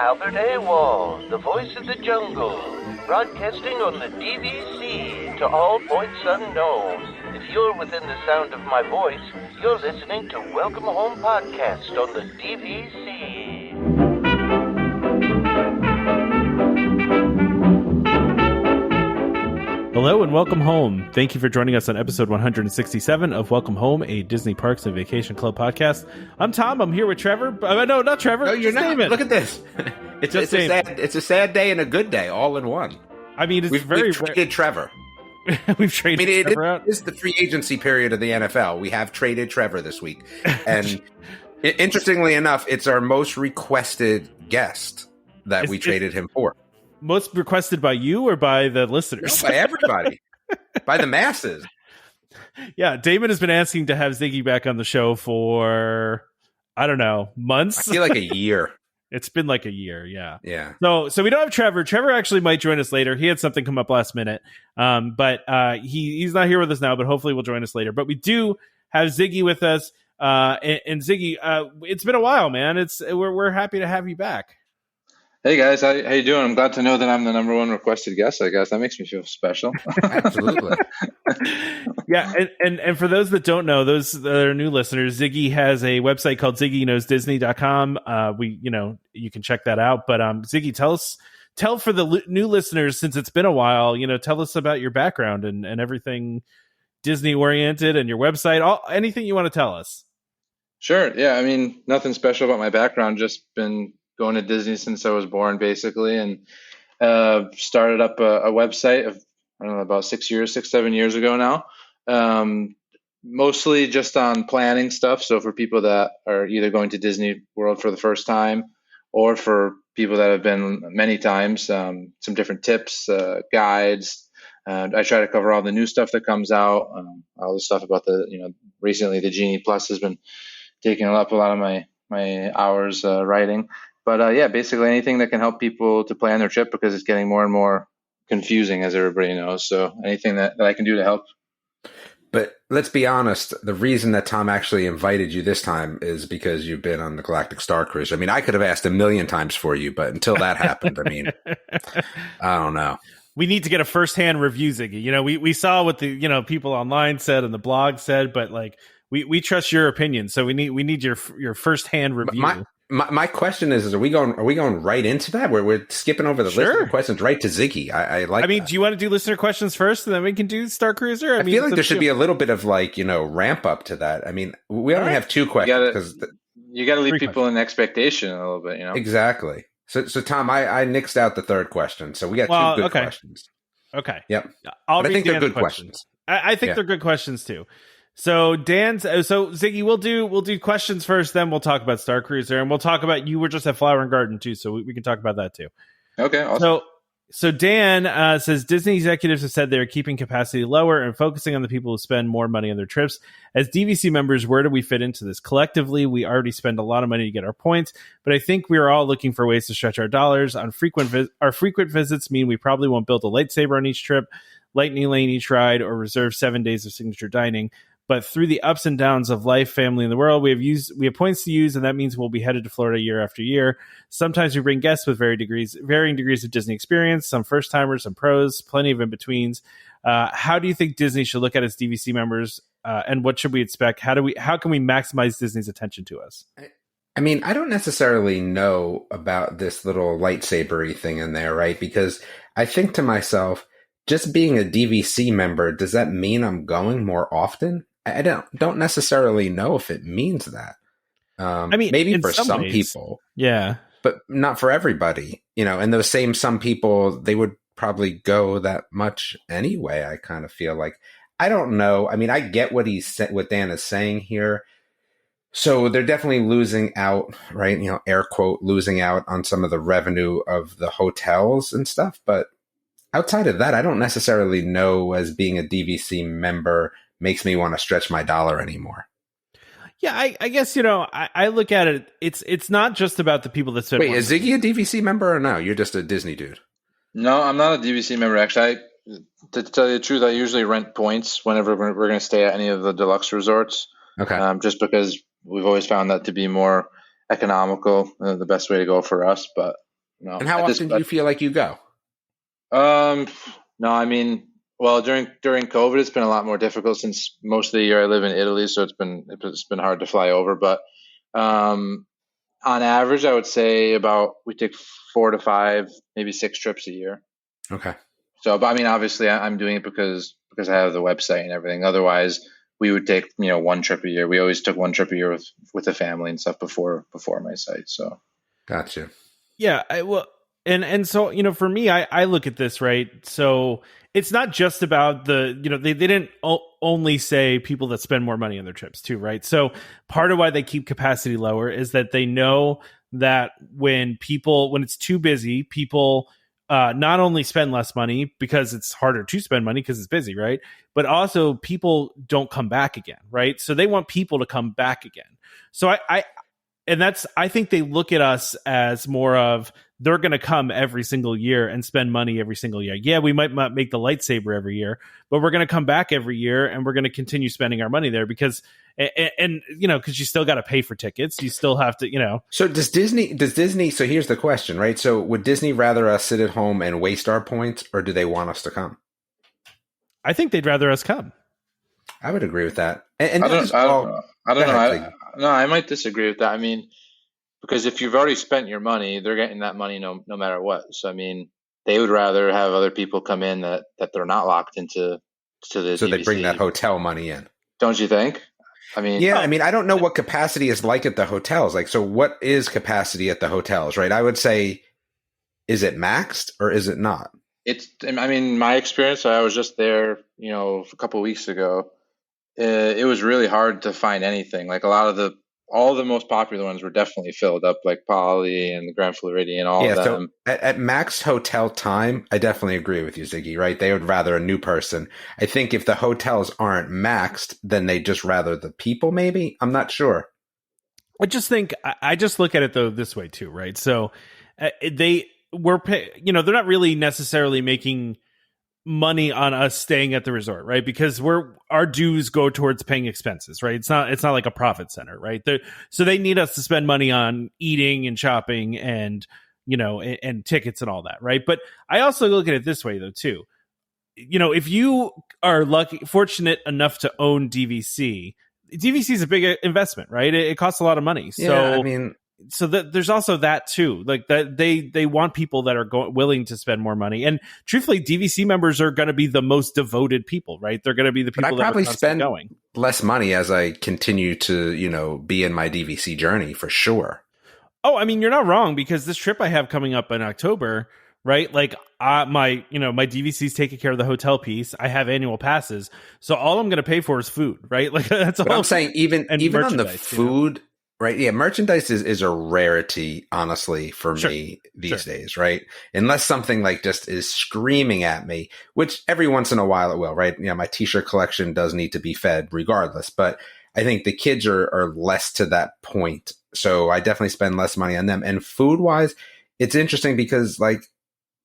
Albert Awol, the voice of the jungle, broadcasting on the DVC to all points unknown. If you're within the sound of my voice, you're listening to Welcome Home Podcast on the DVC. Hello and welcome home. Thank you for joining us on episode 167 of Welcome Home, a Disney Parks and Vacation Club podcast. I'm Tom. I'm here with Trevor. No, not Trevor. No, you're not. David. Look at this. It's a sad day and a good day all in one. I mean, we've traded Trevor. We've traded Trevor out. It is the free agency period of the NFL. We have traded Trevor this week. And interestingly enough, it's our most requested guest that we traded him for. Most requested by you or by the listeners? No, by everybody. By the masses. Yeah, Damon has been asking to have Ziggy back on the show for, I don't know, months? I feel like a year. It's been like a year, yeah. Yeah. So we don't have Trevor. Trevor actually might join us later. He had something come up last minute. But he's not here with us now, but hopefully will join us later. But we do have Ziggy with us. And Ziggy, it's been a while, man. We're happy to have you back. Hey guys, how you doing? I'm glad to know that I'm the number one requested guest. I guess that makes me feel special. Absolutely. Yeah, and for those that don't know, those that are new listeners, Ziggy has a website called ZiggyKnowsDisney.com. You can check that out. But Ziggy, tell for the new listeners, since it's been a while, tell us about your background and everything Disney oriented and your website, anything you want to tell us. Sure. Yeah. I mean, nothing special about my background. Just been going to Disney since I was born, basically, and started up a website of, I don't know, about 7 years ago now. Mostly just on planning stuff. So for people that are either going to Disney World for the first time or for people that have been many times, some different tips, guides. I try to cover all the new stuff that comes out, all the stuff about recently the Genie Plus has been taking up a lot of my hours writing. But yeah, basically anything that can help people to plan their trip, because it's getting more and more confusing, as everybody knows. So anything that I can do to help. But let's be honest, the reason that Tom actually invited you this time is because you've been on the Galactic Starcruiser. I mean, I could have asked a million times for you, but until that happened, I mean, I don't know. We need to get a firsthand review, Ziggy. We saw what the people online said and the blog said, but like we trust your opinion, so we need your firsthand review. My question is are we going right into that? We're skipping over the listener questions right to Ziggy. I mean, do you want to do listener questions first, and then we can do Starcruiser? I feel like there should be a little bit of ramp up to that. I mean, we only have two questions because you got to leave people in expectation a little bit, Exactly. So Tom, I nixed out the third question, so we got two good questions. Okay. Yep. I think they're good questions. I think they're good questions too. So Ziggy, we'll do questions first, then we'll talk about Starcruiser, and we'll talk about you were just at Flower and Garden too, so we can talk about that too. Okay. Awesome. So Dan says Disney executives have said they're keeping capacity lower and focusing on the people who spend more money on their trips. As DVC members, where do we fit into this? Collectively, we already spend a lot of money to get our points, but I think we are all looking for ways to stretch our dollars. Our frequent visits mean we probably won't build a lightsaber on each trip, lightning lane each ride, or reserve 7 days of signature dining. But through the ups and downs of life, family, and the world, we have points to use, and that means we'll be headed to Florida year after year. Sometimes we bring guests with varying degrees of Disney experience, some first-timers, some pros, plenty of in-betweens. How do you think Disney should look at its DVC members, and what should we expect? How can we maximize Disney's attention to us? I mean, I don't necessarily know about this little lightsaber-y thing in there, right? Because I think to myself, just being a DVC member, does that mean I'm going more often? I don't necessarily know if it means that. I mean, maybe for some people, yeah, but not for everybody. And those some people, they would probably go that much anyway. I kind of feel like, I don't know. I mean, I get what Dan is saying here. So they're definitely losing out, right? Air quote, losing out on some of the revenue of the hotels and stuff. But outside of that, I don't necessarily know as being a DVC member makes me want to stretch my dollar anymore. Yeah, I guess, I look at it, it's not just about the people that spend. Wait, is Ziggy a DVC member or no? You're just a Disney dude. No, I'm not a DVC member, actually. To tell you the truth, I usually rent points whenever we're going to stay at any of the deluxe resorts. Okay. Just because we've always found that to be more economical, the best way to go for us. But No. And how often do you feel like you go? No, I mean, well, during COVID, it's been a lot more difficult since most of the year I live in Italy, so it's been hard to fly over. But on average, I would say we take 4 to 5, maybe 6 trips a year. Okay. So, but I mean, obviously, I'm doing it because I have the website and everything. Otherwise, we would take 1 trip a year. We always took 1 trip a year with the family and stuff before my site. So, gotcha. Yeah, and so for me, I look at this, right. So it's not just about the they didn't only say people that spend more money on their trips too, right? So part of why they keep capacity lower is that they know that when it's too busy, people not only spend less money because it's harder to spend money because it's busy, right? But also people don't come back again, right? So they want people to come back again. So I think they look at us as more of they're going to come every single year and spend money every single year. Yeah, we might not make the lightsaber every year, but we're going to come back every year and we're going to continue spending our money there because because you still got to pay for tickets. You still have to, So does Disney, so here's the question, right? So would Disney rather us sit at home and waste our points, or do they want us to come? I think they'd rather us come. I would agree with that. And I don't know. No, I might disagree with that. I mean, because if you've already spent your money, they're getting that money no matter what. So I mean, they would rather have other people come in that they're not locked into the So DVC. they bring that hotel money in. Don't you think? I mean, yeah. I mean, I don't know what capacity is like at the hotels. Like, so what is capacity at the hotels, right? I would say, is it maxed or is it not? I mean, my experience, I was just there, a couple of weeks ago. It was really hard to find anything. Like all the most popular ones were definitely filled up, like Poly and the Grand Floridian, all of them. So at maxed hotel time, I definitely agree with you, Ziggy, right? They would rather a new person. I think if the hotels aren't maxed, then they just rather the people, maybe? I'm not sure. I just look at it though this way too, right? So they're not really necessarily making money on us staying at the resort, right? Because our dues go towards paying expenses, right? It's not like a profit center, right? So they need us to spend money on eating and shopping and and tickets and all that, right? But I also look at it this way though too. If you are fortunate enough to own DVC is a big investment, right? It costs a lot of money. So yeah, I mean, so there's also that too, like that they want people that are willing to spend more money. And truthfully, DVC members are going to be the most devoted people, right? They're going to be the people that probably spend going less money as I continue to be in my DVC journey for sure. Oh, I mean, you're not wrong, because this trip I have coming up in October, right? Like my DVC's taking care of the hotel piece. I have annual passes, so all I'm going to pay for is food, right? Like that's all. But I'm saying even on the food. Right. Yeah. Merchandise is a rarity, honestly, for me these days. Right. Unless something like just is screaming at me, which every once in a while it will. Right. My t-shirt collection does need to be fed regardless. But I think the kids are less to that point. So I definitely spend less money on them. And food wise, it's interesting because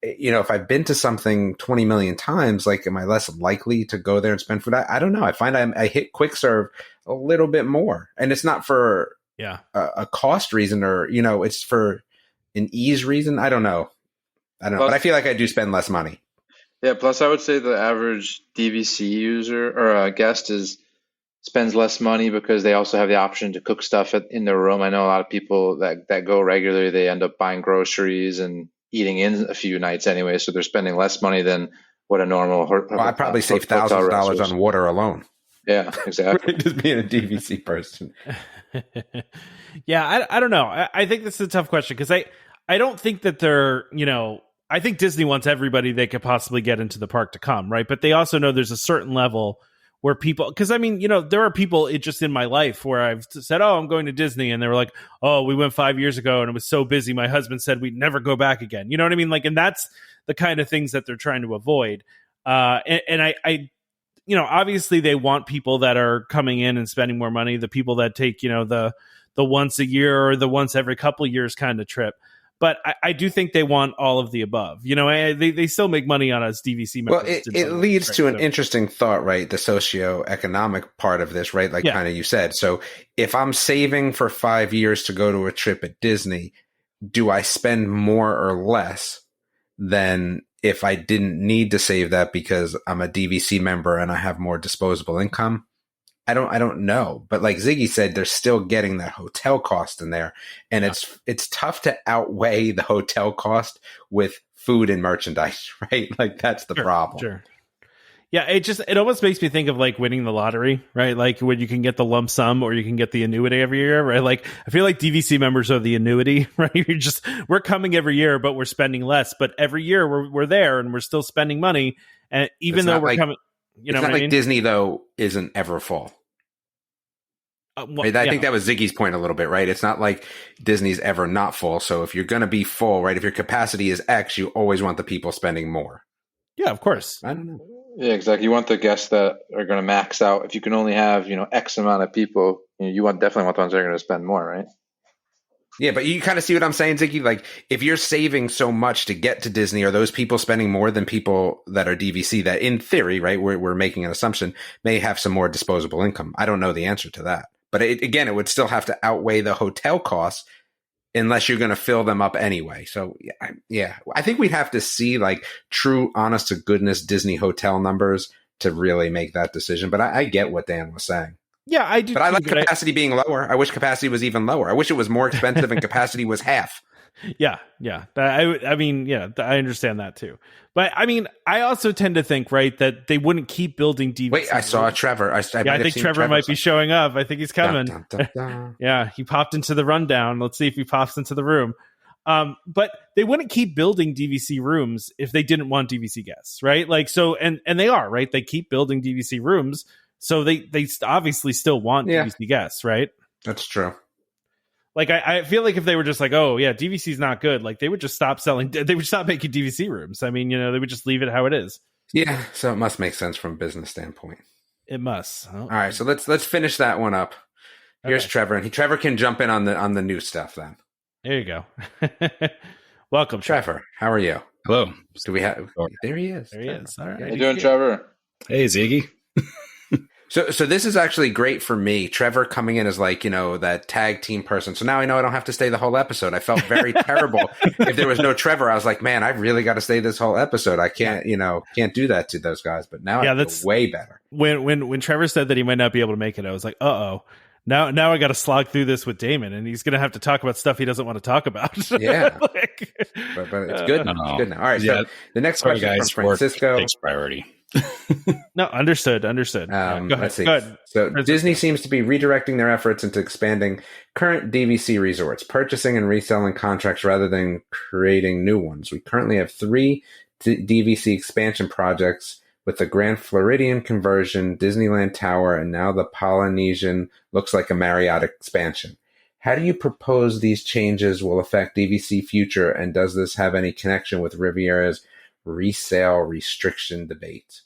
if I've been to something 20 million times, am I less likely to go there and spend food? I don't know. I find I hit quick serve a little bit more, and it's not for a cost reason or, it's for an ease reason. I don't know. Plus, but I feel like I do spend less money. Yeah. Plus I would say the average DVC user or guest spends less money because they also have the option to cook stuff in their room. I know a lot of people that go regularly, they end up buying groceries and eating in a few nights anyway. So they're spending less money than what a normal I probably save $1,000 on water alone. Yeah, exactly. Just being a DVC person. Yeah, I don't know. I think this is a tough question because I don't think that they're, I think Disney wants everybody they could possibly get into the park to come, right? But they also know there's a certain level where people, because I mean, there are people just in my life where I've said, oh, I'm going to Disney. And they were like, oh, we went 5 years ago and it was so busy. My husband said we'd never go back again. You know what I mean? And that's the kind of things that they're trying to avoid. And I obviously they want people that are coming in and spending more money, the people that take, the once a year or the once every couple of years kind of trip. But I do think they want all of the above. They still make money on us DVC members. Well, it leads to an interesting thought, right? The socioeconomic part of this, right? Kind of you said. So if I'm saving for 5 years to go to a trip at Disney, do I spend more or less than if I didn't need to save that because I'm a DVC member and I have more disposable income? I don't know. But like Ziggy said, they're still getting that hotel cost in there. And it's tough to outweigh the hotel cost with food and merchandise, right? Like that's the problem. Sure. Yeah, it almost makes me think of like winning the lottery, right? Like when you can get the lump sum or you can get the annuity every year, right? Like I feel like DVC members are the annuity, right? We're coming every year, but we're spending less. But every year we're there and we're still spending money. And even though we're coming, you know, it's not like Disney though isn't ever full. Right? I think that was Ziggy's point a little bit, right? It's not like Disney's ever not full. So if you're going to be full, right? If your capacity is X, you always want the people spending more. Yeah, of course. I don't know. Yeah, exactly. You want the guests that are going to max out. If you can only have, X amount of people, you definitely want the ones that are going to spend more, right? Yeah, but you kind of see what I'm saying, Ziggy? Like, if you're saving so much to get to Disney, are those people spending more than people that are DVC that, in theory, right, we're making an assumption, may have some more disposable income? I don't know the answer to that. But it would still have to outweigh the hotel costs unless you're going to fill them up anyway. So, yeah, I think we'd have to see like true, honest to goodness Disney hotel numbers to really make that decision. But I get what Dan was saying. Yeah, I do. But I like capacity being lower. I wish capacity was even lower. I wish it was more expensive and capacity was half. Yeah. I mean, yeah, I understand that too. But I mean, I also tend to think, right, that they wouldn't keep building DVC. Wait, I saw Trevor. I think Trevor might be showing up. I think he's coming. Dun, dun, dun, dun. Yeah, he popped into the rundown. Let's see if he pops into the room. But they wouldn't keep building DVC rooms if they didn't want DVC guests, right? Like, so, and they are, right? They keep building DVC rooms. So they obviously still want DVC guests, right? That's true. Like, I feel like if they were just like, oh, yeah, DVC is not good, like, they would just stop selling, they would stop making DVC rooms. I mean, they would just leave it how it is. Yeah, so it must make sense from a business standpoint. It must. All right, so let's finish that one up. Here's Trevor, and Trevor can jump in on the new stuff then. There you go. Welcome, Trevor. How are you? Hello. Do we have? There he is. There he is. All right. How you doing, Trevor? Hey, Ziggy. So this is actually great for me. Trevor coming in as like, that tag team person. So now I know I don't have to stay the whole episode. I felt very terrible if there was no Trevor. I was like, man, I really got to stay this whole episode. I can't, can't do that to those guys. But now I feel way better. When Trevor said that he might not be able to make it, I was like, uh-oh. Now I got to slog through this with Damon, and he's going to have to talk about stuff he doesn't want to talk about. Yeah. but it's good. It's good now. All right. So the next question is from Francisco. Takes priority. No, understood. Go ahead. Let's see. Go ahead. So Disney seems to be redirecting their efforts into expanding current DVC resorts, purchasing and reselling contracts rather than creating new ones. We currently have 3 DVC expansion projects with the Grand Floridian conversion, Disneyland Tower, and now the Polynesian looks like a Marriott expansion. How do you propose these changes will affect DVC future, and does this have any connection with Riviera's resale restriction debate?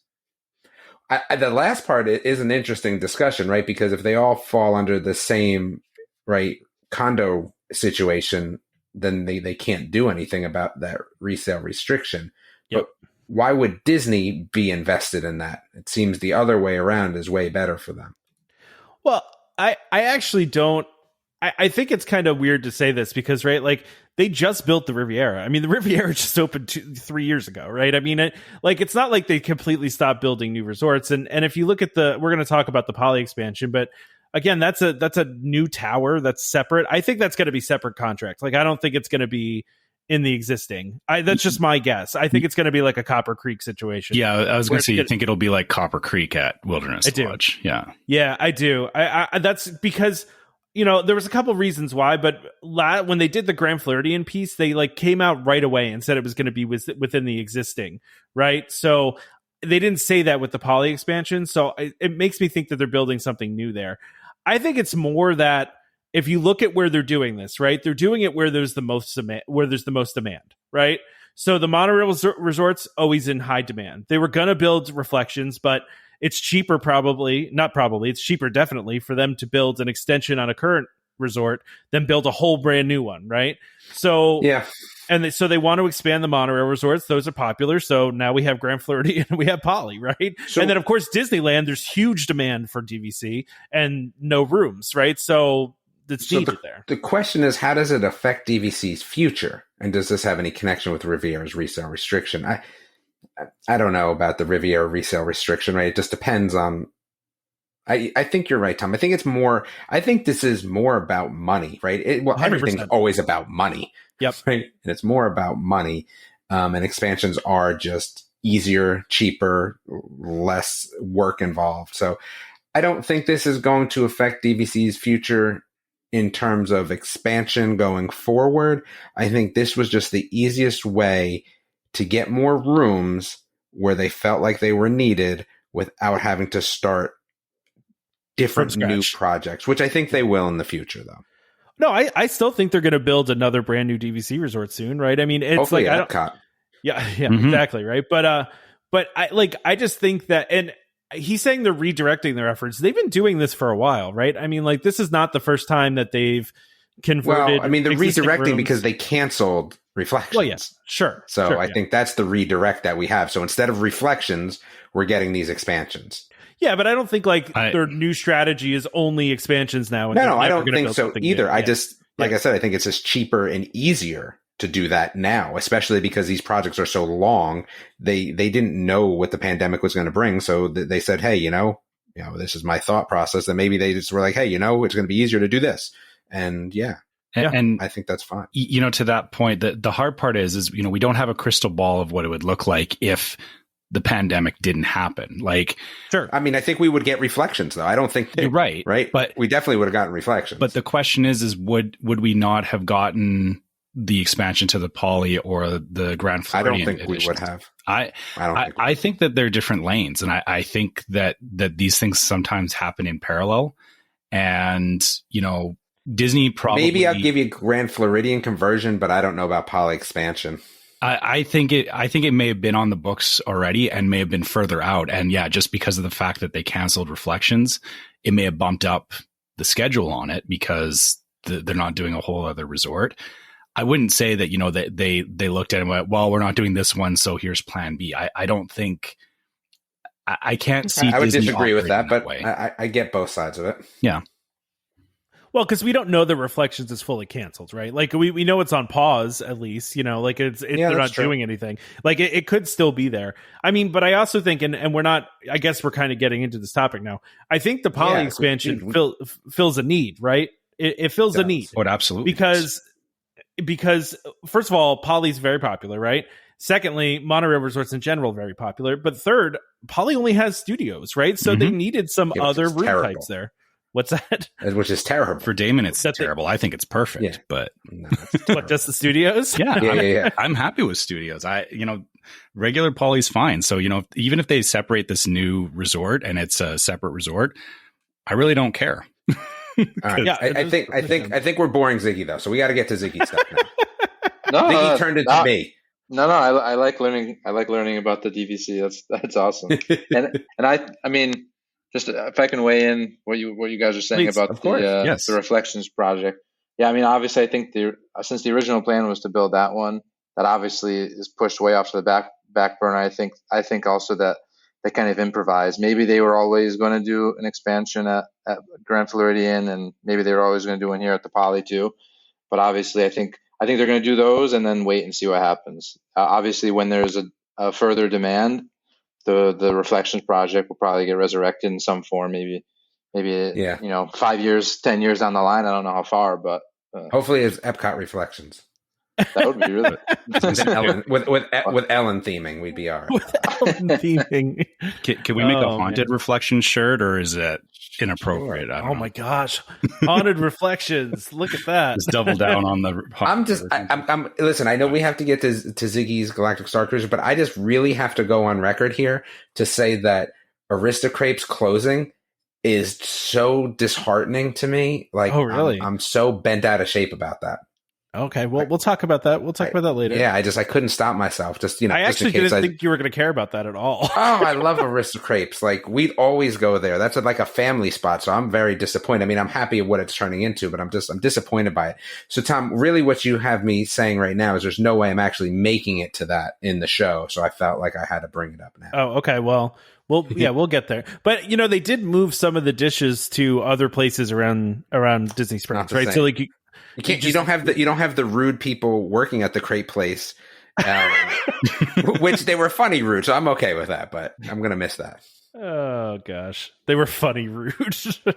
The last part is an interesting discussion, right? Because if they all fall under the same, right, condo situation, then they can't do anything about that resale restriction. Yep. But why would Disney be invested in that? It seems the other way around is way better for them. Well, I actually don't. I think it's kind of weird to say this because, right, like they just built the Riviera. I mean, the Riviera just opened 3 years ago, right? I mean, it's not like they completely stopped building new resorts. And if you look at we're going to talk about the Poly expansion, but again, that's a new tower that's separate. I think that's going to be separate contracts. Like, I don't think it's going to be in the existing. That's just my guess. I think it's going to be like a Copper Creek situation. Yeah, I was going to say, you think it'll be like Copper Creek at Wilderness Lodge? Yeah, I do. I that's because, there was a couple of reasons why, but when they did the Grand Floridian piece, they like came out right away and said it was going to be within the existing, right? So they didn't say that with the Poly expansion. So it makes me think that they're building something new there. I think it's more that if you look at where they're doing this, right, they're doing it where there's the most demand, right? So the monorail resorts always in high demand. They were going to build Reflections, but it's cheaper it's cheaper definitely for them to build an extension on a current resort than build a whole brand new one, right? So yeah. And so they want to expand the monorail resorts. Those are popular. So now we have Grand Floridian and we have Poly, right? So, and then, of course, Disneyland, there's huge demand for DVC and no rooms, right? So that's So needed there. the question is, how does it affect DVC's future? And does this have any connection with Riviera's resale restriction? I don't know about the Riviera resale restriction, right? It just depends on. I think you're right, Tom. I think this is more about money, right? Everything's 100%. always about money. Yep. Right. And it's more about money. And expansions are just easier, cheaper, less work involved. So I don't think this is going to affect DVC's future in terms of expansion going forward. I think this was just the easiest way to get more rooms where they felt like they were needed without having to start different new projects, which I think they will in the future, though. No, I still think they're going to build another brand new DVC resort soon, right? I mean, it's hopefully like Epcot. Yeah, exactly, right. But I just think that, and he's saying they're redirecting their efforts. They've been doing this for a while, right? I mean, like, this is not the first time that they've converted. Well, I mean, they're redirecting rooms. because they canceled Reflections. Well, yes, sure. So sure, I think that's the redirect that we have. So instead of Reflections, we're getting these expansions. Yeah, but I don't think their new strategy is only expansions now. No, I don't think so either. New. I just, like I said, I think it's just cheaper and easier to do that now, especially because these projects are so long. They didn't know what the pandemic was going to bring. So they said, hey, this is my thought process. And maybe they just were like, hey, it's going to be easier to do this. And and I think that's fine. To that point, the hard part is we don't have a crystal ball of what it would look like if the pandemic didn't happen. Like, sure. I mean, I think we would get Reflections, though. I don't think you're right. But we definitely would have gotten Reflections. But the question is would we not have gotten the expansion to the Poly or the Grand Floridian? I don't think we would have. I think that they're different lanes, and I think that these things sometimes happen in parallel. And Disney probably, maybe I'll give you Grand Floridian conversion, but I don't know about Poly expansion. I think it may have been on the books already and may have been further out. And just because of the fact that they canceled Reflections, it may have bumped up the schedule on it because they're not doing a whole other resort. I wouldn't say that, that they looked at it and went, well, we're not doing this one, so here's plan B. I don't think, I can't see. I would Disney disagree with that, but way. I get both sides of it. Yeah. Well, because we don't know that Reflections is fully canceled, right? Like we know it's on pause, at least, like they're not doing anything. Like it could still be there. I mean, but I also think, and we're not, I guess we're kind of getting into this topic now. I think the Poly expansion fills a need, right? It fills a need. Oh, it absolutely. Because first of all, Poly's very popular, right? Secondly, monorail resorts in general very popular. But third, Poly only has studios, right? So they needed some other room types there. What's that? Which is terrible. For Damon, it's terrible. I think it's perfect, but no, what, just the studios? Yeah. I'm happy with studios. Regular Poly's fine. So, even if they separate this new resort and it's a separate resort, I really don't care. All right. Yeah, I think we're boring Ziggy though. So we got to get to Ziggy stuff now. Ziggy turned it to me. No, I like learning. I like learning about the DVC. That's awesome. and I mean, just if I can weigh in what you guys are saying about the Reflections project. Yeah, I mean, obviously, I think since the original plan was to build that one, that obviously is pushed way off to the back burner. I think also that they kind of improvised. Maybe they were always going to do an expansion at Grand Floridian, and maybe they were always going to do one here at the Poly too. But obviously, I think they're going to do those and then wait and see what happens. Obviously, when there's a further demand, the Reflections project will probably get resurrected in some form. Maybe 5 years, 10 years down the line. I don't know how far, but hopefully it's Epcot Reflections. That would be really with Ellen theming. We'd be all right. With Ellen theming. Can we make a haunted Reflection shirt, or is that inappropriate? Sure. Oh my gosh, haunted Reflections! Look at that. Just double down on the. I'm listen. I know we have to get to Ziggy's Galactic Starcruiser, but I just really have to go on record here to say that Aristocrate's closing is so disheartening to me. Like, oh really? I'm so bent out of shape about that. Okay, well, we'll talk about that. We'll talk about that later. Yeah, I couldn't stop myself. Just, you know, I just actually in case didn't think you were going to care about that at all. Oh, I love Aristocrapes. Like, we'd always go there. That's like a family spot. So I'm very disappointed. I mean, I'm happy at what it's turning into, but I'm disappointed by it. So Tom, really what you have me saying right now is there's no way I'm actually making it to that in the show. So I felt like I had to bring it up now. Oh, okay. Well, yeah, we'll get there. But, you know, they did move some of the dishes to other places around Disney Springs, right? Same. So like you don't have the rude people working at the crepe place, which they were funny rude. So I'm okay with that, but I'm going to miss that. Oh gosh, they were funny rude. All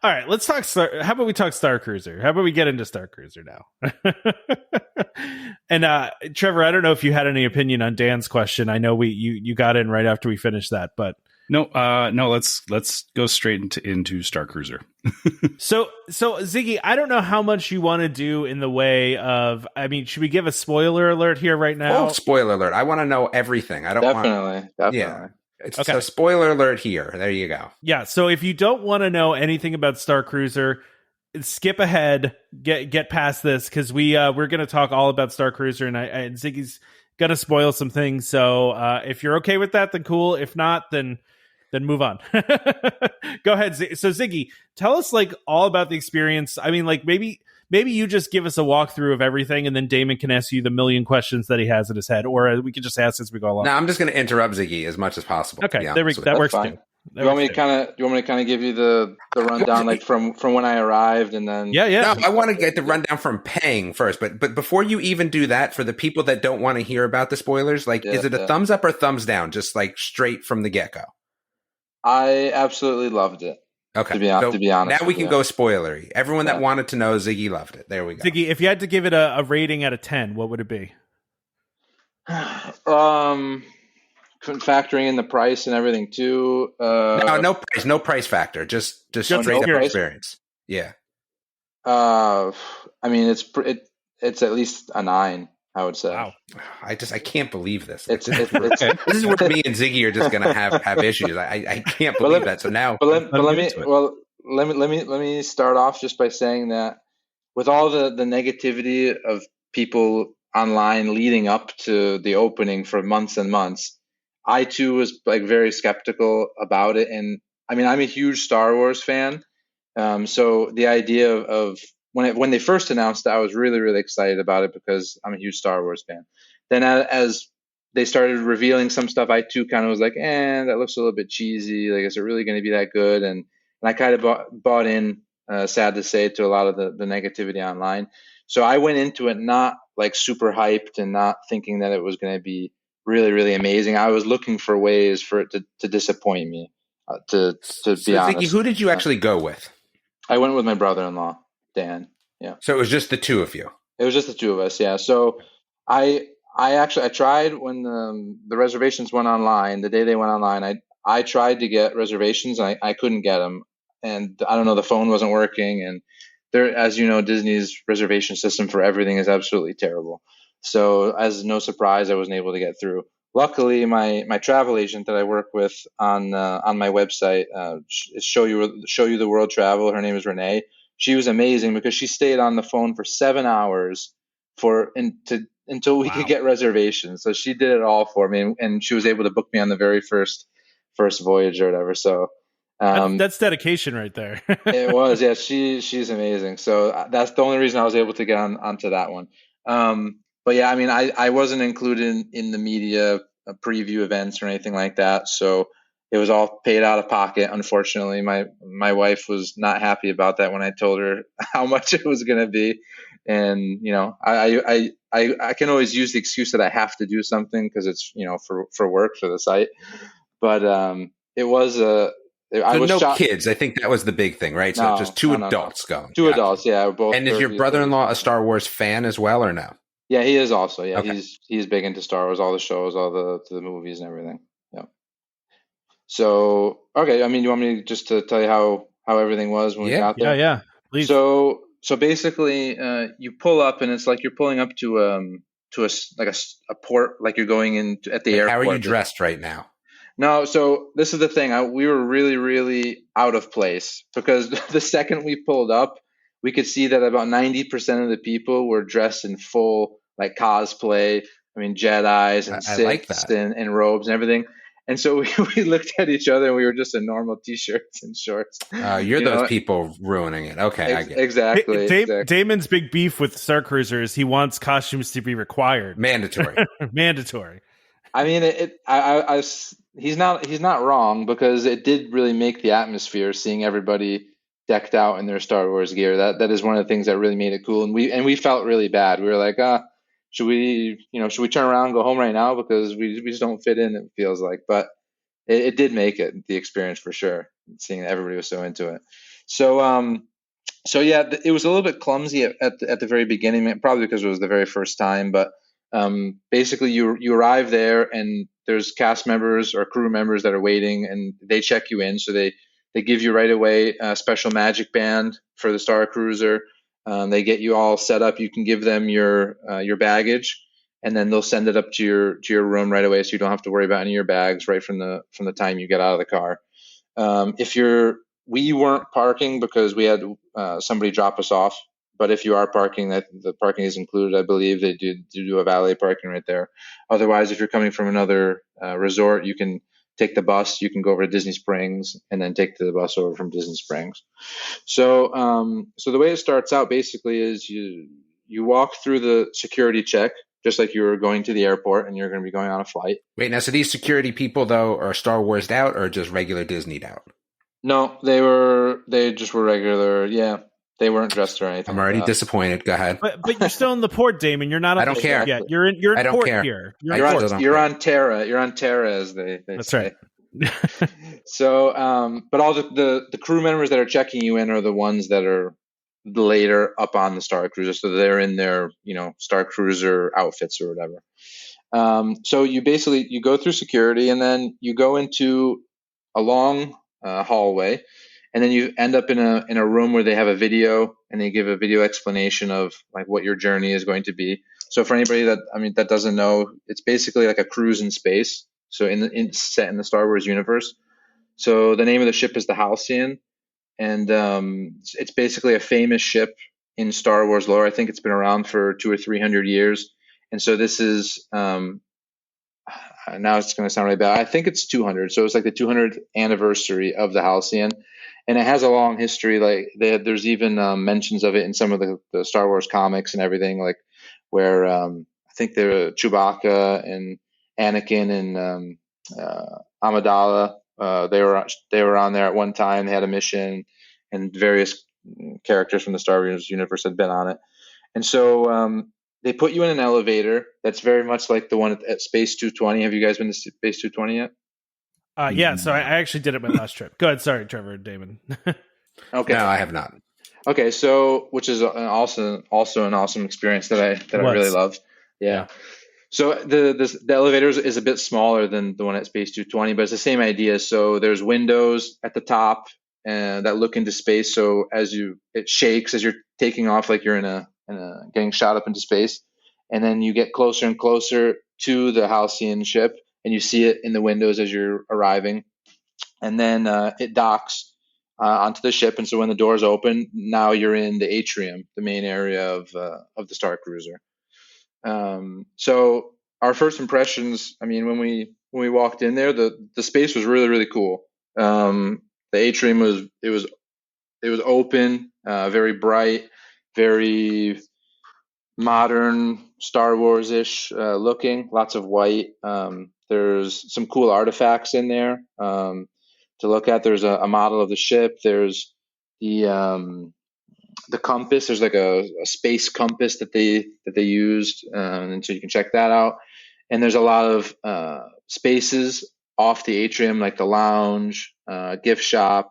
right, let's talk. How about we talk Starcruiser? How about we get into Starcruiser now? And Trevor, I don't know if you had any opinion on Dan's question. I know you got in right after we finished that, but no. Let's go straight into Starcruiser. So Ziggy, I don't know how much you want to do in the way of. I mean, should we give a spoiler alert here right now? Oh, spoiler alert! I want to know everything. I don't definitely. Yeah. Okay. So spoiler alert here. There you go. Yeah. So if you don't want to know anything about Starcruiser, skip ahead, get past this, because we're going to talk all about Starcruiser, and Ziggy's going to spoil some things. So if you're okay with that, then cool. If not, then move on. Go ahead. So Ziggy, tell us like all about the experience. I mean, like maybe you just give us a walkthrough of everything, and then Damon can ask you the million questions that he has in his head, or we can just ask as we go along. No, I'm just going to interrupt Ziggy as much as possible. Okay, that works too. You want me to kind of give you the rundown, like from when I arrived, and then yeah. No, I want to get the rundown from paying first, but before you even do that, for the people that don't want to hear about the spoilers, like, is it a thumbs up or thumbs down, just like straight from the get go? I absolutely loved it. Okay, to be honest, now we can go spoilery. Everyone that wanted to know, Ziggy loved it. There we go. Ziggy, if you had to give it a rating out of 10, what would it be? Factoring in the price and everything too. No price factor. Just straight up experience. Yeah. I mean, it's at least a 9. I would say. Wow. I can't believe this. It's this is where me and Ziggy are just going to have issues. I can't believe that. So now, let me start off just by saying that with all the negativity of people online leading up to the opening for months and months, I too was like very skeptical about it. And I mean, I'm a huge Star Wars fan. So the idea of when they first announced it, I was really, really excited about it because I'm a huge Star Wars fan. Then as they started revealing some stuff, I too kind of was like, that looks a little bit cheesy. Like, is it really going to be that good? And I kind of bought in, sad to say, to a lot of the negativity online. So I went into it not like super hyped and not thinking that it was going to be really, really amazing. I was looking for ways for it to disappoint me, to be honest. Ziggy, who did you actually go with? I went with my brother-in-law, Dan. Yeah. So it was just the two of you. It was just the two of us. Yeah. So I tried when the reservations went online, the day they went online, I tried to get reservations. I couldn't get them. And I don't know, the phone wasn't working. And there, as you know, Disney's reservation system for everything is absolutely terrible. So as no surprise, I wasn't able to get through. Luckily, my travel agent that I work with on my website, show you the world travel. Her name is Renee. She was amazing because she stayed on the phone for 7 hours until we could get reservations. So she did it all for me, and she was able to book me on the very first voyage or whatever. So that's dedication right there. It was, yeah. She's amazing. So that's the only reason I was able to get onto that one. But yeah, I mean, I wasn't included in the media preview events or anything like that. So it was all paid out of pocket. Unfortunately, my wife was not happy about that when I told her how much it was going to be. And, you know, I can always use the excuse that I have to do something because it's, you know, for work, for the site. But it was I was no shocked. Kids. I think that was the big thing, right? So just two adults going. Two adults, yeah. Both. And is your brother-in-law a Star Wars fan as well, or no? Yeah, he is also. Yeah, okay. He's big into Star Wars, all the shows, all the movies and everything. Yeah. So okay, I mean, you want me just to tell you how everything was when we got there? Yeah, please. So basically, you pull up, and it's like you're pulling up to a port, like you're going in at the airport. How are you dressed right now? No, so this is the thing. We were really, really out of place because the second we pulled up, we could see that about 90% of the people were dressed in full like cosplay. I mean, Jedis and I like Siths that. and robes and everything. And so we looked at each other and we were just in normal t-shirts and shorts. You're those people ruining it. Okay, I get it. Exactly. Damon's big beef with Starcruiser is he wants costumes to be required. Mandatory. Mandatory. I mean, he's not wrong, because it did really make the atmosphere seeing everybody decked out in their Star Wars gear. That is one of the things that really made it cool. And we felt really bad. We were like, should we turn around and go home right now, because we just don't fit in, it feels like. But it did make it the experience for sure, seeing that everybody was so into it. So yeah, it was a little bit clumsy at the very beginning, probably because it was the very first time. But basically, you arrive there and there's cast members or crew members that are waiting, and they check you in. So they give you right away a special magic band for the Starcruiser. They get you all set up. You can give them your baggage, and then they'll send it up to your room right away, so you don't have to worry about any of your bags right from the time you get out of the car. We weren't parking because we had somebody drop us off. But if you are parking, that the parking is included. I believe they do a valet parking right there. Otherwise, if you're coming from another resort, you can take the bus. You can go over to Disney Springs and then take the bus over from Disney Springs. So the way it starts out basically is you walk through the security check, just like you were going to the airport and you're going to be going on a flight. Wait, now, so these security people, though, are Star Wars'd out or just regular Disney'd out? No, they just were regular. Yeah, they weren't dressed or anything. I'm already disappointed. Go ahead. But you're still in the port, Damon. You're not. I don't care. Yet. You're in port care. here. You're on Terra. You're on Terra, as they That's say. right. So, but all the crew members that are checking you in are the ones that are later up on the Starcruiser, so they're in their Starcruiser outfits or whatever. So you go through security, and then you go into a long hallway, and then you end up in a room where they have a video, and they give a video explanation of like what your journey is going to be. So for anybody that doesn't know, it's basically like a cruise in space. So set in the Star Wars universe. So the name of the ship is the Halcyon, and it's basically a famous ship in Star Wars lore. I think it's been around for 200 or 300 years, and so this is now it's going to sound really bad. I think it's 200. So it's like the 200th anniversary of the Halcyon, and it has a long history. Like there's even mentions of it in some of the Star Wars comics and everything, like where I think Chewbacca and Anakin and Amidala, they were on there at one time. They had a mission, and various characters from the Star Wars universe had been on it. And so they put you in an elevator that's very much like the one at Space 220. Have you guys been to Space 220 yet? Yeah, so I actually did it my last trip. Go ahead. Sorry, Trevor, Damon. Okay. No, I have not. Okay, so which is also an awesome experience that I really loved. Yeah. So the elevator is a bit smaller than the one at Space 220, but it's the same idea. So there's windows at the top that look into space. So it shakes as you're taking off, like you're in a getting shot up into space, and then you get closer and closer to the Halcyon ship, and you see it in the windows as you're arriving, and then it docks onto the ship. And so when the doors open, now you're in the atrium, the main area of the Starcruiser. So our first impressions, I mean, when we walked in there, the space was really, really cool. The atrium was open, very bright, very modern, Star Wars-ish looking, lots of white. There's some cool artifacts in there to look at. There's a model of the ship. There's the compass. There's like a space compass that they used, and so you can check that out. And there's a lot of spaces off the atrium, like the lounge, gift shop,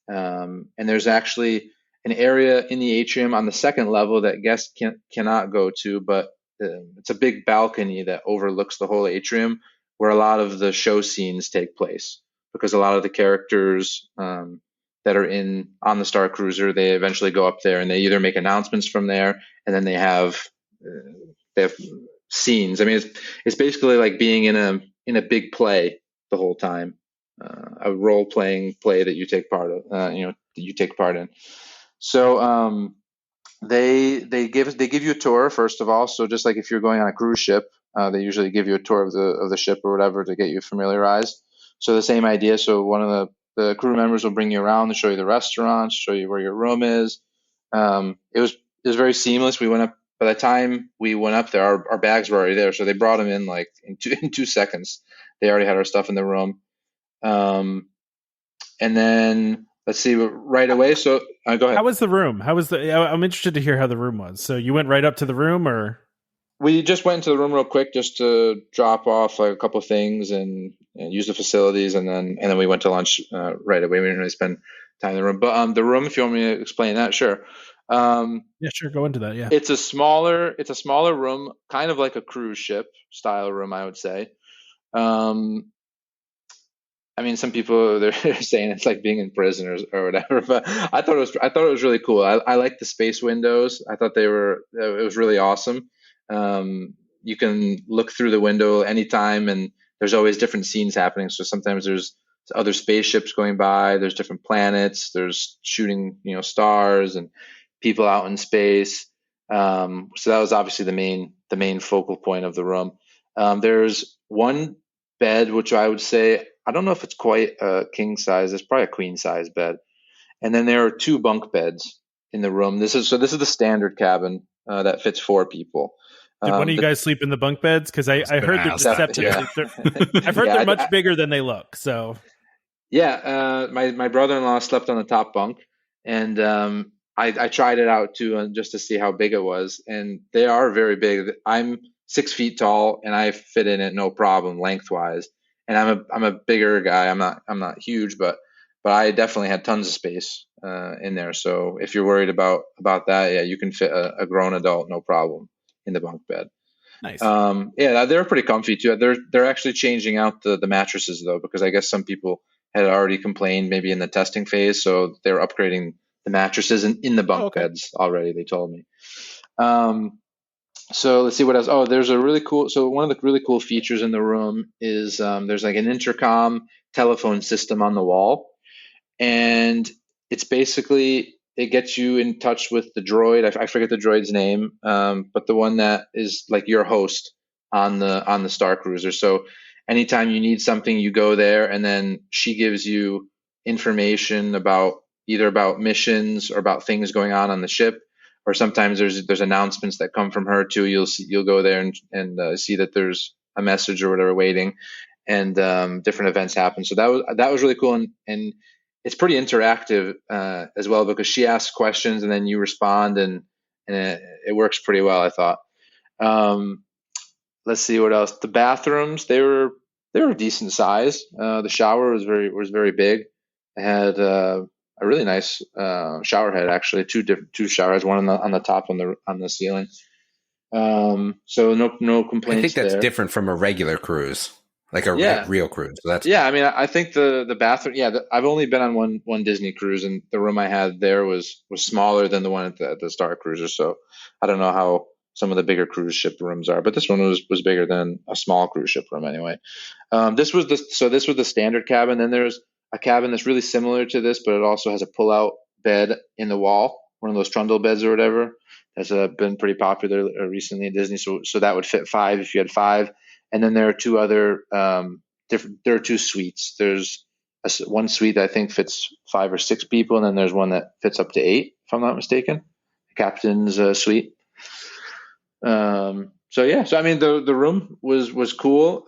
and there's actually an area in the atrium on the second level that guests cannot go to, but it's a big balcony that overlooks the whole atrium, where a lot of the show scenes take place, because a lot of the characters that are on the Starcruiser, they eventually go up there and they either make announcements from there, and then they have scenes. I mean, it's basically like being in a big play the whole time, a role playing play that you take part of, that you take part in. So They give you a tour first of all. So just like if you're going on a cruise ship, they usually give you a tour of the ship or whatever to get you familiarized. So the same idea. So one of the crew members will bring you around to show you the restaurants, show you where your room is. It was very seamless. We went up. By the time we went up there, our bags were already there. So they brought them in like in 2 seconds. They already had our stuff in the room. And then let's see, right away. So go ahead. How was the room? I'm interested to hear how the room was. So you went right up to the room, or? We just went into the room real quick just to drop off like a couple of things and use the facilities, and then we went to lunch right away. We didn't really spend time in the room, but the room, if you want me to explain that, sure. Yeah, sure. Go into that. Yeah, it's a smaller room, kind of like a cruise ship style room, I would say. I mean, some people they're saying it's like being in prison or whatever, but I thought it was really cool. I like the space windows. I thought it was really awesome. You can look through the window anytime, and there's always different scenes happening. So sometimes there's other spaceships going by. There's different planets. There's shooting, stars and people out in space. So that was obviously the main focal point of the room. There's one bed, which I would say, I don't know if it's quite a king size. It's probably a queen size bed. And then there are 2 bunk beds in the room. This is the standard cabin that fits 4 people. Did one of you guys sleep in the bunk beds? Because I heard they're deceptive. Yeah. I've heard they're much bigger than they look. So yeah, my brother-in-law slept on the top bunk, and I tried it out too, just to see how big it was. And they are very big. I'm 6 feet tall, and I fit in it no problem lengthwise. And I'm a bigger guy. I'm not huge, but I definitely had tons of space in there. So if you're worried about that, yeah, you can fit a grown adult no problem in the bunk bed. Nice. Yeah, they're pretty comfy too. They're actually changing out the mattresses though, because I guess some people had already complained maybe in the testing phase, so they're upgrading the mattresses in the bunk beds already. They told me. So let's see what else. Oh, there's a really cool. So one of the really cool features in the room is there's like an intercom telephone system on the wall, and it's basically it gets you in touch with the droid. I forget the droid's name, but the one that is like your host on the Starcruiser. So anytime you need something, you go there, and then she gives you information about either about missions or about things going on the ship. Or sometimes there's announcements that come from her too. You'll go there and see that there's a message or whatever waiting, and different events happen. So that was really cool, and it's pretty interactive as well, because she asks questions and then you respond, and it works pretty well, I thought. Let's see what else. The bathrooms, they were a decent size. The shower was very big. It had a really nice shower head, actually, two shower heads, one on the top on the ceiling. So no complaints. I think that's there. different from a regular cruise, like a real cruise. So that's I mean, I think the bathroom. Yeah, I've only been on one Disney cruise, and the room I had there was smaller than the one at the Starcruiser. So I don't know how some of the bigger cruise ship rooms are, but this one was bigger than a small cruise ship room anyway. This was the standard cabin. Then there's a cabin that's really similar to this, but it also has a pull-out bed in the wall, one of those trundle beds or whatever. That's been pretty popular recently at Disney. So that would fit 5 if you had 5. And then there are 2 other there are 2 suites. There's one suite that I think fits 5 or 6 people, and then there's one that fits up to 8, if I'm not mistaken, the captain's suite. So I mean, the room was cool.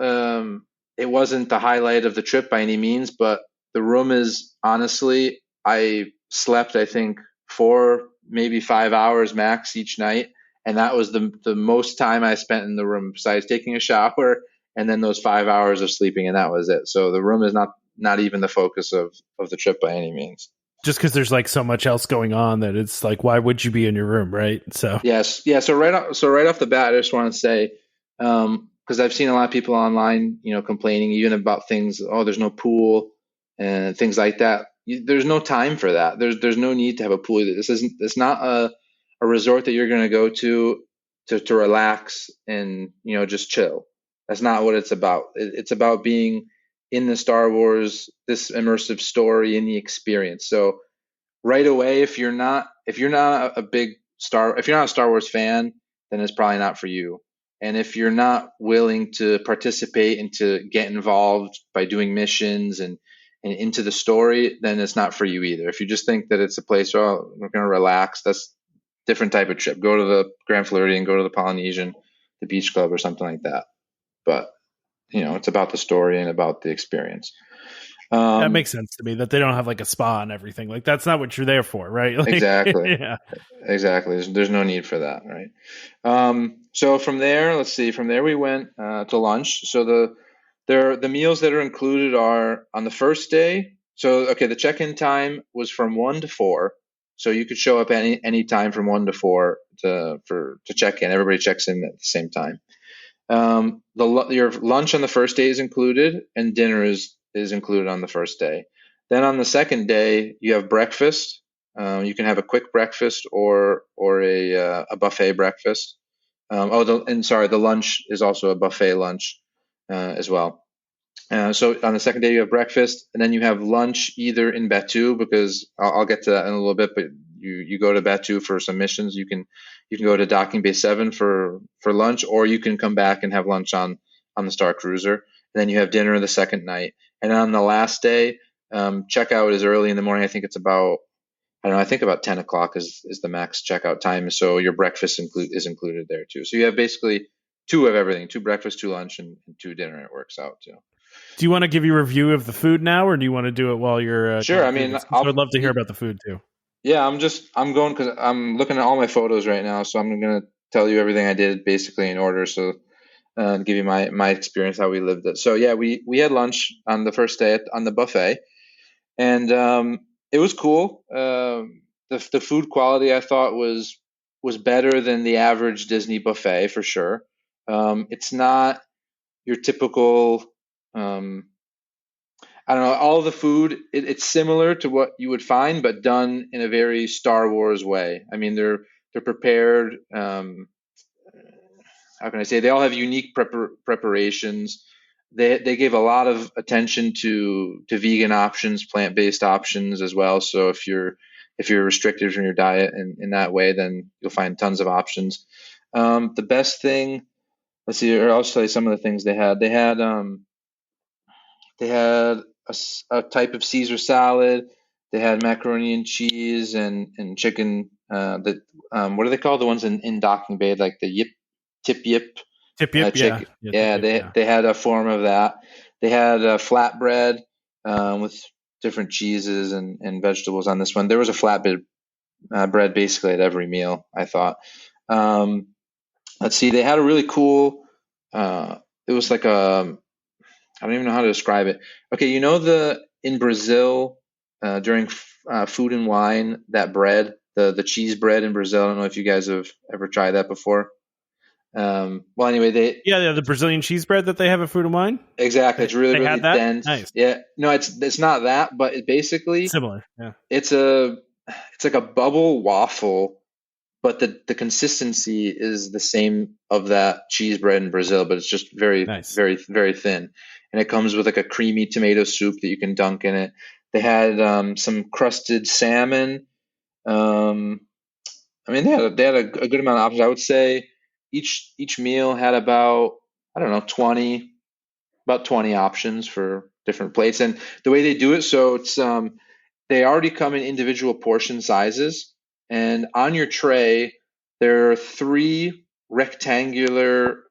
It wasn't the highlight of the trip by any means, but the room is, honestly, I slept, I think, 4, maybe 5 hours max each night. And that was the most time I spent in the room, besides taking a shower and then those 5 hours of sleeping. And that was it. So the room is not even the focus of the trip by any means. Just because there's like so much else going on that it's like, why would you be in your room, right? So yes, yeah. So right off the bat, I just want to say, because I've seen a lot of people online, complaining even about things. Oh, there's no pool and things like that. There's no time for that. There's no need to have a pool. It's not a resort that you're going to go to relax and just chill. That's not what it's about. It's about being in the Star Wars, this immersive story, in the experience. So right away, if you're not a big if you're not a Star Wars fan, then it's probably not for you. And if you're not willing to participate and to get involved by doing missions and into the story, then it's not for you either. If you just think that it's a place where we're going to relax, that's a different type of trip. Go to the Grand Floridian, go to the Polynesian, the Beach Club, or something like that. But it's about the story and about the experience. That makes sense to me, that they don't have like a spa and everything. Like, that's not what you're there for, right? Like, exactly. Yeah. Exactly. There's no need for that, right? So from there, we went to lunch. So the meals that are included are on the first day. So, okay, the check-in time was from 1 to 4. So you could show up any time from 1 to 4 to check in. Everybody checks in at the same time. Your lunch on the first day is included, and dinner is included on the first day. Then on the second day, you have breakfast. You can have a quick breakfast or a buffet breakfast. The lunch is also a buffet lunch as well. So on the second day, you have breakfast, and then you have lunch either in Batu, because I'll get to that in a little bit, but you go to Batu for some missions. You can go to Docking Bay 7 for lunch, or you can come back and have lunch on the Starcruiser. And then you have dinner the second night. And on the last day, checkout is early in the morning. I think it's about, I think about 10 o'clock is the max checkout time. So your breakfast is included there too. So you have basically 2 of everything: 2 breakfast, 2 lunch, and 2 dinner. It works out too. Do you want to give your review of the food now, or do you want to do it while you're sure? I mean, I'd love to hear about the food too. Yeah, I'm going because I'm looking at all my photos right now. So I'm going to tell you everything I did basically in order. So to give you my experience, how we lived it. So yeah, we had lunch on the first day on the buffet, and it was cool. The food quality, I thought, was better than the average Disney buffet for sure. It's not your typical, I don't know, all the food, it's similar to what you would find, but done in a very Star Wars way. I mean, they're prepared. How can I say? They all have unique preparations. They give a lot of attention to vegan options, plant-based options as well. So if you're restricted from your diet in that way, then you'll find tons of options. The best thing, let's see, or I'll tell you some of the things they had. They had a type of Caesar salad. They had macaroni and cheese and chicken. What do they call the ones in Docking Bay? Like the tip yip. Chicken. They had a form of that. They had a flatbread with different cheeses and vegetables on this one. There was a flatbread bread basically at every meal, I thought. Let's see. They had a really cool. It was like I don't even know how to describe it. Okay, in Brazil during Food and Wine, that bread, the cheese bread in Brazil. I don't know if you guys have ever tried that before. Well, anyway, the Brazilian cheese bread that they have at Food and Wine. Exactly, it's really really dense. Nice. Yeah, no, it's not that, but it basically similar. Yeah, it's like a bubble waffle, but the consistency is the same of that cheese bread in Brazil, but it's just very nice. very very thin, and it comes with like a creamy tomato soup that you can dunk in it. They had some crusted salmon. I mean, they had a good amount of options. I would say each meal had about, I don't know, 20 options for different plates. And the way they do it, so it's they already come in individual portion sizes, and on your tray there are 3 rectangular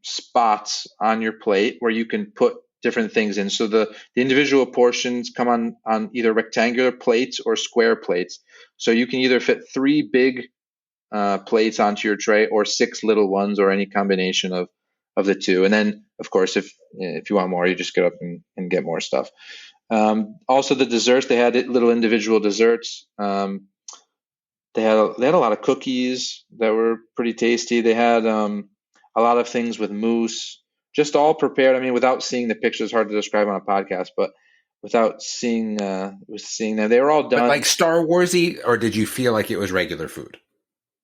spots on your plate where you can put different things in. So the individual portions come on either rectangular plates or square plates. So you can either fit 3 big plates onto your tray or 6 little ones, or any combination of the 2. And then, of course, if you want more, you just get up and get more stuff. Also, the desserts, they had little individual desserts. They had a lot of cookies that were pretty tasty. They had a lot of things with mousse, just all prepared. I mean, without seeing the pictures, hard to describe on a podcast, but without seeing them, they were all done. But like Star Warsy, or did you feel like it was regular food?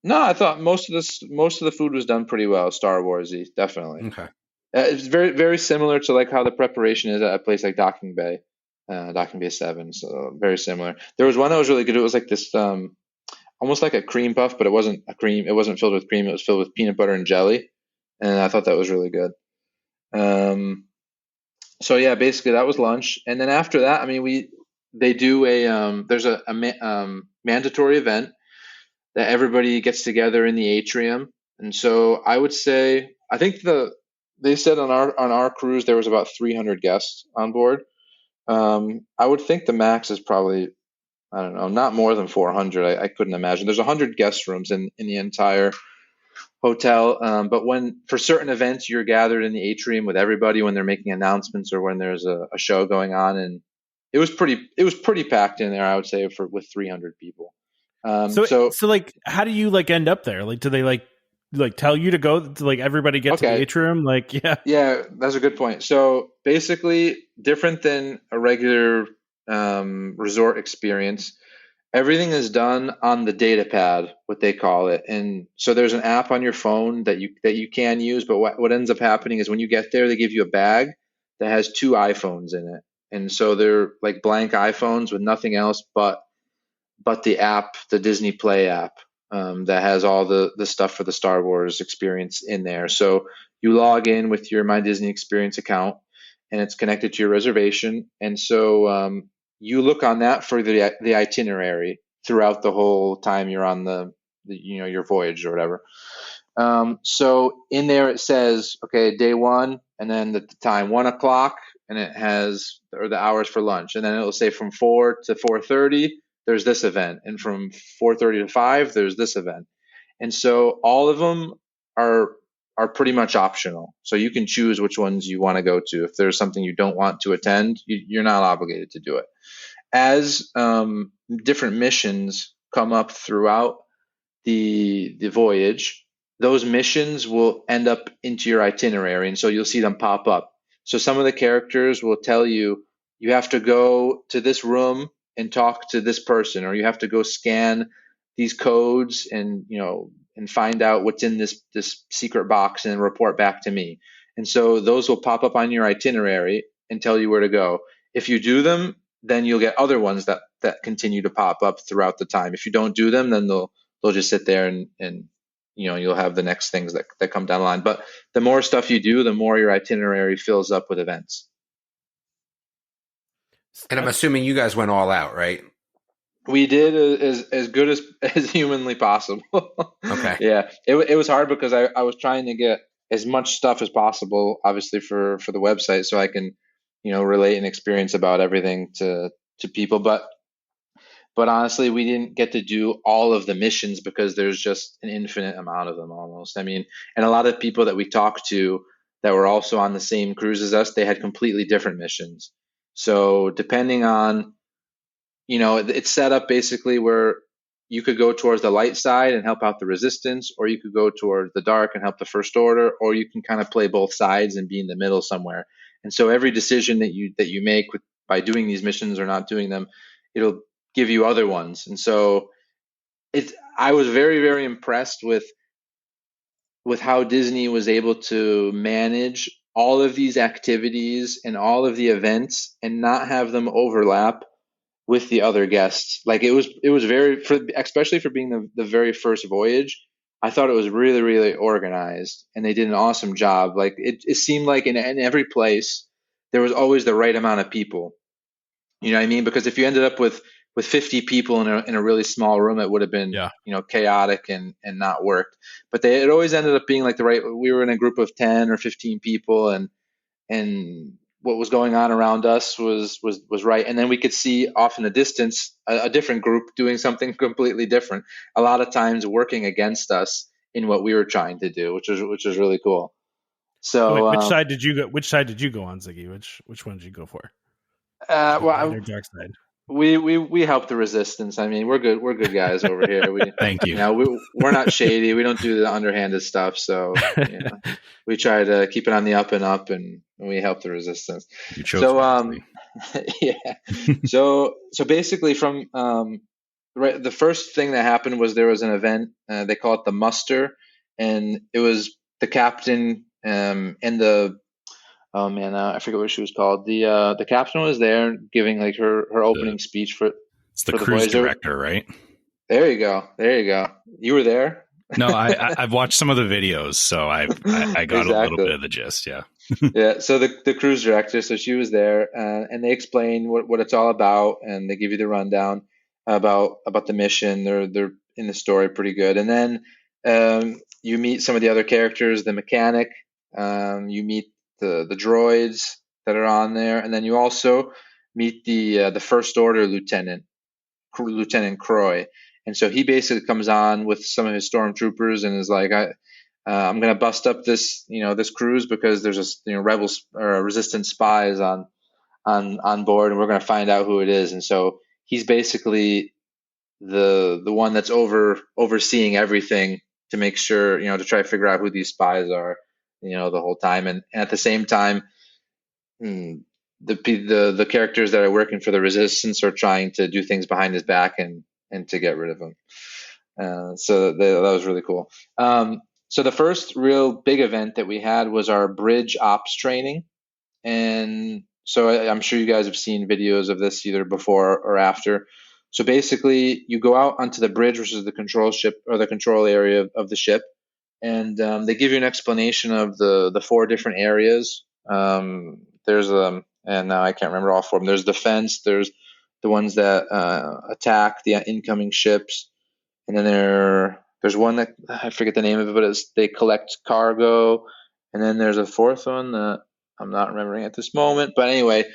No, I thought most of the food was done pretty well. Star Warsy, definitely. Okay. It's very very similar to like how the preparation is at a place like Docking Bay 7. So very similar. There was one that was really good. It was like this almost like a cream puff, but it wasn't a cream. It wasn't filled with cream. It was filled with peanut butter and jelly, and I thought that was really good. So yeah, basically that was lunch, and then after that, I mean, they do there's a mandatory event that everybody gets together in the atrium, and so I would say I think they said on our cruise there was about 300 guests on board. I would think the max is probably, I don't know, not more than 400. I couldn't imagine. There's 100 guest rooms in the entire hotel. But for certain events, you're gathered in the atrium with everybody when they're making announcements or when there's a show going on. And it was pretty packed in there, I would say, with 300 people. So like, how do you like end up there? Like, do they like tell you to go to like everybody get to the atrium? Like, yeah, that's a good point. So basically, different than a regular resort experience, everything is done on the data pad, what they call it. And so there's an app on your phone that you can use. But what ends up happening is when you get there, they give you a bag that has 2 iPhones in it, and so they're like blank iPhones with nothing else but the app, the Disney Play app. That has all the stuff for the Star Wars experience in there. So you log in with your My Disney Experience account, and it's connected to your reservation. And so you look on that for the itinerary throughout the whole time you're on the your voyage or whatever. So in there it says, okay, day 1, and then the time 1 o'clock, and it has the hours for lunch, and then it'll say from 4 to 4:30. There's this event, and from 4:30 to 5, there's this event. And so all of them are pretty much optional. So you can choose which ones you want to go to. If there's something you don't want to attend, you're not obligated to do it. As different missions come up throughout the voyage, those missions will end up into your itinerary, and so you'll see them pop up. So some of the characters will tell you have to go to this room and talk to this person, or you have to go scan these codes and find out what's in this secret box and report back to me. And so those will pop up on your itinerary and tell you where to go. If you do them, then you'll get other ones that continue to pop up throughout the time. If you don't do them, then they'll just sit there and you'll have the next things that come down the line. But the more stuff you do, the more your itinerary fills up with events. And I'm assuming you guys went all out, right? We did as good as humanly possible. Okay. Yeah, it was hard because I was trying to get as much stuff as possible, obviously for the website, so I can relate an experience about everything to people. But honestly, we didn't get to do all of the missions because there's just an infinite amount of them almost. I mean, and a lot of people that we talked to that were also on the same cruise as us, they had completely different missions. So depending on, it's set up basically where you could go towards the light side and help out the resistance, or you could go towards the dark and help the First Order, or you can kind of play both sides and be in the middle somewhere. And so every decision that you make by doing these missions or not doing them, it'll give you other ones. And so I was very, very impressed with how Disney was able to manage all of these activities and all of the events and not have them overlap with the other guests. Like it was very, especially for being the very first voyage, I thought it was really, really organized, and they did an awesome job. Like it seemed like in every place there was always the right amount of people. You know what I mean? Because if you ended up with 50 people in a really small room, it would have been chaotic and not worked. But it always ended up being like we were in a group of 10 or 15 people, and what was going on around us was right. And then we could see off in the distance a different group doing something completely different, a lot of times working against us in what we were trying to do, which was really cool. So which side did you go? Which side did you go on, Ziggy? Which one did you go for? Dark side. We help the resistance. I mean, we're good guys over here. Thank you. We're not shady. We don't do the underhanded stuff. So we try to keep it on the up and up, and we help the resistance. You chose yeah. So basically, from the first thing that happened was there was an event. They call it the muster, and it was the captain and the. Oh man, I forget what she was called. The captain was there giving like her opening speech for it's the for cruise the director, right? There you go. There you go. You were there. No, I've watched some of the videos, so I got a little Exactly. bit of the gist. Yeah. Yeah. So the cruise director, so she was there, and they explain what it's all about, and they give you the rundown about the mission. They're in the story pretty good, and then you meet some of the other characters, the mechanic. You meet the droids that are on there, and then you also meet the First Order Lieutenant Croy. And so he basically comes on with some of his stormtroopers and is like, I'm going to bust up this cruise because there's rebels or resistance spies on board, and we're going to find out who it is. And so he's basically the one that's overseeing everything to make sure, to try to figure out who these spies are, the whole time. And at the same time, the characters that are working for the resistance are trying to do things behind his back and to get rid of him. So that was really cool. So the first real big event that we had was our bridge ops training. And so I'm sure you guys have seen videos of this either before or after. So basically, you go out onto the bridge, which is the control ship or the control area of the ship, and they give you an explanation of the four different areas. There's and now I can't remember all four of them. There's defense. There's the ones that attack the incoming ships, and then there's one that I forget the name of it, but they collect cargo, and then there's a fourth one that I'm not remembering at this moment. But anyway,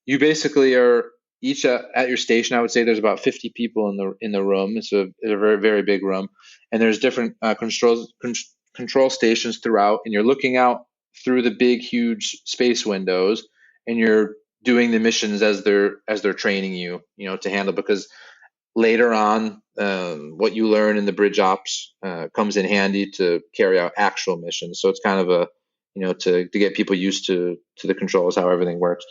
you basically are each at your station. I would say there's about 50 people in the room. It's a very, very big room, and there's different control stations throughout, and you're looking out through the big, huge space windows, and you're doing the missions as they're training you, to handle. Because later on, what you learn in the bridge ops comes in handy to carry out actual missions. So it's kind of a to get people used to the controls, how everything works.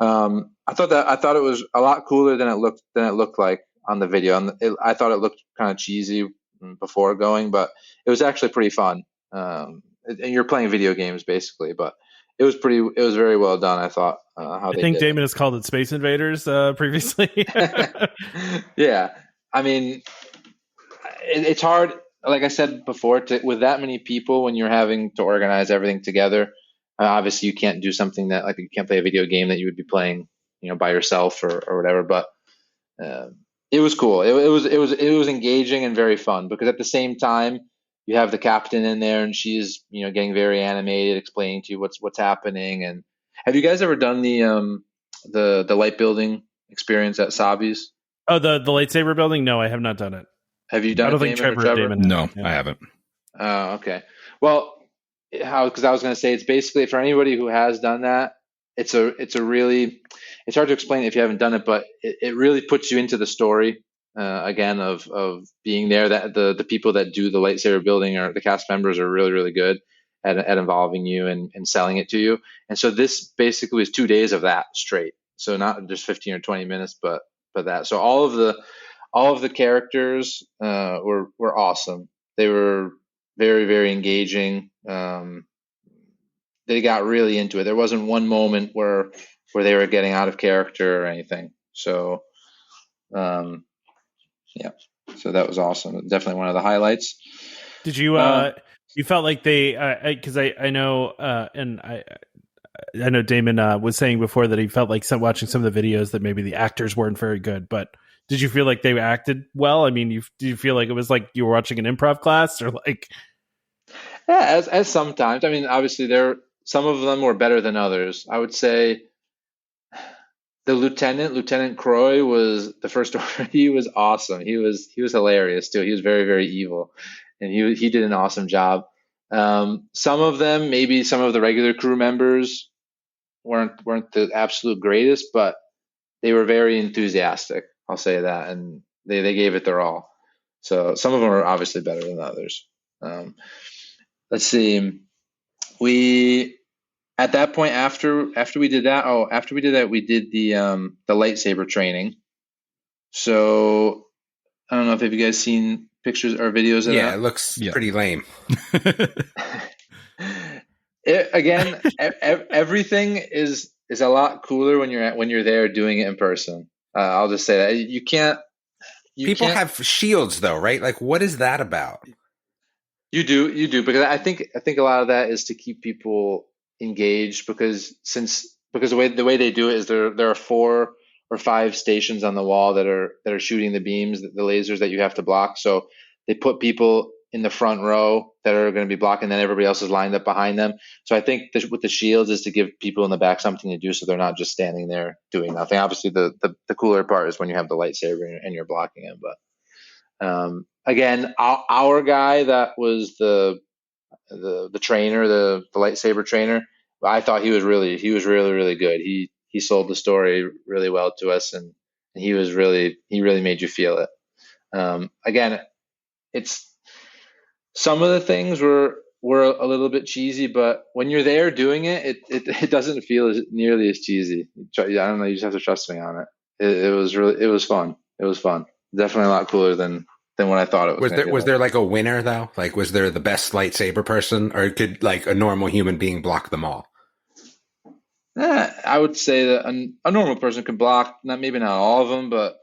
I thought it was a lot cooler than it looked like on the video. And I thought it looked kind of cheesy before going, but it was actually pretty fun. And you're playing video games basically, but it was very well done. I thought how I think Damon has called it Space Invaders previously. Yeah, I mean, it's hard. Like I said before, with that many people, when you're having to organize everything together, obviously you can't do something that, like, you can't play a video game that you would be playing, by yourself or whatever. But it was cool. It was engaging and very fun, because at the same time you have the captain in there, and she's getting very animated, explaining to you what's happening. And have you guys ever done the light building experience at Sabi's? Oh, the lightsaber building? No, I have not done it. Have you done I don't it, think Damon Trevor? No, I haven't. Oh, okay. Well, because I was going to say, it's basically, for anybody who has done that, it's hard to explain if you haven't done it, but it really puts you into the story again of being there. That the people that do the lightsaber building, or the cast members, are really, really good at involving you and selling it to you. And so this basically was 2 days of that straight. So not just 15 or 20 minutes, but that. So all of the characters were awesome. They were very, very engaging. They got really into it. There wasn't one moment where they were getting out of character or anything. So, yeah. So that was awesome. Definitely one of the highlights. Did you you felt like they? Because I know, and I know Damon was saying before that he felt like watching some of the videos that maybe the actors weren't very good, but did you feel like they acted well? I mean, do you feel like it was like you were watching an improv class, or like? Yeah, as sometimes. I mean, obviously some of them were better than others. I would say the Lieutenant Croy, was the First Order. He was awesome. He was hilarious too. He was very, very evil, and he did an awesome job. Some of them, maybe some of the regular crew members, weren't the absolute greatest, but they were very enthusiastic. I'll say that, and they gave it their all. So some of them are obviously better than others. Let's see. We, at that point, after we did that, we did the lightsaber training. So I don't know if you guys seen pictures or videos of that. Yeah, it looks pretty lame. Again, everything is a lot cooler when you're there doing it in person. I'll just say that you can't. People have shields though, right? Like, what is that about? You do, because I think a lot of that is to keep people engaged, because the way they do it is there are 4 or 5 stations on the wall that are shooting the beams, the lasers that you have to block. So they put people in the front row that are going to be blocking, then everybody else is lined up behind them. So I think with the shields is to give people in the back something to do, so they're not just standing there doing nothing. Obviously, the cooler part is when you have the lightsaber and you're blocking it, but. Again, our guy that was the trainer, the lightsaber trainer, I thought he was really really good. He sold the story really well to us, and he really made you feel it. Again, it's some of the things were a little bit cheesy, but when you're there doing it, it doesn't feel nearly as cheesy. I don't know. You just have to trust me on it. It was fun. It was fun. Definitely a lot cooler than what I thought it was. Was there like a winner though? Like, was there the best lightsaber person, or could like a normal human being block them all? I would say that a normal person could block, maybe not all of them, but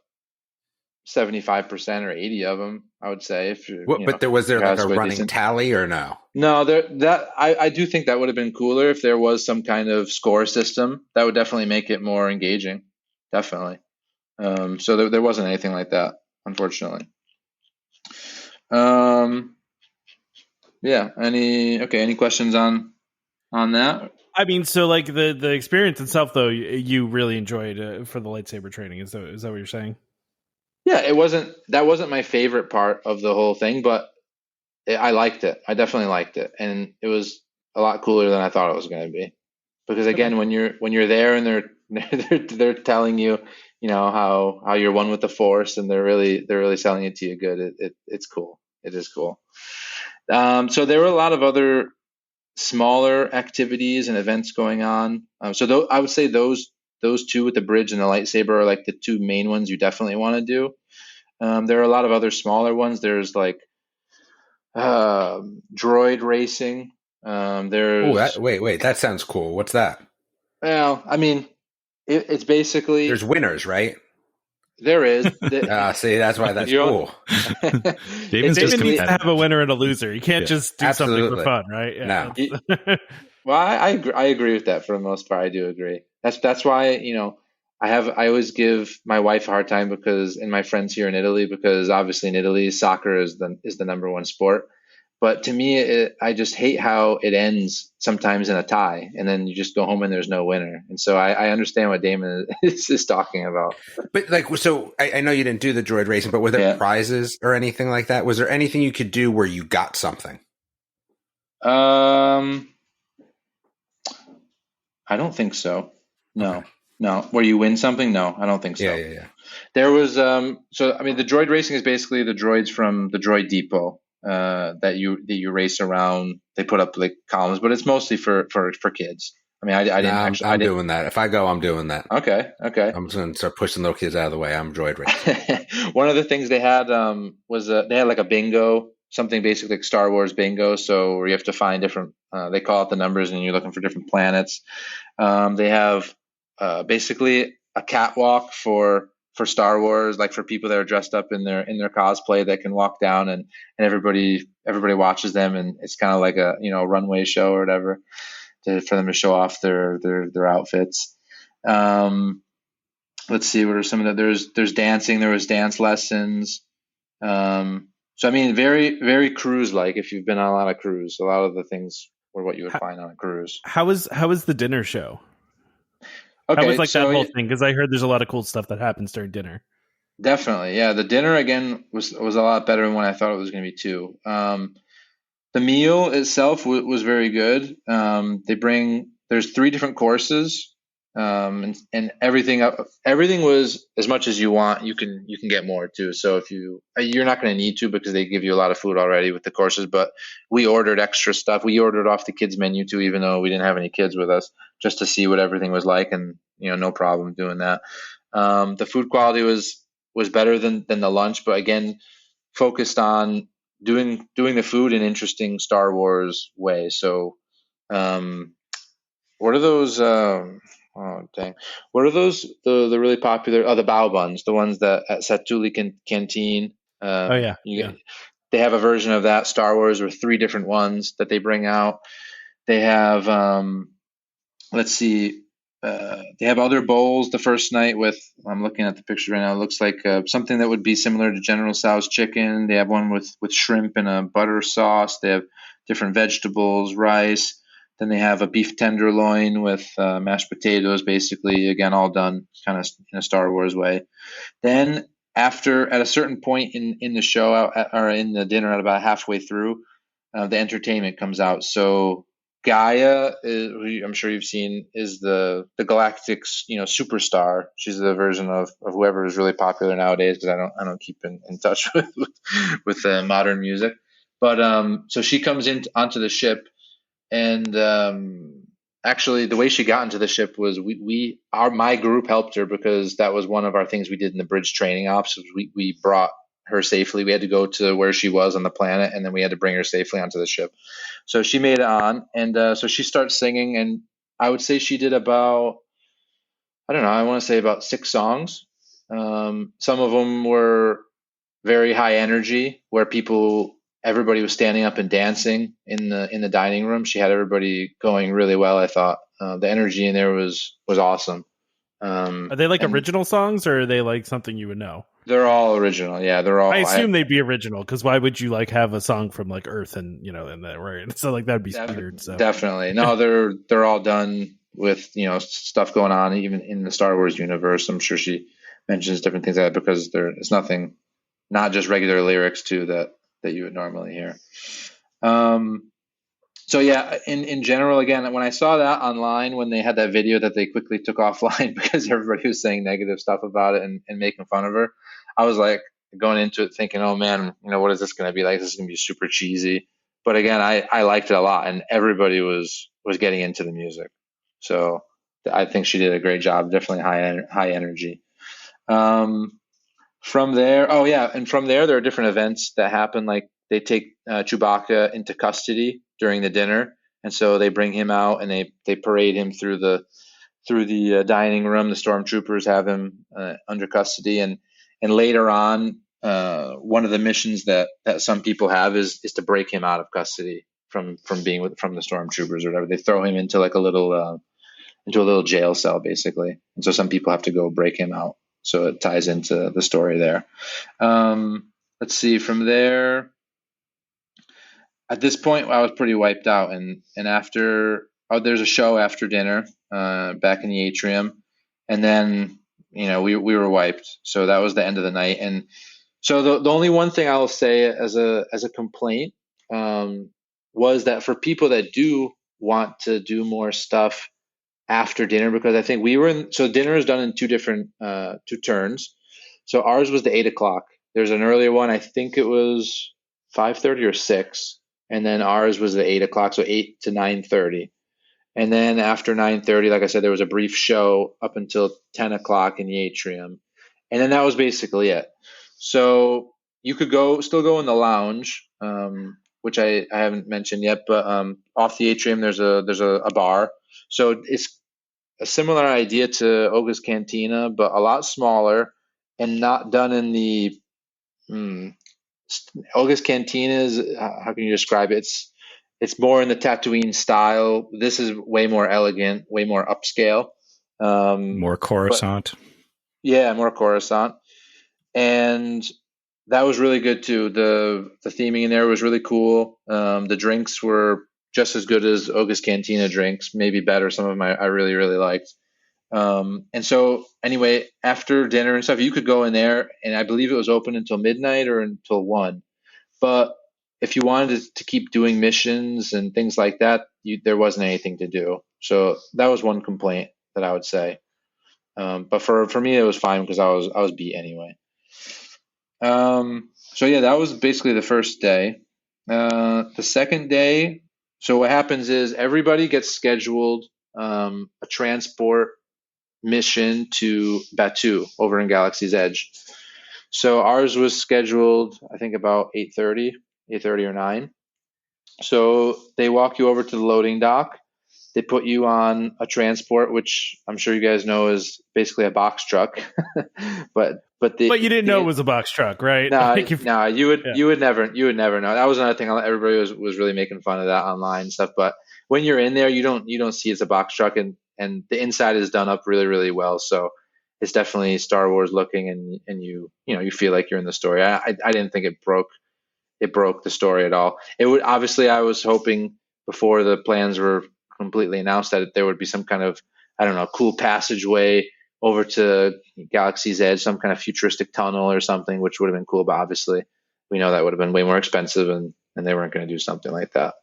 75% or 80 of them, I would say. Was there like a running tally or no? No, I do think that would have been cooler if there was some kind of score system. That would definitely make it more engaging. Definitely. So there wasn't anything like that, unfortunately. Yeah. Any questions on that? I mean, so like the experience itself, though, you really enjoyed for the lightsaber training. Is that what you're saying? Yeah, that wasn't my favorite part of the whole thing, but I liked it. I definitely liked it, and it was a lot cooler than I thought it was going to be. Because again, when you're there and they're telling you, how you're one with the Force, and they're really selling it to you good. It's cool. It is cool. So there were a lot of other smaller activities and events going on. I would say those 2 with the bridge and the lightsaber are like the 2 main ones you definitely want to do. There are a lot of other smaller ones. There's like droid racing. Wait, that sounds cool. What's that? Well, I mean, it's basically there's winners, right? There is. See, that's why that's cool. David needs to have a winner and a loser. You can't just do something for fun, right? Yeah. No. Well, I agree with that for the most part. I do agree. That's why I always give my wife a hard time and my friends here in Italy, because obviously in Italy soccer is the number one sport. But to me, I just hate how it ends sometimes in a tie, and then you just go home and there's no winner. And so I understand what Damon is talking about. But so I know you didn't do the droid racing, but were there prizes or anything like that? Was there anything you could do where you got something? I don't think so. No. Okay. No. Where you win something? No, I don't think so. Yeah. There was the droid racing is basically the droids from the droid depot. That you race around. They put up like columns, but it's mostly for kids. I mean, I'm doing that. If I go, I'm doing that. Okay. I'm just going to start pushing little kids out of the way. I'm droid racing. One of the things they had was they had like a bingo, something basically like Star Wars bingo. So where you have to find different. They call out the numbers, and you're looking for different planets. They have basically a catwalk for Star Wars, like for people that are dressed up in their cosplay that can walk down and everybody watches them, and it's kind of like a runway show or whatever for them to show off their outfits. Let's see, what are some of the there's dancing. There was dance lessons. So I mean, very very cruise like. If you've been on a lot of cruise, a lot of the things were what you would find on a cruise. How was the dinner show? Okay, how was like that whole thing? Because I heard there's a lot of cool stuff that happens during dinner. Definitely, yeah. The dinner again was a lot better than what I thought it was going to be too. The meal itself was very good. There's 3 different courses, and everything was as much as you want. You can get more too. So if you're not going to need to, because they give you a lot of food already with the courses. But we ordered extra stuff. We ordered off the kids menu too, even though we didn't have any kids with us, just to see what everything was like, and no problem doing that. The food quality was better than the lunch, but again, focused on doing the food in interesting Star Wars way. So, what are those? Oh dang! What are those? The really popular? Oh, the bao buns, the ones that at Satuli Canteen. Oh yeah, You yeah. get, they have a version of that Star Wars with 3 different ones that they bring out. They have let's see, they have other bowls the first night with. I'm looking at the picture right now. It looks like something that would be similar to General Tso's chicken. They have one with shrimp and a butter sauce. They have different vegetables, rice. Then they have a beef tenderloin with mashed potatoes, basically, again, all done kind of in a Star Wars way. Then, at a certain point in the show, or in the dinner, at about halfway through, the entertainment comes out. So Gaia, who I'm sure you've seen, is the galactic, superstar. She's the version of whoever is really popular nowadays, because I don't keep in touch with modern music. But so she comes in onto the ship, and actually, the way she got into the ship was my group helped her, because that was one of our things we did in the bridge training ops. We brought her safely. We had to go to where she was on the planet, and then we had to bring her safely onto the ship. So she made it on, and so she starts singing, and I would say she did about, I don't know, I want to say about 6 songs. Some of them were very high energy, where everybody was standing up and dancing in the dining room. She had everybody going really well. I thought the energy in there was awesome. Are they like original songs, or are they like something you would know? They're all original. Yeah, they're all. I assume they'd be original, because why would you like have a song from like Earth and and that, right? So like that'd be weird. So definitely, no, they're all done with stuff going on even in the Star Wars universe. I'm sure she mentions different things like that, because it's nothing, not just regular lyrics too that you would normally hear. So yeah, in general, again, when I saw that online, when they had that video that they quickly took offline because everybody was saying negative stuff about it and making fun of her, I was like going into it thinking, oh man, what is this going to be like? This is going to be super cheesy. But again, I liked it a lot, and everybody was getting into the music. So I think she did a great job. Definitely high energy. From there, oh yeah, and from there are different events that happen. Like they take Chewbacca into custody during the dinner, and so they bring him out and they parade him through the dining room. The stormtroopers have him under custody, and later on, one of the missions that some people have is to break him out of custody from being from the stormtroopers or whatever. They throw him into like a little jail cell, basically, and so some people have to go break him out. So it ties into the story there. Let's see. From there, at this point, I was pretty wiped out, and after there's a show after dinner back in the atrium, and then we were wiped. So that was the end of the night, and so the only one thing I'll say as a complaint was that for people that do want to do more stuff after dinner, because I think so dinner is done in two turns. So ours was the 8 o'clock. There's an earlier one. I think it was 5:30 or 6. And then ours was the 8 o'clock. So 8 to 9:30. And then after 9:30, like I said, there was a brief show up until 10 o'clock in the atrium. And then that was basically it. So you could still go in the lounge, which I haven't mentioned yet, but off the atrium, there's a bar. So it's a similar idea to Oga's Cantina, but a lot smaller and not done in the Oga's Cantina is, how can you describe it? It's more in the Tatooine style. This is way more elegant, way more upscale. More Coruscant. Yeah, more Coruscant. And that was really good too. The theming in there was really cool. The drinks were just as good as Oga's Cantina drinks, maybe better. Some of them I really, really liked. And so anyway, after dinner and stuff, you could go in there, and I believe it was open until midnight or until 1. But if you wanted to keep doing missions and things like that, there wasn't anything to do. So that was one complaint that I would say. But for me, it was fine because I was beat anyway. So yeah, that was basically the first day. The second day, so what happens is everybody gets scheduled a transport mission to Batuu over in Galaxy's Edge. So ours was scheduled, I think, about 8:30 or 9. So they walk you over to the loading dock, They put you on a transport, which I'm sure you guys know is basically a box truck. but But you didn't know it was a box truck, right? No, you would never know. That was another thing. Everybody was really making fun of that online and stuff. But when you're in there, you don't see it's a box truck, and the inside is done up really, really well. So it's definitely Star Wars looking, and you feel like you're in the story. I didn't think it broke the story at all. It would, obviously, I was hoping before the plans were completely announced that there would be some kind of, I don't know, cool passageway over to Galaxy's Edge, some kind of futuristic tunnel or something, which would have been cool. But obviously, we know that would have been way more expensive, and they weren't going to do something like that.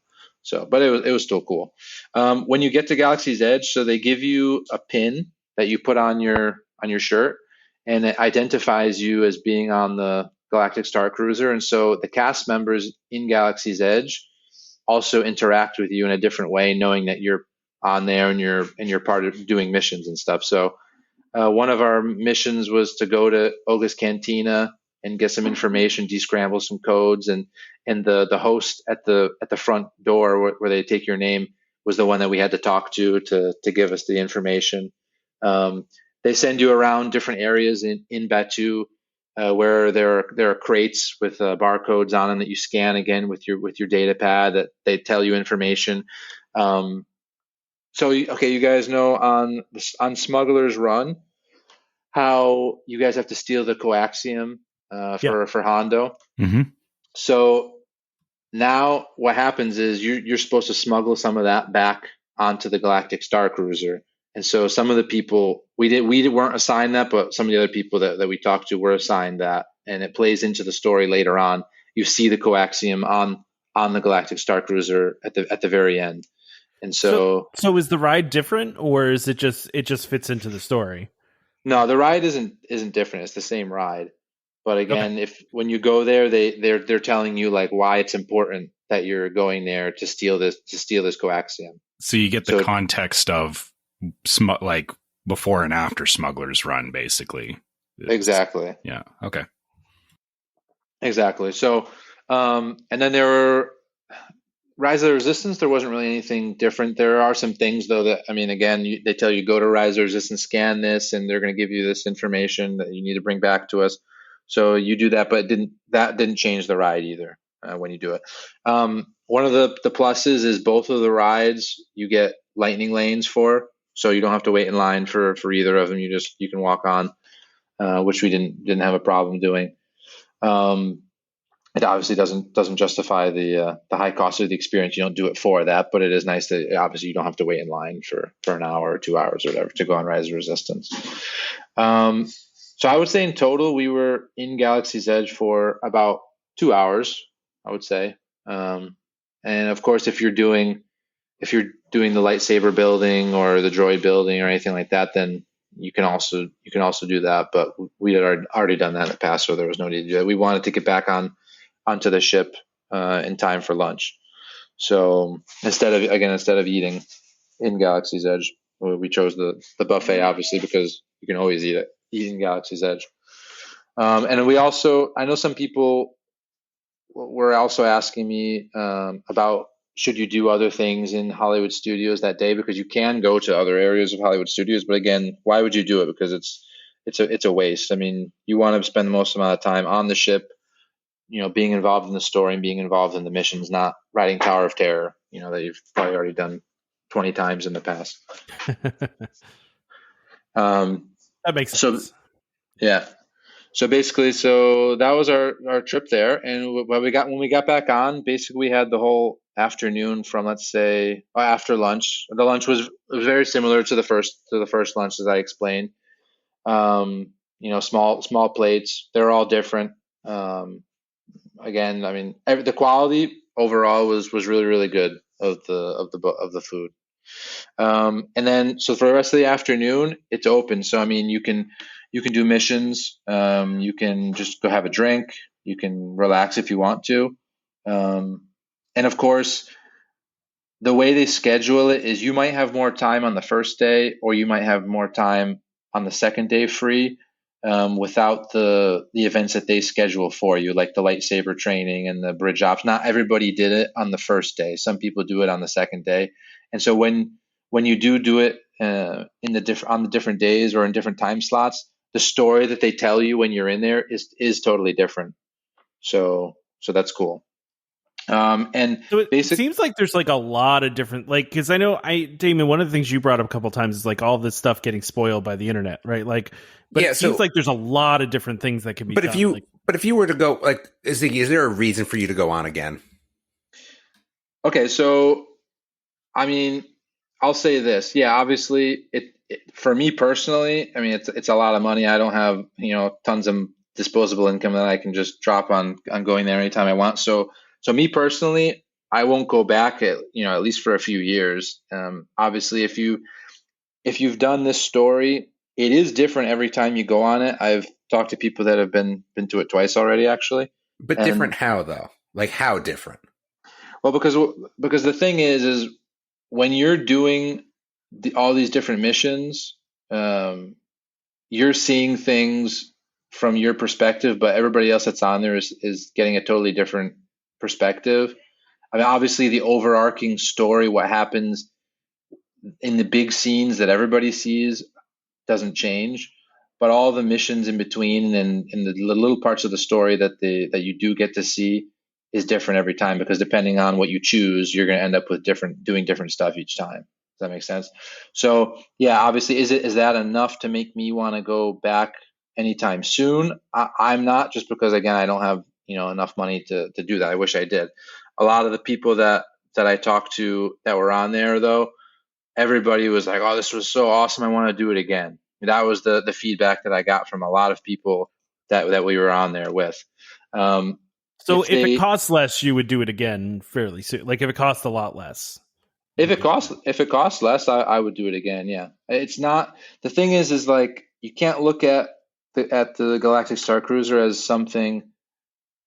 So, but it was still cool. When you get to Galaxy's Edge, so they give you a pin that you put on your shirt, and it identifies you as being on the Galactic Starcruiser. And so the cast members in Galaxy's Edge also interact with you in a different way, knowing that you're on there and you're part of doing missions and stuff. So one of our missions was to go to Oga's Cantina and get some information, descramble some codes, and the host at the front door where they take your name was the one that we had to talk to give us the information. They send you around different areas in Batuu where there are crates with barcodes on them that you scan again with your data pad that they tell you information. So you guys know on Smuggler's Run how you guys have to steal the coaxium for Hondo. Mm-hmm. So now what happens is you're supposed to smuggle some of that back onto the Galactic Starcruiser. And so some of the people we weren't assigned that, but some of the other people that we talked to were assigned that, and it plays into the story later on. You see the coaxium on the Galactic Starcruiser at the very end. And so is the ride different, or is it just fits into the story? No, the ride isn't different. It's the same ride. But again, when you go there, they're telling you like why it's important that you're going there to steal this coaxium. So you get the context of like before and after Smuggler's Run, basically. Exactly. Yeah. Okay. Exactly. So, and then there were Rise of the Resistance. There wasn't really anything different. There are some things though that, I mean, again, they tell you go to Rise of the Resistance, scan this, and they're going to give you this information that you need to bring back to us. So you do that, but that didn't change the ride either when you do it. One of the pluses is both of the rides you get lightning lanes for, so you don't have to wait in line for either of them. You can walk on, which we didn't have a problem doing. It obviously doesn't justify the high cost of the experience. You don't do it for that, but it is nice that obviously you don't have to wait in line for an hour or 2 hours or whatever to go on Rise of Resistance. So I would say in total we were in Galaxy's Edge for about 2 hours, I would say. And of course, if you're doing the lightsaber building or the droid building or anything like that, then you can also do that. But we had already done that in the past, so there was no need to do that. We wanted to get back onto the ship in time for lunch. So instead of eating in Galaxy's Edge, we chose the buffet, obviously, because you can always eat in Galaxy's Edge. And I know some people were also asking me about should you do other things in Hollywood Studios that day, because you can go to other areas of Hollywood Studios, but again, why would you do it? Because it's a waste. I mean, you want to spend the most amount of time on the ship, being involved in the story and being involved in the missions, not riding Tower of Terror, that you've probably already done 20 times in the past. That makes sense. Yeah. So basically, that was our trip there. And when we got back on, basically we had the whole afternoon from, let's say, after lunch. The lunch was very similar to the first lunch, as I explained. Small plates. They're all different. Again, I mean, the quality overall was really, really good of the food. And then so for the rest of the afternoon, it's open. So I mean, you can do missions. You can just go have a drink. You can relax if you want to. And of course, the way they schedule it is you might have more time on the first day, or you might have more time on the second day free, without the events that they schedule for you, like the lightsaber training and the bridge ops. Not everybody did it on the first day. Some people do it on the second day. And so when when you do it in on the different days or in different time slots, the story that they tell you when you're in there is totally different. So that's cool. And So it basic. seems like there's like a lot of different, like, because I know, Damon, one of the things you brought up a couple times is like all this stuff getting spoiled by the internet, right? Like, but Yeah, it seems so- like there's a lot of different things that can be But done. if you were to go, like, is there a reason for you to go on again? Okay, so I mean, I'll say this. Yeah, obviously, it for me personally, I mean, it's a lot of money. I don't have tons of disposable income that I can just drop on going there anytime I want. So me personally, I won't go back at least for a few years. Obviously, if you've done this story, it is different every time you go on it. I've talked to people that have been to it twice already, actually. But And- different how, though? Like, how different? Well, because the thing is when you're doing all these different missions, you're seeing things from your perspective, but everybody else that's on there is getting a totally different perspective. I mean, obviously, the overarching story, what happens in the big scenes that everybody sees, doesn't change, but all the missions in between and the little parts of the story that you do get to see is different every time, because depending on what you choose, you're going to end up with doing different stuff each time. Does that make sense? So yeah, obviously, is that enough to make me want to go back anytime soon? I'm not, just because again, I don't have enough money to do that. I wish I did. A lot of the people that I talked to that were on there, though, everybody was like, "Oh, this was so awesome! I want to do it again." That was the feedback that I got from a lot of people that we were on there with. So if it costs less, you would do it again fairly soon. Like if it costs a lot less. If it costs less, I would do it again. Yeah, it's not. The thing is like you can't look at the Galactic Starcruiser as something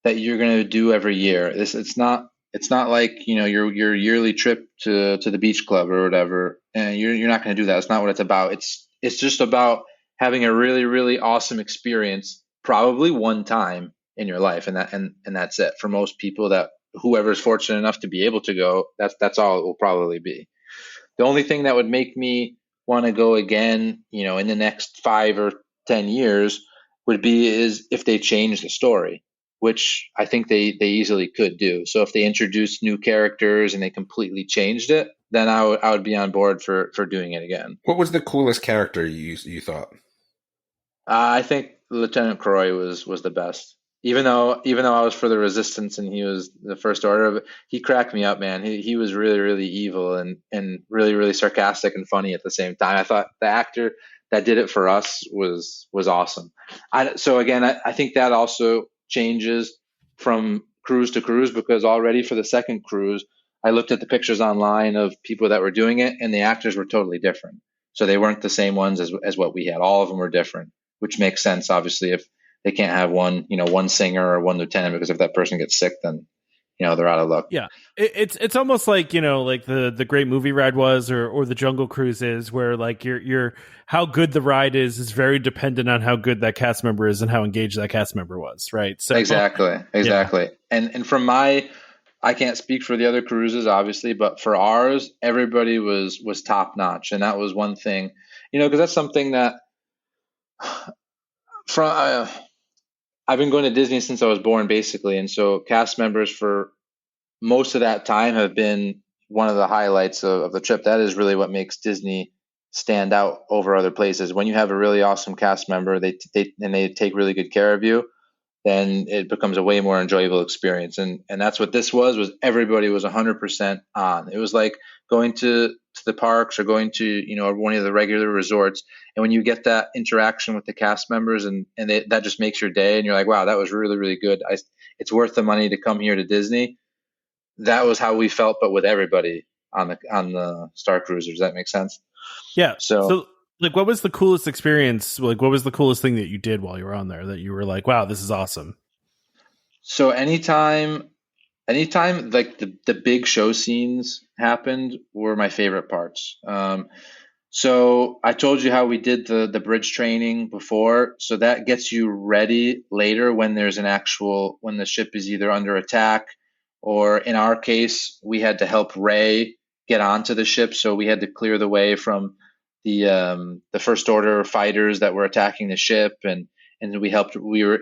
that you're going to do every year. It's not like your yearly trip to the beach club or whatever, and you're not going to do that. It's not what it's about. It's just about having a really, really awesome experience, probably one time in your life, and that's it for most people. That whoever's fortunate enough to be able to go, that's all it will probably be. The only thing that would make me want to go again, in the next 5 or 10 years, would be is if they change the story, which I think they easily could do. So if they introduced new characters and they completely changed it, then I would be on board for doing it again. What was the coolest character you thought? I think Lieutenant Croy was the best. Even though I was for the Resistance and he was the First Order, he cracked me up, man. He was really, really evil and really, really sarcastic and funny at the same time. I thought the actor that did it for us was awesome. So again, I think that also changes from cruise to cruise, because already for the second cruise, I looked at the pictures online of people that were doing it, and the actors were totally different. So they weren't the same ones as what we had. All of them were different, which makes sense, obviously, if they can't have one singer or one lieutenant, because if that person gets sick, then they're out of luck. Yeah, it's almost like like the Great Movie Ride was, or the Jungle Cruise is, where like your how good the ride is very dependent on how good that cast member is and how engaged that cast member was, right? So exactly. Yeah. And from I can't speak for the other cruises, obviously, but for ours, everybody was top notch, and that was one thing, because that's something that I've been going to Disney since I was born, basically, and so cast members for most of that time have been one of the highlights of the trip. That is really what makes Disney stand out over other places. When you have a really awesome cast member, they take really good care of you, then it becomes a way more enjoyable experience. And that's what this was everybody was 100% on. It was like going to the parks or going to, one of the regular resorts. And when you get that interaction with the cast members and that just makes your day, and you're like, wow, that was really, really good. It's worth the money to come here to Disney. That was how we felt, but with everybody on the Starcruiser. Does that make sense? Yeah. So like, what was the coolest experience? Like, what was the coolest thing that you did while you were on there that you were like, wow, this is awesome? So anytime like the big show scenes happened were my favorite parts. So I told you how we did the bridge training before. So that gets you ready later when there's when the ship is either under attack, or in our case, we had to help Ray get onto the ship. So we had to clear the way from the First Order fighters that were attacking the ship, and we were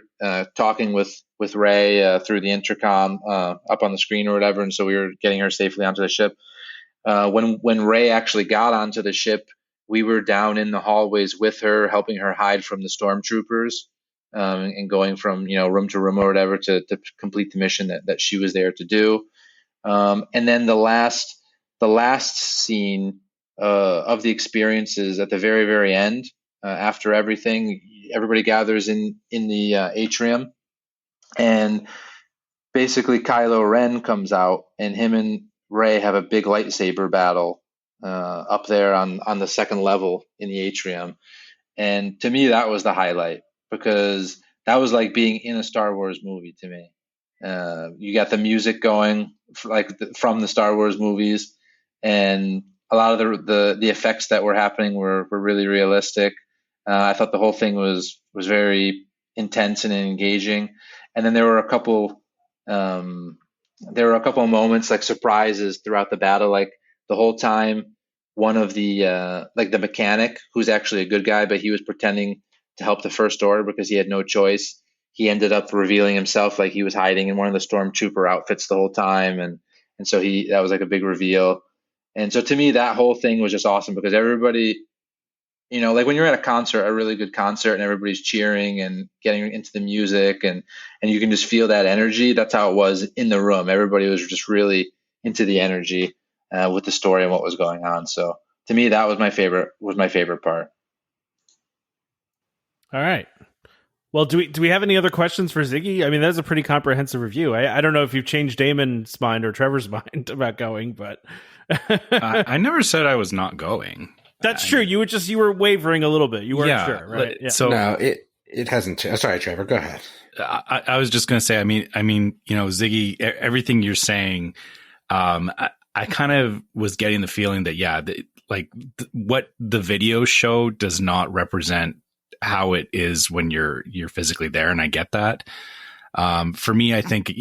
talking with Ray through the intercom up on the screen or whatever, and so we were getting her safely onto the ship. When Ray actually got onto the ship, we were down in the hallways with her, helping her hide from the stormtroopers, and going from room to room or whatever to complete the mission that she was there to do. And then the last scene of the experiences at the very, very end, after everything, everybody gathers in the atrium, and basically Kylo Ren comes out, and him and Rey have a big lightsaber battle up there on the second level in the atrium. And to me, that was the highlight, because that was like being in a Star Wars movie to me. You got the music going from the Star Wars movies, and a lot of the effects that were happening were really realistic. I thought the whole thing was very intense and engaging. And then there were a couple of moments, like surprises throughout the battle. Like the whole time, one of the the mechanic, who's actually a good guy, but he was pretending to help the First Order because he had no choice. He ended up revealing himself, like he was hiding in one of the stormtrooper outfits the whole time, and so that was like a big reveal. And so to me, that whole thing was just awesome, because everybody, like when you're at a concert, a really good concert, and everybody's cheering and getting into the music, and you can just feel that energy. That's how it was in the room. Everybody was just really into the energy with the story and what was going on. So to me, that was my favorite part. All right. Well, do we have any other questions for Ziggy? I mean, that's a pretty comprehensive review. I don't know if you've changed Damon's mind or Trevor's mind about going, but I never said I was not going. That's true. You were wavering a little bit. You weren't sure, right? Yeah. So no, it hasn't changed. Sorry, Trevor, go ahead. I was just going to say, I mean, Ziggy, everything you're saying, I kind of was getting the feeling that, what the video show does not represent how it is when you're physically there. And I get that. For me, I think,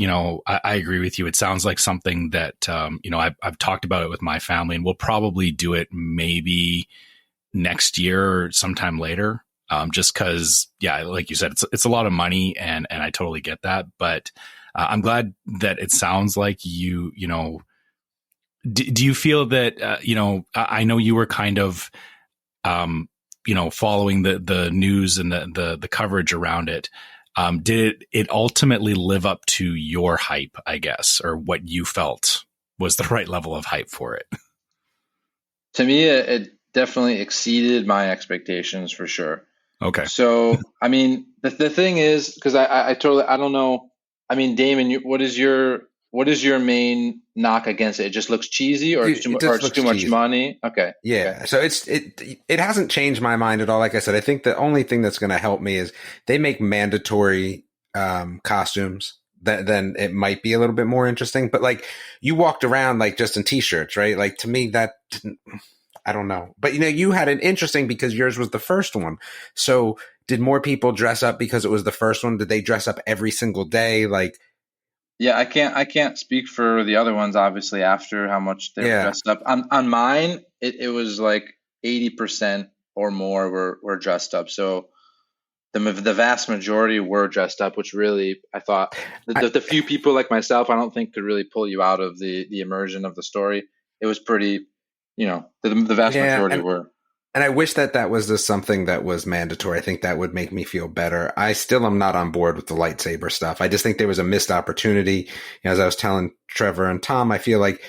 I agree with you. It sounds like something that, I've talked about it with my family, and we'll probably do it maybe next year or sometime later. Just cause like you said, it's a lot of money, and I totally get that, but, I'm glad that it sounds like do you feel that, I know you were kind of, following the news and the coverage around it. Did it ultimately live up to your hype, I guess, or what you felt was the right level of hype for it? To me, it definitely exceeded my expectations, for sure. Okay. So, I mean, the thing is, because I don't know. I mean, Damon, what is your main knock against it? It just looks cheesy, or it's too much money? Okay. Yeah. So it hasn't changed my mind at all. Like I said, I think the only thing that's going to help me is they make mandatory costumes. Then it might be a little bit more interesting. But like, you walked around like just in t-shirts, right? Like, to me, that didn't, I don't know. But you had an interesting, because yours was the first one. So did more people dress up because it was the first one? Did they dress up every single day? Like, yeah, I can't speak for the other ones, obviously, after how much they're dressed up. On mine, it was like 80% or more were dressed up. So the vast majority were dressed up, which really, I thought, the few people like myself, I don't think could really pull you out of the immersion of the story. It was pretty, the vast majority were. And I wish that was just something that was mandatory. I think that would make me feel better. I still am not on board with the lightsaber stuff. I just think there was a missed opportunity. As I was telling Trevor and Tom, I feel like,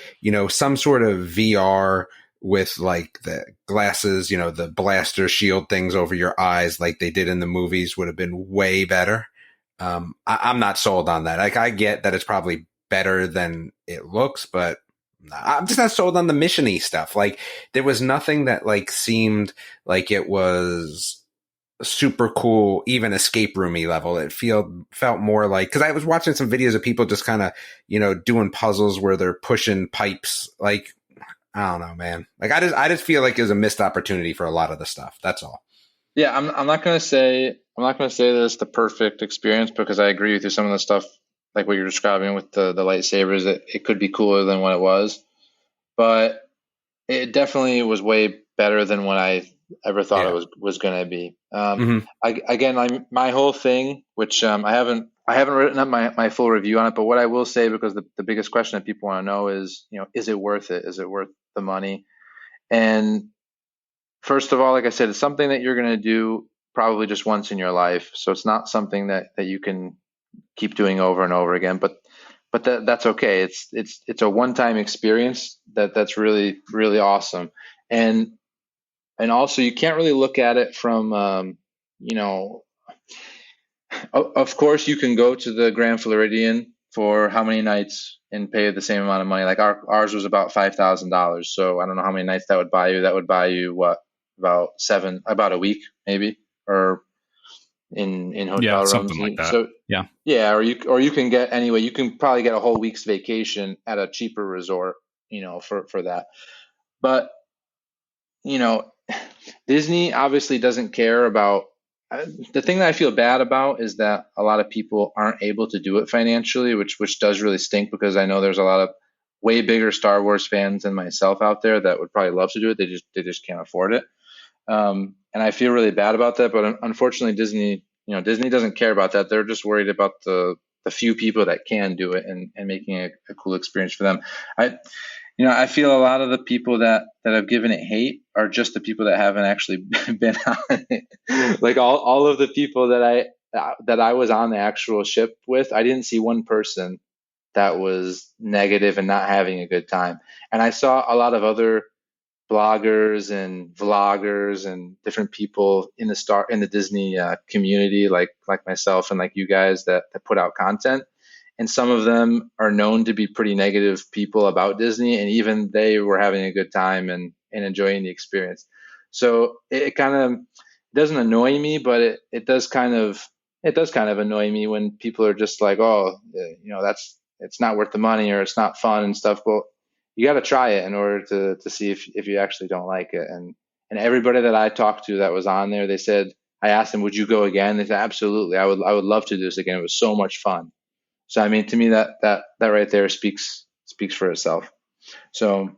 some sort of VR with like the glasses, the blaster shield things over your eyes like they did in the movies would have been way better. I'm not sold on that. Like, I get that it's probably better than it looks, but I'm just not sold on the mission-y stuff. Like, there was nothing that like seemed like it was super cool, even escape roomy level. It felt more like, because I was watching some videos of people just kind of, doing puzzles where they're pushing pipes. Like, I don't know, man. Like, I just feel like it was a missed opportunity for a lot of the stuff. That's all. Yeah, I'm not gonna say that it's the perfect experience, because I agree with you. Some of the stuff, like what you're describing with the lightsabers, it could be cooler than what it was. But it definitely was way better than what I ever thought Yeah. it was going to be. Mhm. My whole thing, which I haven't written up my full review on it, but what I will say, because the biggest question that people want to know is, is it worth it? Is it worth the money? And first of all, like I said, it's something that you're going to do probably just once in your life. So it's not something that you can keep doing over and over again. But that's okay. It's a one-time experience that's really, really awesome. And also you can't really look at it from of course you can go to the Grand Floridian for how many nights and pay the same amount of money. Like ours was about $5,000. So I don't know how many nights that would buy you. That would buy you what, about a week maybe, or in hotel rooms. Something like that. So yeah, or you can get, anyway, you can probably get a whole week's vacation at a cheaper resort, for that. But Disney obviously doesn't care about. The thing that I feel bad about is that a lot of people aren't able to do it financially, which does really stink, because I know there's a lot of way bigger Star Wars fans than myself out there that would probably love to do it. They just can't afford it. And I feel really bad about that. But unfortunately, Disney doesn't care about that. They're just worried about the few people that can do it and making a cool experience for them. I feel a lot of the people that have given it hate are just the people that haven't actually been on it. Like all of the people that I was on the actual ship with, I didn't see one person that was negative and not having a good time. And I saw a lot of other bloggers and vloggers and different people in the Disney community, like myself and like you guys that put out content. And some of them are known to be pretty negative people about Disney, and even they were having a good time and enjoying the experience. So it kind of doesn't annoy me, but it does kind of annoy me when people are just like, oh, it's not worth the money, or it's not fun and stuff. Well, you got to try it in order to see if you actually don't like it. And everybody that I talked to that was on there, they said, I asked them, would you go again? They said, absolutely, I would love to do this again. It was so much fun. So I mean, to me, that right there speaks for itself. So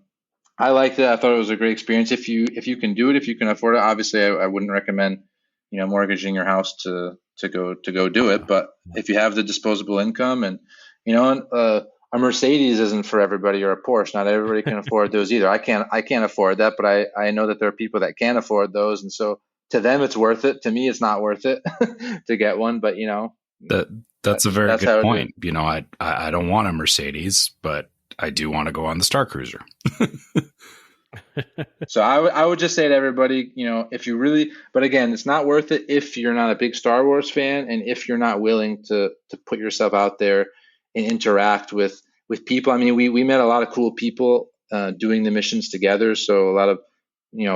I liked it. I thought it was a great experience. If you can do it, if you can afford it, obviously I wouldn't recommend mortgaging your house to go do it. But if you have the disposable income, and a Mercedes isn't for everybody, or a Porsche. Not everybody can afford those either. I can't afford that, but I know that there are people that can afford those, and so to them it's worth it. To me, it's not worth it to get one. But that's a very good point. I don't want a Mercedes, but I do want to go on the Starcruiser. So I would just say to everybody, if you really, but again, it's not worth it if you're not a big Star Wars fan, and if you're not willing to put yourself out there and interact with people. I mean, we met a lot of cool people doing the missions together. So a lot of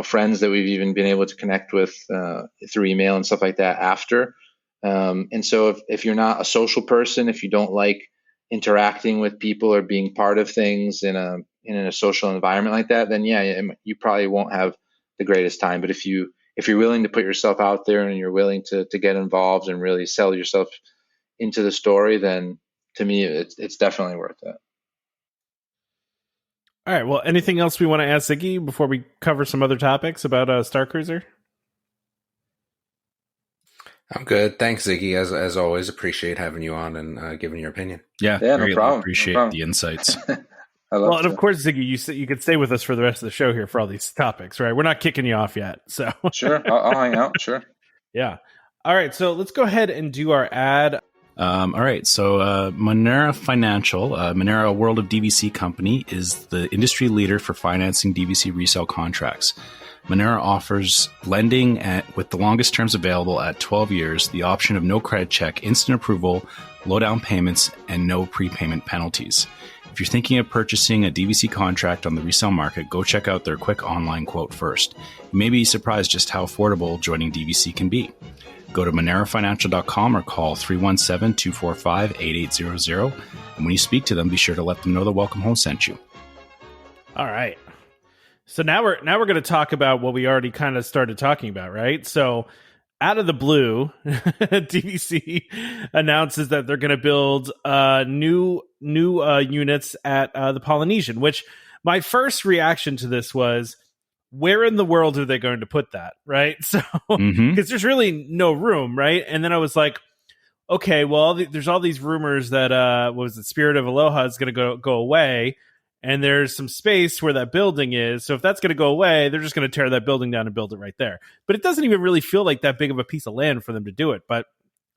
friends that we've even been able to connect with through email and stuff like that after. And so if you're not a social person, if you don't like interacting with people or being part of things in a social environment like that, then you probably won't have the greatest time. But if you're willing to put yourself out there and you're willing to get involved and really sell yourself into the story, then to me it's definitely worth it. All right. Well, anything else we want to ask Ziggy before we cover some other topics about Starcruiser? I'm good. Thanks, Ziggy. As always, appreciate having you on and giving your opinion. Yeah, no problem. Appreciate the insights. Well, and of course, Ziggy, you could stay with us for the rest of the show here for all these topics, right? We're not kicking you off yet, so sure, I'll hang out. Sure. Yeah. All right. So let's go ahead and do our ad. All right. So Monera Financial, Monera, a World of DVC company, is the industry leader for financing DVC resale contracts. Monera offers lending with the longest terms available at 12 years, the option of no credit check, instant approval, low down payments, and no prepayment penalties. If you're thinking of purchasing a DVC contract on the resale market, go check out their quick online quote first. You may be surprised just how affordable joining DVC can be. Go to monerafinancial.com or call 317-245-8800. And when you speak to them, be sure to let them know the Welcome Home sent you. All right. So now we're going to talk about what we already kind of started talking about, right? So out of the blue, DVC announces that they're going to build new units at the Polynesian, which my first reaction to this was, where in the world are they going to put that? Right. So, because there's really no room. Right. And then I was like, okay, well, there's all these rumors that, what was it? Spirit of Aloha is going to go away. And there's some space where that building is. So if that's going to go away, they're just going to tear that building down and build it right there. But it doesn't even really feel like that big of a piece of land for them to do it. But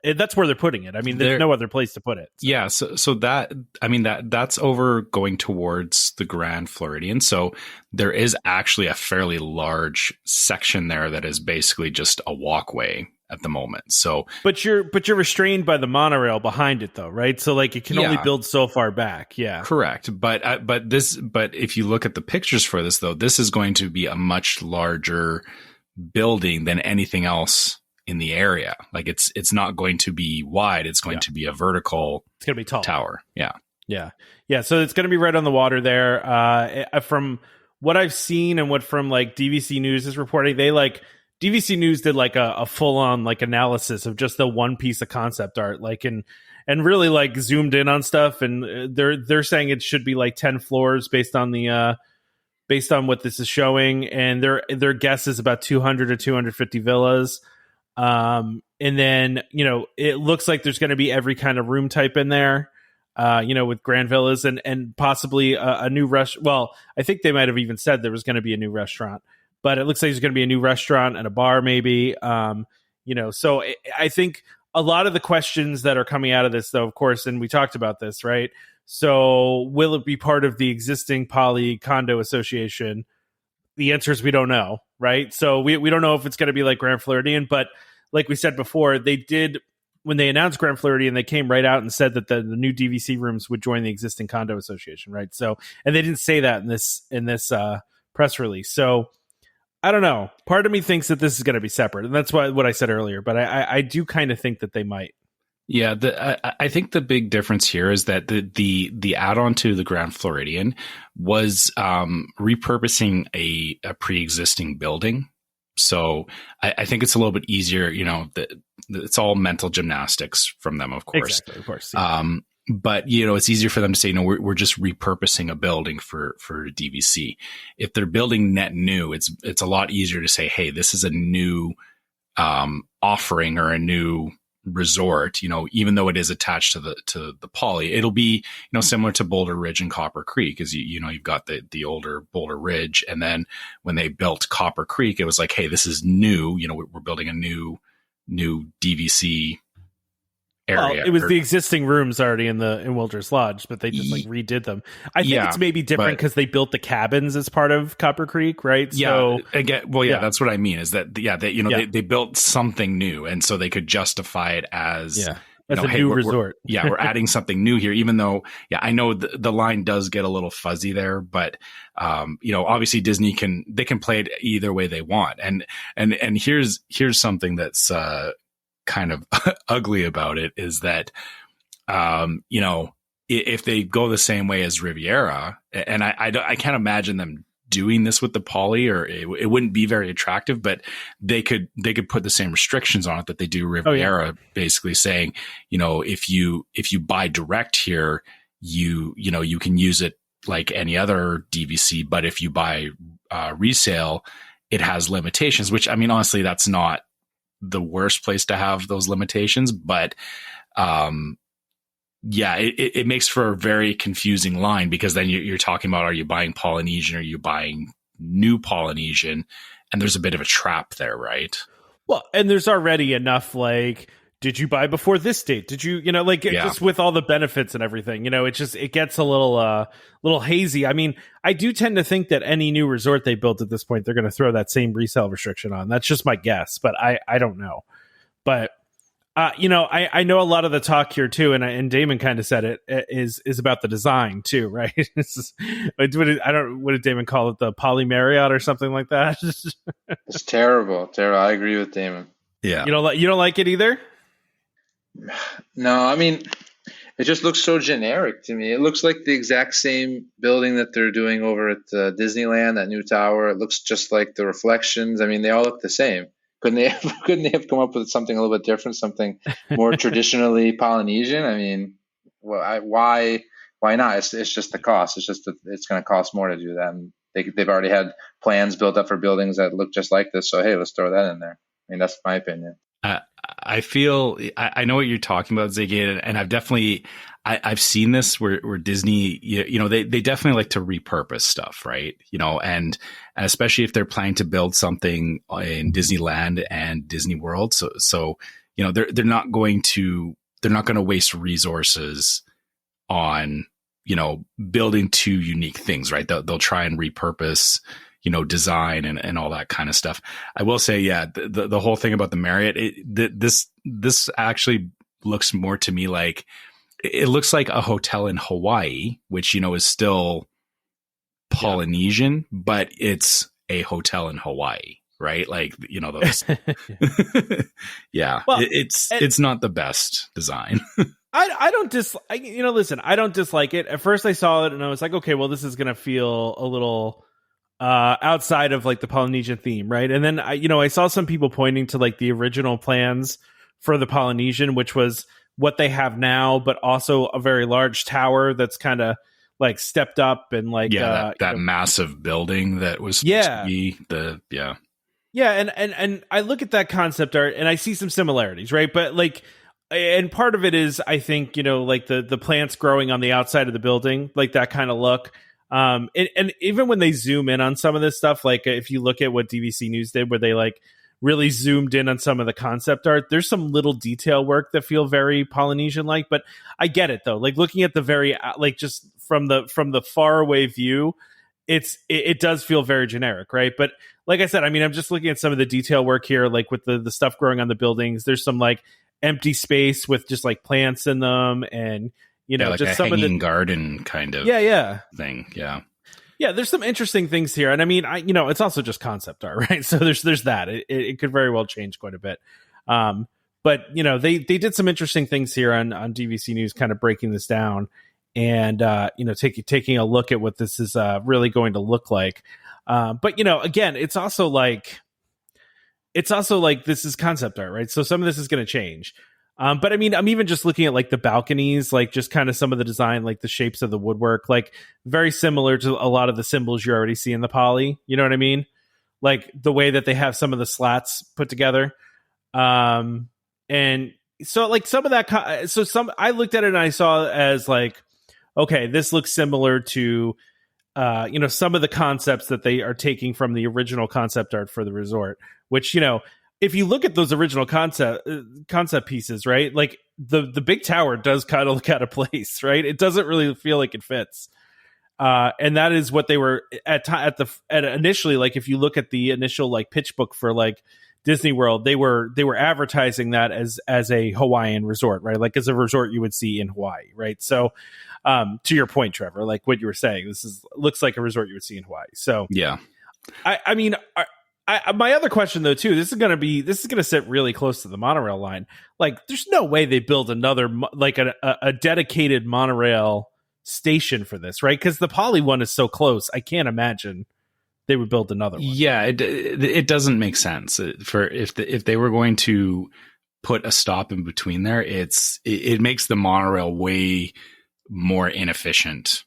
that's where they're putting it. I mean, there's no other place to put it. So. Yeah. So that, I mean, that's over going towards the Grand Floridian. So there is actually a fairly large section there that is basically just a walkway at the moment. So, but you're restrained by the monorail behind it, though, right? So like it can only build so far back. Yeah, correct. But if you look at the pictures for this, though, this is going to be a much larger building than anything else in the area. Like it's not going to be wide. It's going to be a vertical. It's going to be tall tower. Yeah. So it's going to be right on the water there. From what I've seen and what from like DVC News is reporting, DVC News did like a full on like analysis of just the one piece of concept art, like and really like zoomed in on stuff. And they're saying it should be like 10 floors based on what this is showing. And their guess is about 200 to 250 villas. And then, it looks like there's going to be every kind of room type in there, with grand villas and possibly a new restaurant. Well, I think they might have even said there was going to be a new restaurant. But it looks like there's going to be a new restaurant and a bar, maybe. So I think a lot of the questions that are coming out of this, though, of course, and we talked about this, right? So will it be part of the existing Poly Condo Association? The answer is we don't know, right? So we don't know if it's going to be like Grand Floridian, but like we said before, they did, when they announced Grand Floridian, they came right out and said that the new DVC rooms would join the existing Condo Association, right? So, and they didn't say that in this press release. So, I don't know. Part of me thinks that this is going to be separate, and that's what I said earlier. But I do kind of think that they might. Yeah, I think the big difference here is that the add-on to the Grand Floridian was repurposing a pre-existing building. So I think it's a little bit easier. It's all mental gymnastics from them, of course. Exactly, of course. Yeah. But it's easier for them to say, we're just repurposing a building for DVC. If they're building net new, it's a lot easier to say, hey, this is a new offering or a new resort. Even though it is attached to the Poly, it'll be similar to Boulder Ridge and Copper Creek, as you've got the older Boulder Ridge, and then when they built Copper Creek, it was like, hey, this is new. We're building a new DVC area. Well, it was the existing rooms already in Wilderness Lodge, but they just like redid them. I think it's maybe different because they built the cabins as part of Copper Creek, right? Yeah. So, again, that's what I mean is that they built something new, and so they could justify it as a new resort. We're adding something new here, even though I know the line does get a little fuzzy there, but obviously Disney can play it either way they want, and here's something that's kind of ugly about it is that, if they go the same way as Riviera, and I can't imagine them doing this with the Poly, or it wouldn't be very attractive, but they could put the same restrictions on it that they do Riviera, basically saying, if you buy direct here, you can use it like any other DVC, but if you buy resale, it has limitations, which, I mean, honestly, that's not the worst place to have those limitations, but it makes for a very confusing line, because then you're talking about, are you buying Polynesian, or are you buying new Polynesian? And there's a bit of a trap there, right? Well, and there's already enough, like, did you buy before this date? Did you, just with all the benefits and everything, it gets a little hazy. I mean, I do tend to think that any new resort they built at this point, they're going to throw that same resale restriction on. That's just my guess, but I don't know. But, I know a lot of the talk here too, and Damon kind of said it, is about the design too, right? What did Damon call it? The Poly Marriott or something like that? It's terrible. I agree with Damon. Yeah. You don't like it either? No, I mean, it just looks so generic to me. It looks like the exact same building that they're doing over at Disneyland, that new tower. It looks just like the reflections. I mean, they all look the same. Couldn't they have come up with something a little bit different, something more traditionally Polynesian? I mean, why why not? It's just the cost. It's just that it's going to cost more to do that. And they've already had plans built up for buildings that look just like this. So hey, let's throw that in there. I mean, that's my opinion. I feel I know what you're talking about, Ziggy, and I've definitely I've seen this where Disney, you know, they definitely like to repurpose stuff, right? You know, and especially if they're planning to build something in Disneyland and Disney World, so you know they're not going to waste resources on, you know, building two unique things, right? They'll try and repurpose, you know, design and all that kind of stuff. I will say, yeah, the whole thing about the Marriott, this actually looks more to me like it looks like a hotel in Hawaii, which, you know, is still Polynesian, but it's a hotel in Hawaii, right? Like, you know, those. Yeah, well, it's not the best design. I don't dislike, you know, listen, I don't dislike it. At first I saw it and I was like, okay, well, this is going to feel a little outside of like the Polynesian theme, right? And then I saw some people pointing to like the original plans for the Polynesian, which was what they have now, but also a very large tower that's kind of like stepped up and like that massive building that was supposed to be and I look at that concept art and I see some similarities, right? But like, and part of it is, I think, you know, like the plants growing on the outside of the building, like that kind of look. And even when they zoom in on some of this stuff, like if you look at what DVC News did, where they like really zoomed in on some of the concept art, there's some little detail work that feel very Polynesian like, but I get it though. Like looking at the very, like just from the far away view, it does feel very generic, right? But like I said, I mean, I'm just looking at some of the detail work here, like with the stuff growing on the buildings. There's some like empty space with just like plants in them, and you know, like just a some hanging of the garden kind of thing. Yeah, there's some interesting things here, and I mean, it's also just concept art, right? So there's that. It could very well change quite a bit. But you know, they did some interesting things here on DVC News, kind of breaking this down, and you know, taking a look at what this is really going to look like. But you know, again, it's also like this is concept art, right? So some of this is going to change. But I mean, I'm even just looking at like the balconies, like just kind of some of the design, like the shapes of the woodwork, like very similar to a lot of the symbols you already see in the poly. You know what I mean? Like the way that they have some of the slats put together. And so like some of that, I looked at it and I saw it as like, okay, this looks similar to, you know, some of the concepts that they are taking from the original concept art for the resort, which, you know, if you look at those original concept pieces, right, like the big tower does kind of look out of place, right? It doesn't really feel like it fits. And that is what they were at initially, like if you look at the initial like pitch book for like Disney World, they were advertising that as a Hawaiian resort, right? Like as a resort you would see in Hawaii, right? So to your point, Trevor, like what you were saying, looks like a resort you would see in Hawaii. So yeah, I mean, my other question though too, this is going to sit really close to the monorail line. Like, there's no way they build another like a dedicated monorail station for this, right? Because the Poly one is so close. I can't imagine they would build another one. Yeah, it doesn't make sense for if they were going to put a stop in between there. It makes the monorail way more inefficient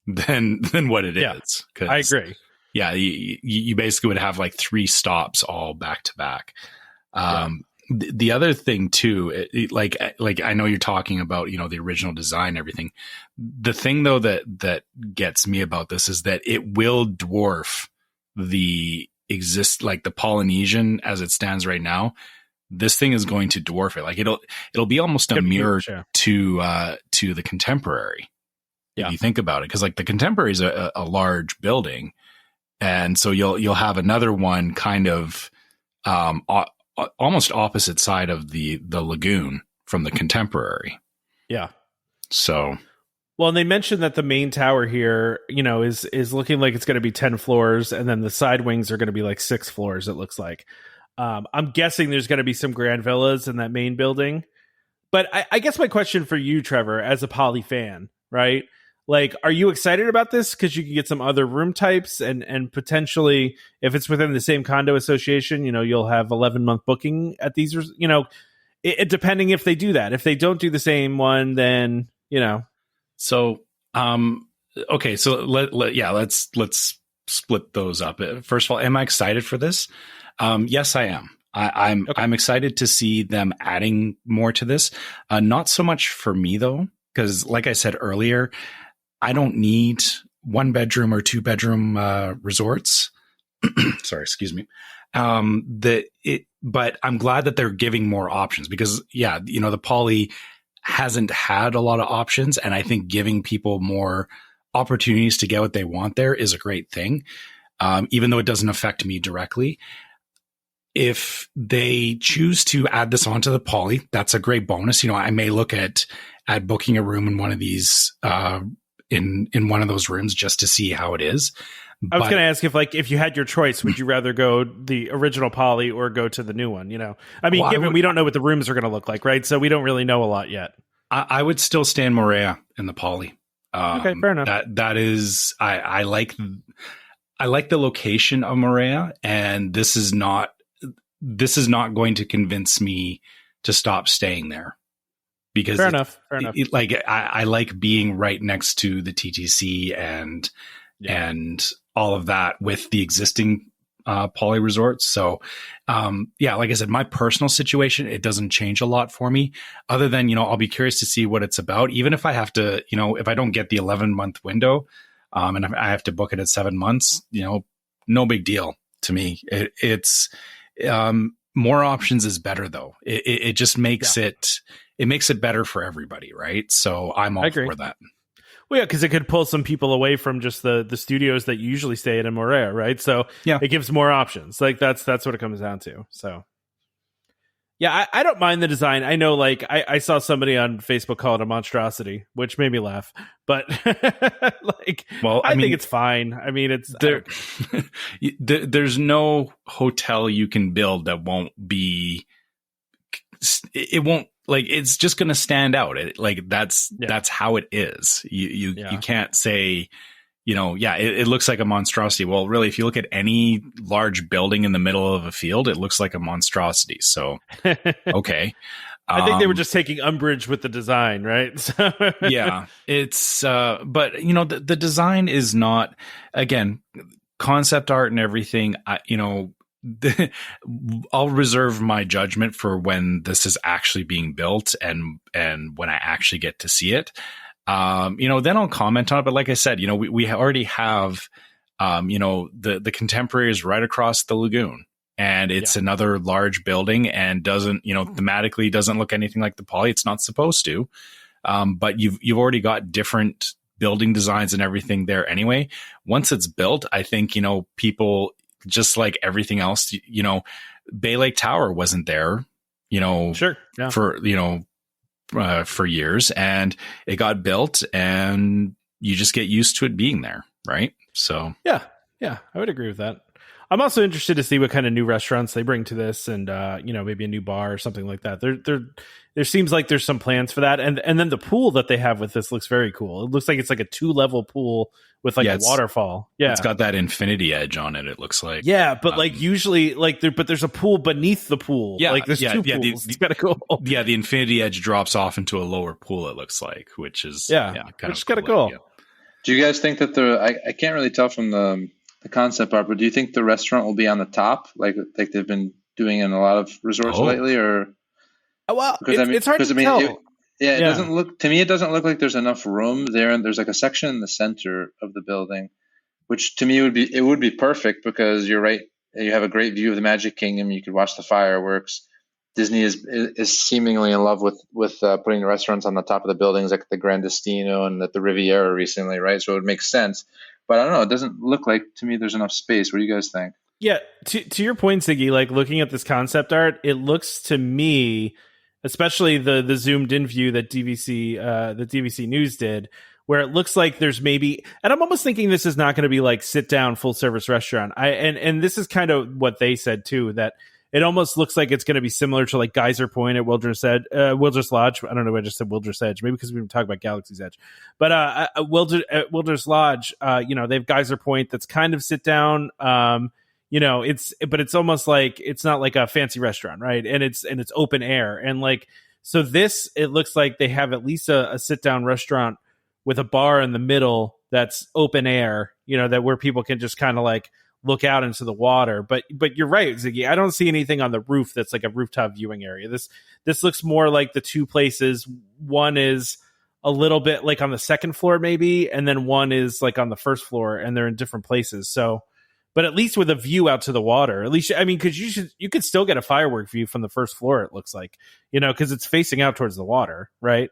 than what it is. I agree. Yeah, you basically would have like 3 stops all back to back. The other thing too, like I know you're talking about, you know, the original design and everything. The thing though that gets me about this is that it will dwarf the Polynesian as it stands right now. This thing is going to dwarf it. Like it'll be almost a mirror to the Contemporary. Yeah. If you think about it, because like the Contemporary is a large building. And so you'll have another one kind of almost opposite side of the lagoon from the Contemporary. Yeah. So, well, and they mentioned that the main tower here, you know, is looking like it's going to be 10 floors, and then the side wings are going to be like 6 floors. It looks like. I'm guessing there's going to be some grand villas in that main building. But I guess my question for you, Trevor, as a Poly fan, right? Like, are you excited about this? Because you can get some other room types and potentially, if it's within the same condo association, you know, you'll have 11-month booking at these, you know, it depending if they do that. If they don't do the same one, then, you know. So Okay, so let's split those up. First of all, am I excited for this? Yes, I am. I'm excited to see them adding more to this. Not so much for me though, because like I said earlier, I don't need 1-bedroom or 2-bedroom resorts. Sorry, excuse me. But I'm glad that they're giving more options because the poly hasn't had a lot of options, and I think giving people more opportunities to get what they want there is a great thing. Even though it doesn't affect me directly. If they choose to add this onto the poly, that's a great bonus. I may look at booking a room in one of these, in one of those rooms just to see how it is. I was going to ask if you had your choice, would you rather go the original poly or go to the new one? I mean, we don't know what the rooms are going to look like, right? So we don't really know a lot yet. I would still stay in Moorea in the poly. Okay, fair enough. That is, I like the location of Moorea, and this is not going to convince me to stop staying there because fair enough. I like being right next to the TTC and all of that with the existing poly resorts. So, like I said, my personal situation, it doesn't change a lot for me other than, I'll be curious to see what it's about. Even if I have to, if I don't get the 11-month window, and I have to book it at 7 months, no big deal to me. It's more options is better though. It just makes it makes it better for everybody. Right. So I'm all for that. Well, yeah, because it could pull some people away from just the studios that you usually stay at in Moorea, right? So it gives more options. Like that's what it comes down to. So yeah, I don't mind the design. I know, I saw somebody on Facebook call it a monstrosity, which made me laugh. But I think it's fine. I mean, it's there's no hotel you can build that won't be. It won't. It's just going to stand out. That's how it is. You can't say, it looks like a monstrosity. Well, really, if you look at any large building in the middle of a field, it looks like a monstrosity. So, okay. I think they were just taking umbrage with the design, right? Yeah, it's, but the design is not, again, concept art and everything. I'll reserve my judgment for when this is actually being built and when I actually get to see it. Then I'll comment on it. But like I said, we already have, the Contemporary is right across the lagoon, and it's another large building and doesn't, thematically doesn't look anything like the poly. It's not supposed to. But you've already got different building designs and everything there anyway. Once it's built, I think, people, just like everything else, Bay Lake Tower wasn't there, for years, and it got built, and you just get used to it being there, right? So yeah, I would agree with that. I'm also interested to see what kind of new restaurants they bring to this, and maybe a new bar or something like that. There seems like there's some plans for that, and then the pool that they have with this looks very cool. It looks like it's like a 2-level pool with a waterfall. Yeah, it's got that infinity edge on it. It looks like but usually there's a pool beneath the pool. There's two pools. It's kind of cool. Yeah, the infinity edge drops off into a lower pool. It looks like, which is kind of cool. Yeah. Do you guys think that I can't really tell from the concept art, but do you think the restaurant will be on the top, like they've been doing in a lot of resorts lately, or? Well, it's hard to tell. It doesn't look to me. It doesn't look like there's enough room there, and there's like a section in the center of the building, which to me would be perfect because you're right. You have a great view of the Magic Kingdom. You could watch the fireworks. Disney is seemingly in love with putting the restaurants on the top of the buildings, like the Grand Destino and at the Riviera recently, right? So it would make sense. But I don't know. It doesn't look like to me there's enough space. What do you guys think? Yeah, to your point, Ziggy. Looking at this concept art, it looks to me, especially the zoomed in view that DVC News did, where it looks like there's maybe, and I'm almost thinking this is not going to be like sit down full service restaurant. And this is kind of what they said too, that it almost looks like it's going to be similar to like Geyser Point at Wilderness Lodge. I don't know why I just said Wilderness Edge, maybe because we were talking about Galaxy's Edge, but at Wilderness Lodge, they have Geyser Point that's kind of sit down. It's almost like it's not like a fancy restaurant, right? And it's open air, and like so this, it looks like they have at least a sit down restaurant with a bar in the middle that's open air, that where people can just kind of like look out into the water. But you're right, Ziggy. I don't see anything on the roof that's like a rooftop viewing area. This looks more like the two places. One is a little bit like on the second floor maybe, and then one is like on the first floor, and they're in different places. So, but at least with a view out to the water, at least, I mean, because you could still get a firework view from the first floor, it looks like, because it's facing out towards the water, right?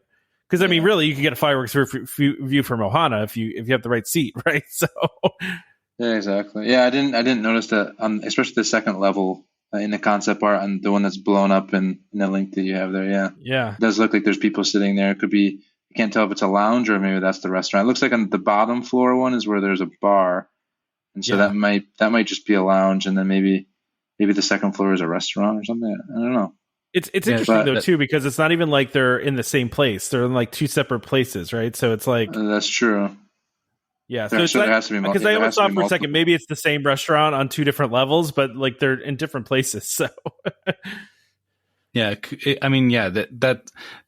Because I mean, really, you can get a fireworks view from Ohana if you have the right seat, right? So, yeah, exactly. Yeah, I didn't notice that on especially the second level in the concept art and the one that's blown up in the link that you have there. Yeah, it does look like there's people sitting there. It could be. I can't tell if it's a lounge or maybe that's the restaurant. It looks like on the bottom floor one is where there's a bar, and so that might just be a lounge, and then maybe the second floor is a restaurant or something. I don't know. It's interesting though too, because it's not even like they're in the same place. They're in like two separate places, right? So it's like that's true. Yeah, so it's like, there has to be because I almost thought for a second maybe it's the same restaurant on two different levels, but like they're in different places. So. Yeah, I mean, yeah, that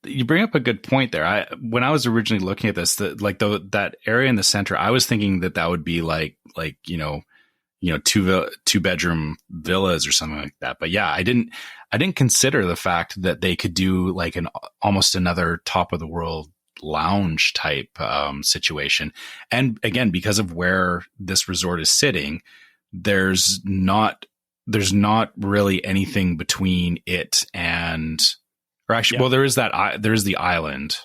you bring up a good point there. When I was originally looking at this, that area in the center, I was thinking that would be like two bedroom villas or something like that. But yeah, I didn't consider the fact that they could do like almost another top of the world lounge type situation. And again, because of where this resort is sitting, there's not really anything between it and, or actually, well, there is the island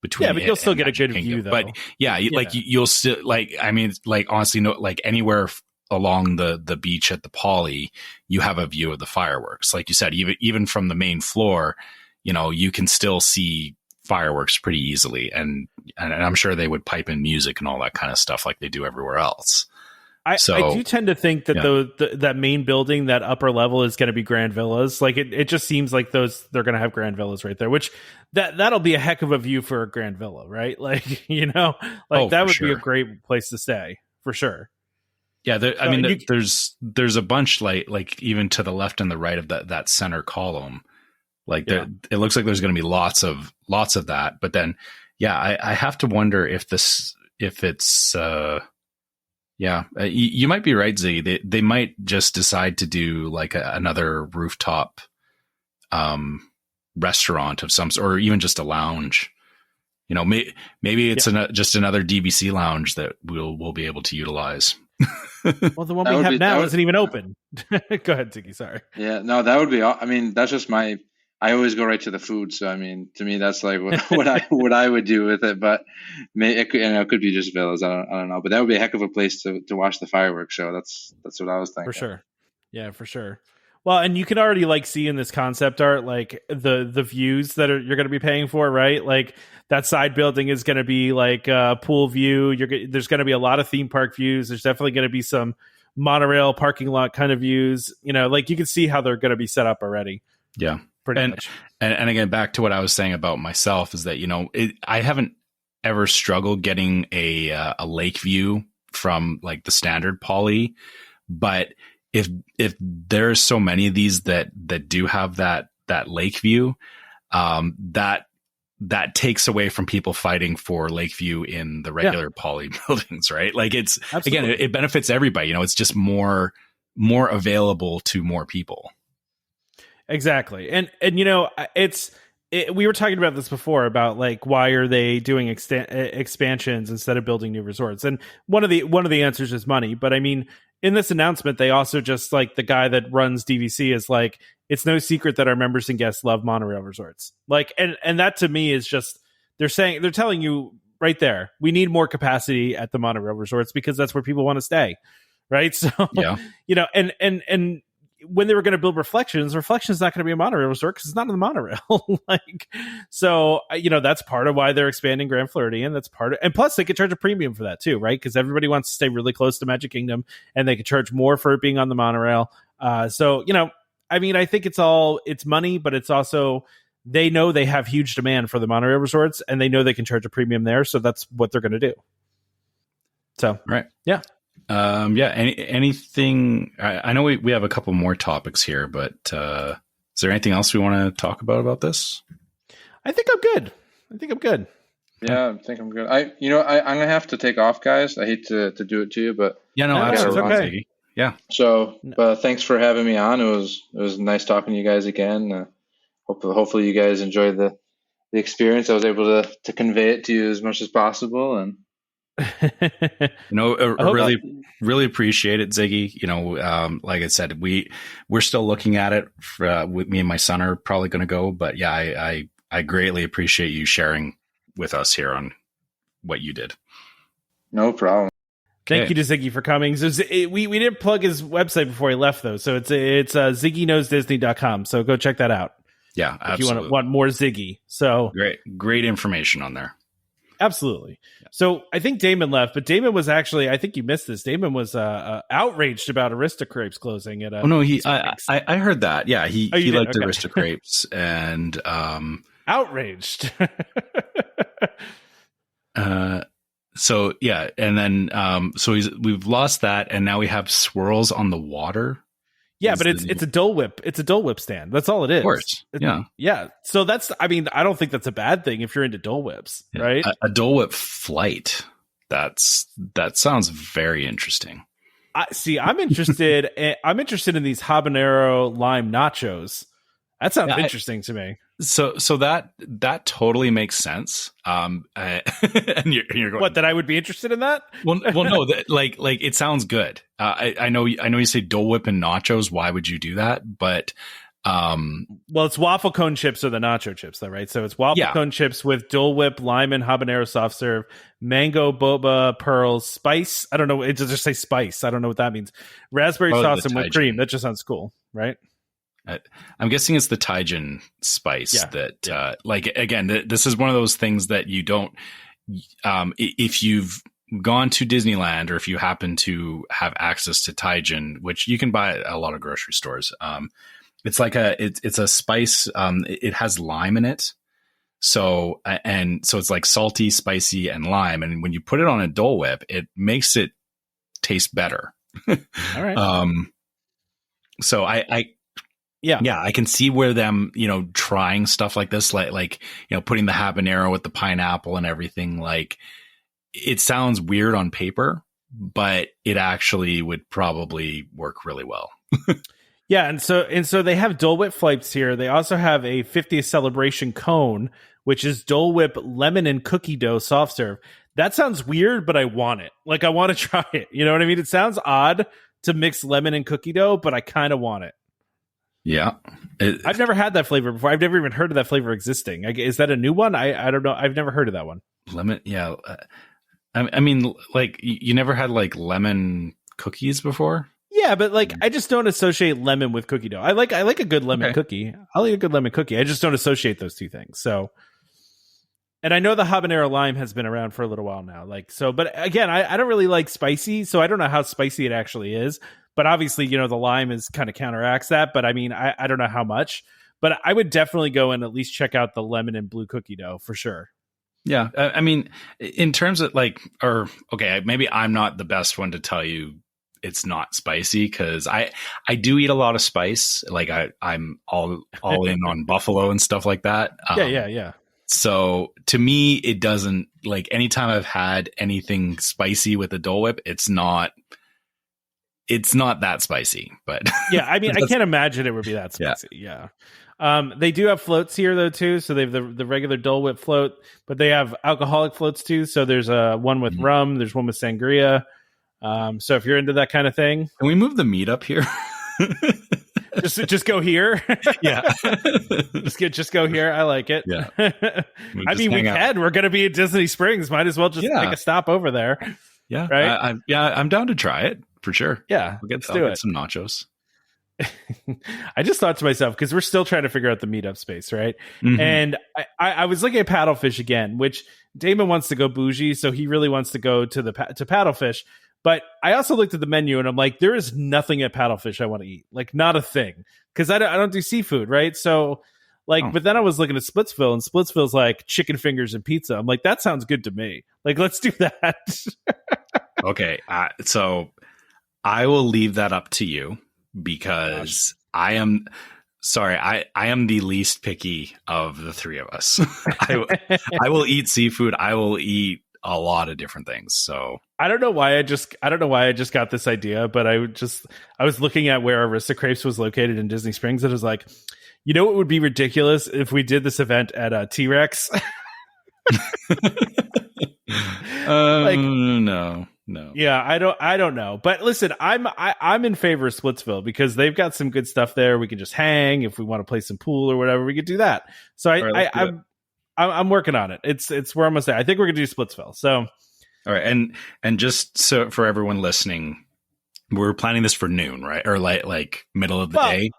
between. Yeah, but you'll still get a good view though. But yeah, you'll still I mean, honestly, no, like anywhere along the beach at the Poly, you have a view of the fireworks. Like you said, even from the main floor, you can still see fireworks pretty easily. And I'm sure they would pipe in music and all that kind of stuff like they do everywhere else. I do tend to think that that main building, that upper level, is going to be Grand Villas. Like it just seems like they're going to have Grand Villas right there, which that'll be a heck of a view for a Grand Villa, right? Like, that would be a great place to stay for sure. Yeah. There's a bunch like even to the left and the right of that center column. Like it looks like there's going to be lots of that, but then, I have to wonder if it's, you might be right, Z. They might just decide to do like another rooftop restaurant of some sort, or even just a lounge. Maybe it's just another DVC lounge that we'll be able to utilize. Well, the one we have now isn't even open. Go ahead, Ziggy. Sorry. Yeah, no, that would be. I mean, that's just I always go right to the food, so I mean, to me, that's like what I would do with it. But it could be just villas. I don't know, but that would be a heck of a place to watch the fireworks show. That's what I was thinking. For sure, yeah, for sure. Well, and you can already like see in this concept art like the views that you're going to be paying for, right? Like that side building is going to be like a pool view. There's going to be a lot of theme park views. There's definitely going to be some monorail parking lot kind of views. Like you can see how they're going to be set up already. Yeah. And again, back to what I was saying about myself is that, I haven't ever struggled getting a lake view from like the standard Poly, but if there's so many of these that do have that lake view, that takes away from people fighting for lake view in the regular Poly buildings, right? Like it's, Absolutely. Again, it benefits everybody, it's just more available to more people. Exactly. And we were talking about this before about like, why are they doing expansions instead of building new resorts? And one of the answers is money. But I mean, in this announcement, they also just like the guy that runs DVC is like, it's no secret that our members and guests love monorail resorts. Like, and that to me is just, they're telling you right there, we need more capacity at the monorail resorts because that's where people want to stay. Right. So, and when they were going to build Reflections not going to be a monorail resort because it's not on the monorail. So that's part of why they're expanding Grand Floridian. That's and plus they could charge a premium for that too, right? Because everybody wants to stay really close to Magic Kingdom, and they could charge more for it being on the monorail. So I mean, I think it's money, but it's also they know they have huge demand for the monorail resorts, and they know they can charge a premium there, so that's what they're going to do. So right, yeah. Anything? I know we have a couple more topics here, but is there anything else we want to talk about this? I think I'm good. Yeah, I think I'm good. I'm gonna have to take off, guys. I hate to do it to you, but Yeah, no, No, I gotta it's absolutely, run. okay. Ziggy. Yeah. So, No. thanks for having me on. It was nice talking to you guys again. Hopefully you guys enjoyed the experience. I was able to convey it to you as much as possible, and I I hope really appreciate it, Ziggy. Like I said, we're still looking at it. With me and my son are probably going to go, but yeah, I greatly appreciate you sharing with us here on what you did. no problem. Thank Okay. you to Ziggy for coming. So we didn't plug his website before he left, though. So it's ZiggyKnowsDisney.com. So go check that out Yeah, if absolutely. you want more Ziggy. So Great information on there. absolutely. So I think Damon left, but Damon was actually, I think you missed this. Damon was outraged about Aristocrapes closing at Oh no, I heard that. Yeah, he you did? liked Okay. Aristocrapes and outraged. so yeah, and then so we've lost that, and now we have swirls on the water. Yeah, but it's a Dole Whip. It's a Dole Whip stand. That's all it is. Of course. Yeah. So I don't think that's a bad thing if you're into Dole Whips, right? A Dole Whip flight. That sounds very interesting. I'm interested. I'm interested in these habanero lime nachos. That sounds interesting to me. So that totally makes sense. And you're going, What, that I would be interested in that? Well, no, like it sounds good. I know you say Dole Whip and nachos. Why would you do that? But well, it's waffle cone chips or the nacho chips, though, right? So it's waffle cone chips with Dole Whip, lime, and habanero soft serve, mango, boba, pearls, spice. I don't know. It does just say spice. I don't know what that means. Raspberry sauce and whipped cream. That just sounds cool, right? I'm guessing it's the Taijin spice that, like, again, this is one of those things that you don't, if you've gone to Disneyland or if you happen to have access to Taijin, which you can buy at a lot of grocery stores, it's like it's a spice. It has lime in it. So it's like salty, spicy, and lime. And when you put it on a Dole Whip, it makes it taste better. All right. So I can see where them, trying stuff like this, like putting the habanero with the pineapple and everything. Like, it sounds weird on paper, but it actually would probably work really well. Yeah, and so they have Dole Whip flights here. They also have a 50th celebration cone, which is Dole Whip lemon and cookie dough soft serve. That sounds weird, but I want it. Like, I want to try it. You know what I mean? It sounds odd to mix lemon and cookie dough, but I kind of want it. Yeah. I've never had that flavor before. I've never even heard of that flavor existing. Is that a new one? I don't know. I've never heard of that one. Lemon. Yeah. I mean, like, you never had like lemon cookies before? Yeah, but like, I just don't associate lemon with cookie dough. I like a good lemon cookie. I like a good lemon cookie. I just don't associate those two things. So, and I know the habanero lime has been around for a little while now. Like, so, but again, I don't really like spicy, so I don't know how spicy it actually is. But obviously, the lime is kind of counteracts that. But I mean, I don't know how much. But I would definitely go and at least check out the lemon and blue cookie dough for sure. Yeah. I mean, in terms of maybe I'm not the best one to tell you it's not spicy, because I do eat a lot of spice. Like, I'm all in on buffalo and stuff like that. Yeah. So to me, it doesn't, like, anytime I've had anything spicy with a Dole Whip, it's not that spicy. But yeah, I mean, I can't imagine it would be that spicy. Yeah. They do have floats here though too. So they have the regular Dole Whip float, but they have alcoholic floats too. So there's one with rum. There's one with sangria. So if you're into that kind of thing, can we move the meat up here? just go here. Yeah. just go here. I like it. Yeah. I mean, we can. We're going to be at Disney Springs. Might as well just make a stop over there. Yeah. Right. I'm down to try it for sure. Yeah. I'll get some nachos. I just thought to myself, because we're still trying to figure out the meetup space, right? Mm-hmm. And I was looking at Paddlefish again, which Damon wants to go bougie, so he really wants to go to Paddlefish. But I also looked at the menu and I'm like, there is nothing at Paddlefish I want to eat, like not a thing, because I don't do seafood, right? So like, but then I was looking at Splitsville, and Splitsville's like chicken fingers and pizza. I'm like, that sounds good to me. Like, let's do that. Okay, so I will leave that up to you, because I am Sorry, I am the least picky of the three of us. I will eat seafood. I will eat a lot of different things. So I don't know why I just got this idea, but I was looking at where Aristocrapes was located in Disney Springs, and I was like, you know, it would be ridiculous if we did this event at T-Rex. No. Yeah, I don't know. But listen, I'm in favor of Splitsville because they've got some good stuff there. We can just hang if we want to play some pool or whatever. We could do that. So I'm working on it. It's we're almost there. I think we're gonna do Splitsville. So all right, and just so for everyone listening, we're planning this for noon, right? Or like middle of the day.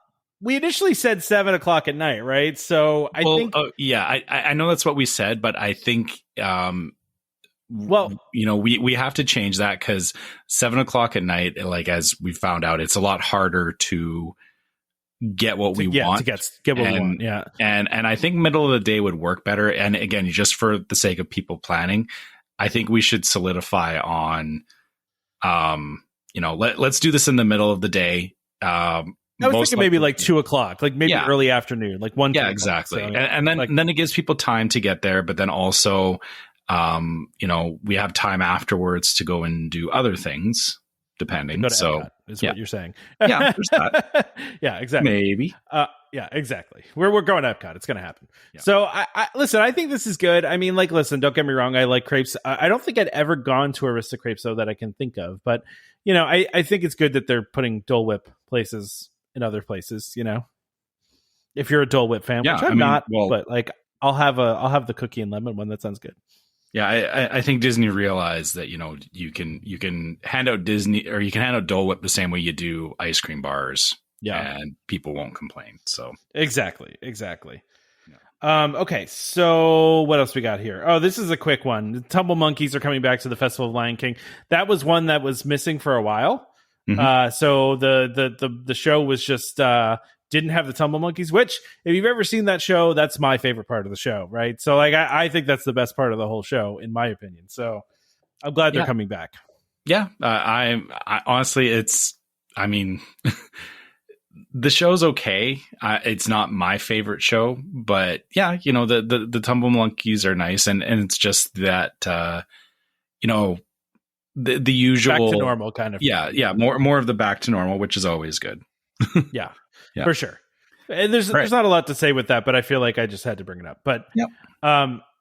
We initially said 7:00 at night, right? So I think, I know that's what we said, but I think, we have to change that because 7:00 at night, like as we found out, it's a lot harder to get what we want. To get what we want. Yeah, and I think middle of the day would work better. And again, just for the sake of people planning, I think we should solidify on, let's do this in the middle of the day. I was thinking maybe like 2:00, like maybe early afternoon, like 1. Yeah, exactly. So, and then it gives people time to get there, but then also, we have time afterwards to go and do other things, depending. So is what you're saying. Yeah, there's that. Yeah, exactly. Maybe. Yeah, exactly. We're going to Epcot. It's going to happen. Yeah. So I listen. I think this is good. I mean, like, listen. Don't get me wrong. I like crepes. I don't think I'd ever gone to Aristocrapes though that I can think of. But I think it's good that they're putting Dole Whip places in other places. If you're a Dole Whip fan, which I'm not, but like I'll have the cookie and lemon one. That sounds good. Yeah, I think Disney realized that you can hand out Disney or you can hand out Dole Whip the same way you do ice cream bars. Yeah, and people won't complain. So exactly. Yeah. Okay, so what else we got here? Oh, this is a quick one. The Tumble Monkeys are coming back to the Festival of Lion King. That was one that was missing for a while. Mm-hmm. So the show was just didn't have the Tumble Monkeys, which if you've ever seen that show, that's my favorite part of the show, right? So like I think that's the best part of the whole show, in my opinion. So I'm glad they're coming back. Yeah, I honestly, the show's okay. It's not my favorite show, but yeah, the Tumble Monkeys are nice, and it's just that the usual back to normal kind of yeah more of the back to normal, which is always good. yeah, for sure. And there's not a lot to say with that, but I feel like I just had to bring it up. But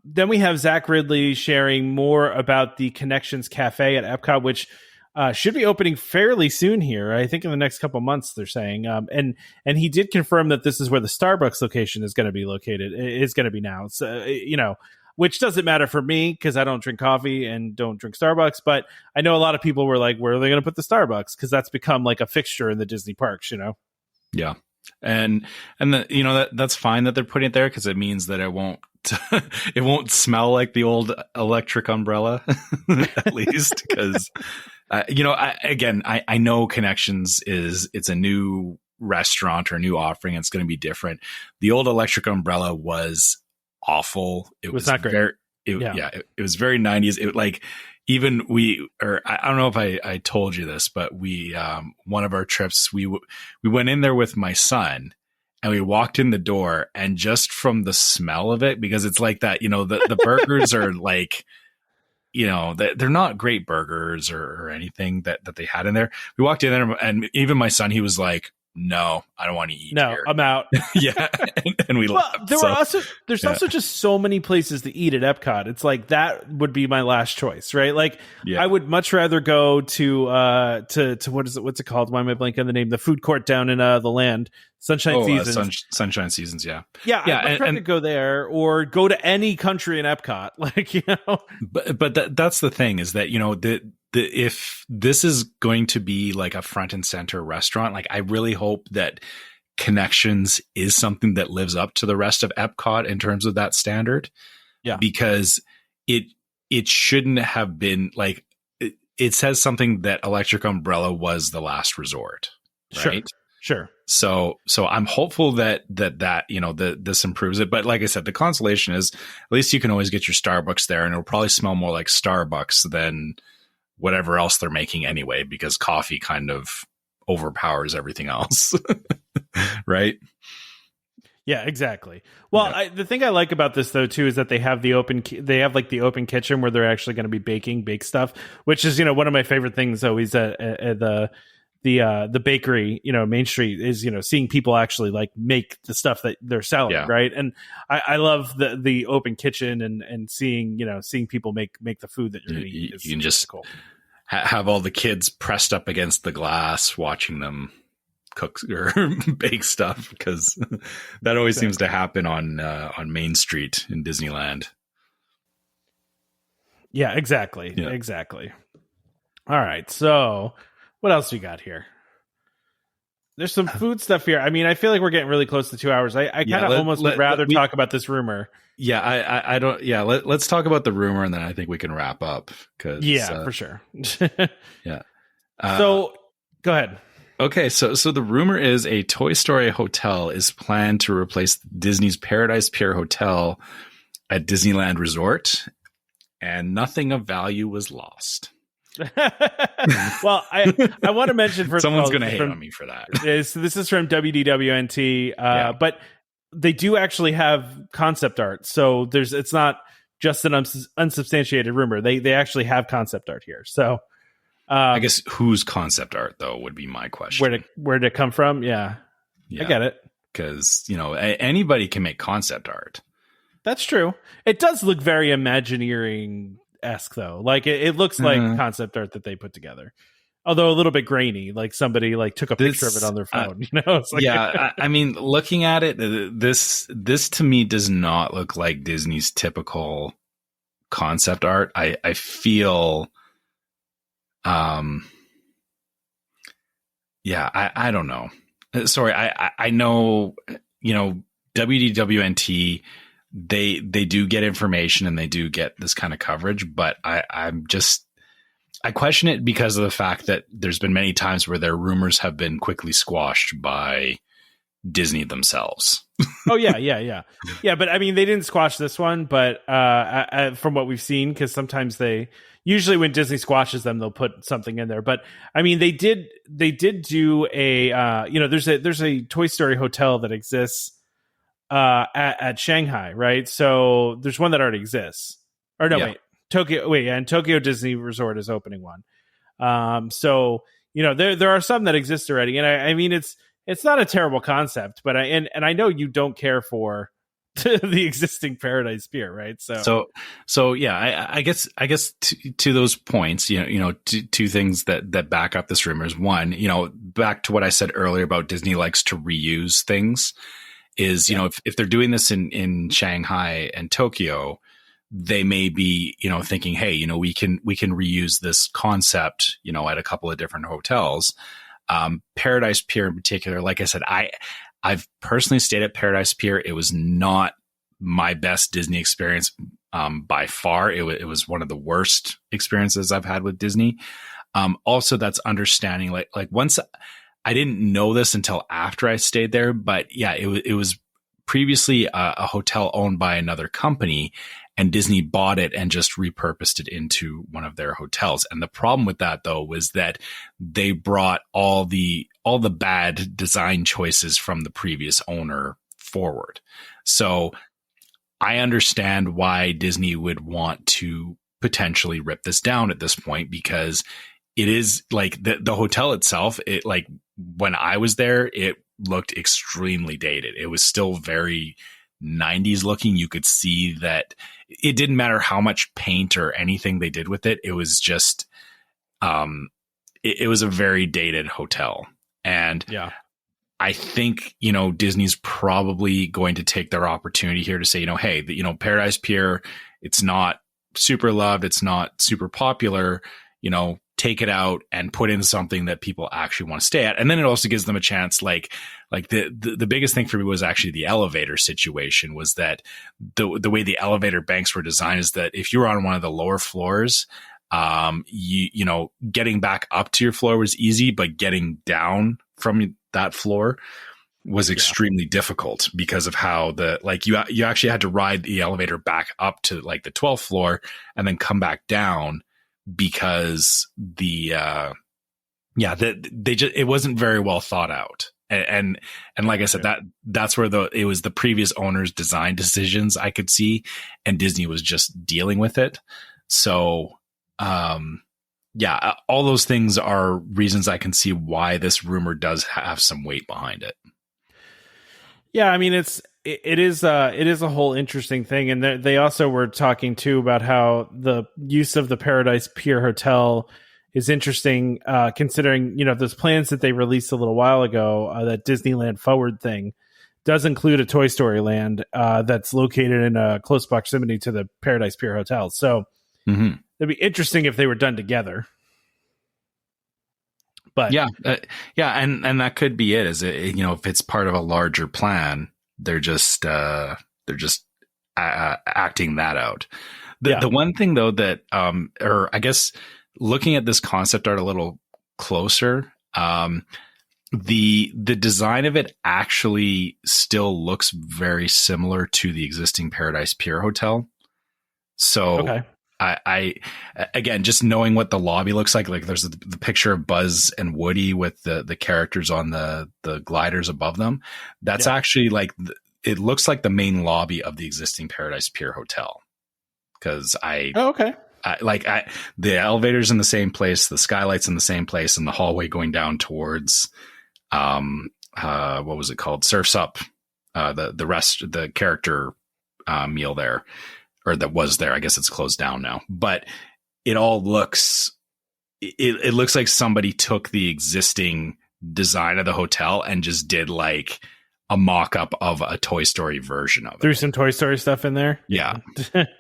then we have Zach Ridley sharing more about the Connections Cafe at Epcot, which should be opening fairly soon here. I think in the next couple months, they're saying. And he did confirm that this is where the Starbucks location is going to be located. It is going to be now. So, which doesn't matter for me because I don't drink coffee and don't drink Starbucks. But I know a lot of people were like, where are they going to put the Starbucks? Because that's become like a fixture in the Disney parks, Yeah. And that's fine that they're putting it there because it means that it won't it won't smell like the old electric umbrella, at least because I know Connections it's a new restaurant or a new offering. It's going to be different. The old electric umbrella was awful. It was not great. It was very 90s. It like even I don't know if I told you this, but we one of our trips we went in there with my son. And we walked in the door, and just from the smell of it, because it's like that, the burgers are like, they're not great burgers or anything that they had in there. We walked in there, and even my son, he was like, "No, I don't want to eat. No, here." I'm out." Yeah, and we left. There's also just so many places to eat at Epcot. It's like that would be my last choice, right? Like I would much rather go to what's it called? Why am I blanking on the name? The food court down in the Land. Sunshine Seasons. Sunshine Seasons, yeah. Yeah, I'd rather go there or go to any country in Epcot. But that's the thing is that, if this is going to be like a front and center restaurant, like I really hope that Connections is something that lives up to the rest of Epcot in terms of that standard. Yeah. Because it shouldn't have been like, it says something that Electric Umbrella was the last resort. Right? Sure. So I'm hopeful that this improves it. But like I said, the consolation is at least you can always get your Starbucks there, and it'll probably smell more like Starbucks than whatever else they're making anyway, because coffee kind of overpowers everything else. Right? Yeah, exactly. Well, Yeah. the thing I like about this though too is that they have the open like the open kitchen where they're actually going to be bake stuff, which is one of my favorite things always at the bakery, Main Street is seeing people actually like make the stuff that they're selling, Yeah. right? And I love the open kitchen and seeing people make the food that you're going to eat. You can just cool. Have all the kids pressed up against the glass watching them cook or bake stuff, because that always seems to happen on Main Street in Disneyland. Yeah, exactly. Yeah. Exactly. All right. So what else we got here? There's some food stuff here. I mean, I feel like we're getting really close to 2 hours. I kind of almost would rather talk about this rumor. Yeah, I don't. Yeah, let's talk about the rumor, and then I think we can wrap up. Cause, for sure. Yeah. So go ahead. Okay, so the rumor is a Toy Story hotel is planned to replace Disney's Paradise Pier Hotel at Disneyland Resort, and nothing of value was lost. Well, I want to mention first. Someone's going to hate on me for that. This is from WDWNT, but they do actually have concept art, so it's not just an unsubstantiated rumor. They actually have concept art here. So. I guess whose concept art though would be my question. Where did it come from? Yeah, I get it. Because anybody can make concept art. That's true. It does look very Imagineering-esque though. Like it looks like concept art that they put together. Although a little bit grainy, like somebody took a picture of it on their phone. It's like, yeah, I mean, looking at it, this to me does not look like Disney's typical concept art. I feel. I don't know. Sorry, I know, WDWNT, they do get information and they do get this kind of coverage, but I question it because of the fact that there's been many times where their rumors have been quickly squashed by Disney themselves. Oh yeah. But I mean, they didn't squash this one, but from what we've seen, because sometimes usually when Disney squashes them, they'll put something in there. But I mean, they did do a there's a Toy Story hotel that exists at Shanghai, right? So there's one that already exists. Or no, wait, Tokyo. Wait, and Tokyo Disney Resort is opening one. So there are some that exist already, and I mean it's not a terrible concept, but I know you don't care for the existing Paradise Pier, right? So yeah, I guess to those points, two things that back up this rumor is one, back to what I said earlier about Disney likes to reuse things is, if they're doing this in Shanghai and Tokyo, they may be, thinking, hey, we can reuse this concept, at a couple of different hotels. Paradise Pier in particular, like I said, I've personally stayed at Paradise Pier. It was not my best Disney experience by far. It was one of the worst experiences I've had with Disney. Also, that's understanding like once I didn't know this until after I stayed there, but yeah, it was previously a hotel owned by another company, and Disney bought it and just repurposed it into one of their hotels. And the problem with that though was that they brought all the bad design choices from the previous owner forward. So I understand why Disney would want to potentially rip this down at this point, because it is like the hotel itself, it like when I was there, it looked extremely dated. It was still very 90s looking. You could see that it didn't matter how much paint or anything they did with it. It was just, it was a very dated hotel. And yeah, I think, Disney's probably going to take their opportunity here to say, hey, Paradise Pier, it's not super loved. It's not super popular, take it out and put in something that people actually want to stay at. And then it also gives them a chance. Like the biggest thing for me was actually the elevator situation, was that the way the elevator banks were designed is that if you were on one of the lower floors, getting back up to your floor was easy, but getting down from that floor was extremely difficult because of how you actually had to ride the elevator back up to like the 12th floor and then come back down, because it wasn't very well thought out. And like I said, that's where it was the previous owner's design decisions I could see, and Disney was just dealing with it. So, yeah, all those things are reasons I can see why this rumor does have some weight behind it. Yeah, I mean, it is a whole interesting thing, and they also were talking too about how the use of the Paradise Pier Hotel is interesting, considering those plans that they released a little while ago, that Disneyland Forward thing does include a Toy Story Land that's located in a close proximity to the Paradise Pier Hotel. So it'd be interesting if they were done together. But yeah, and that could be it. Is it if it's part of a larger plan, they're just acting that out. The one thing though that or I guess looking at this concept art a little closer, the design of it actually still looks very similar to the existing Paradise Pier Hotel. So okay. I again, just knowing what the lobby looks like there's the picture of Buzz and Woody with the characters on the gliders above them. That's actually it looks like the main lobby of the existing Paradise Pier Hotel. Cause the elevator's in the same place, the skylight's in the same place, and the hallway going down towards, what was it called? Surf's Up, the character, meal there. Or that was there. I guess it's closed down now, but it all looks, it looks like somebody took the existing design of the hotel and just did like a mock-up of a Toy Story version of it. Threw some Toy Story stuff in there. Yeah.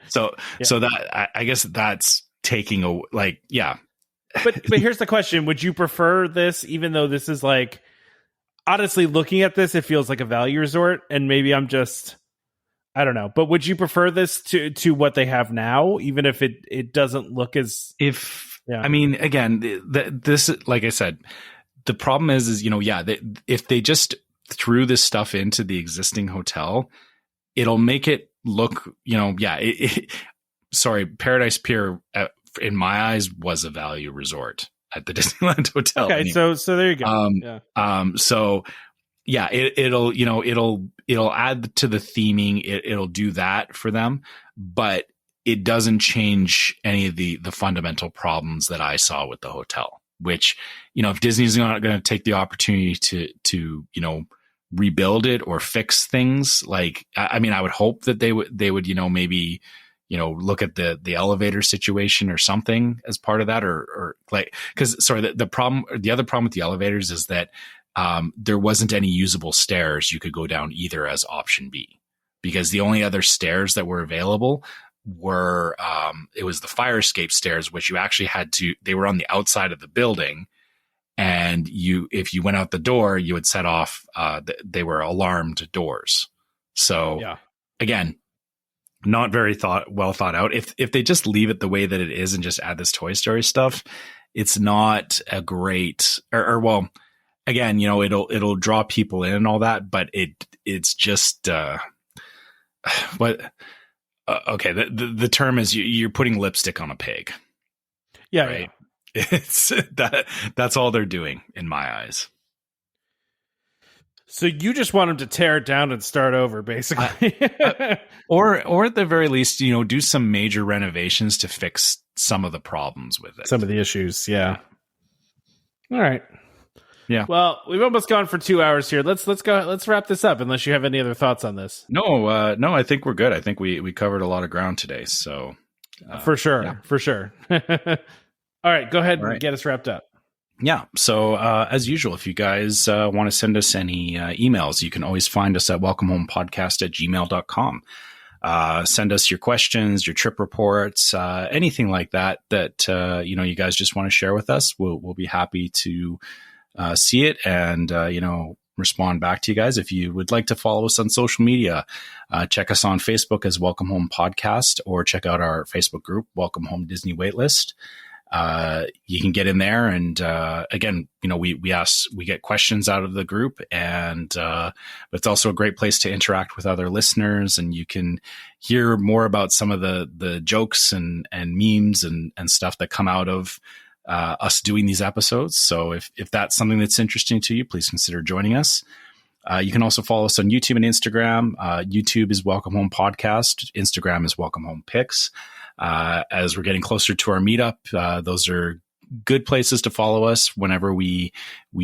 So that, I guess that's taking a, But here's the question. Would you prefer this, even though this is like, honestly, looking at this, it feels like a value resort, and maybe I'm just, I don't know, but would you prefer this to what they have now, even if it doesn't look as I mean, again, this, like I said, the problem is if they just threw this stuff into the existing hotel, it'll make it look, sorry, Paradise Pier, in my eyes, was a value resort at the Disneyland Hotel. Okay, anyway. so there you go. So yeah, it'll add to the theming. It'll do that for them, but it doesn't change any of the fundamental problems that I saw with the hotel. Which, if Disney's not going to take the opportunity to rebuild it or fix things, I mean, I would hope that they would maybe look at the elevator situation or something as part of that, or because sorry, the other problem with the elevators is that there wasn't any usable stairs you could go down either as option B, because the only other stairs that were available were it was the fire escape stairs, which you actually they were on the outside of the building, and if you went out the door, you would set off they were alarmed doors. So again, not very well thought out. If they just leave it the way that it is and just add this Toy Story stuff, it's not a great well, again, it'll draw people in and all that, but it's just okay. The term is you're putting lipstick on a pig. Yeah, right. Yeah. It's that's all they're doing in my eyes. So you just want them to tear it down and start over, basically, or at the very least, do some major renovations to fix some of the problems with it, some of the issues. Yeah. All right. Yeah. Well, we've almost gone for 2 hours here. Let's go. Let's wrap this up. Unless you have any other thoughts on this. No. I think we're good. I think we covered a lot of ground today. So for sure. All right. Go ahead and get us wrapped up. Yeah. So as usual, if you guys want to send us any emails, you can always find us at welcomehomepodcast@gmail.com. Send us your questions, your trip reports, anything like that you guys just want to share with us. We'll be happy to see it and respond back to you guys. If you would like to follow us on social media, check us on Facebook as Welcome Home Podcast, or check out our Facebook group, Welcome Home Disney Waitlist. You can get in there, and again, we get questions out of the group, and but it's also a great place to interact with other listeners, and you can hear more about some of the jokes and memes and stuff that come out of us doing these episodes. So if that's something that's interesting to you, please consider joining us. You can also follow us on YouTube and Instagram. YouTube is Welcome Home Podcast. Instagram is Welcome Home Pics. As we're getting closer to our meetup, those are good places to follow us. Whenever we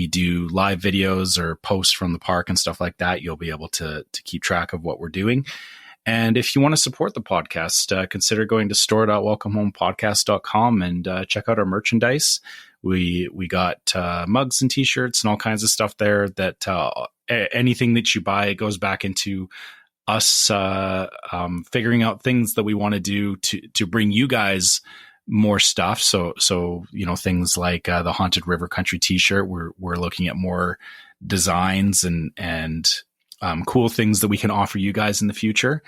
do live videos or posts from the park and stuff like that, you'll be able to keep track of what we're doing. And if you want to support the podcast, consider going to store.welcomehomepodcast.com and check out our merchandise. We got mugs and t-shirts and all kinds of stuff there that anything that you buy goes back into us figuring out things that we want to do to bring you guys more stuff. So things like the Haunted River Country t-shirt, we're looking at more designs and cool things that we can offer you guys in the future.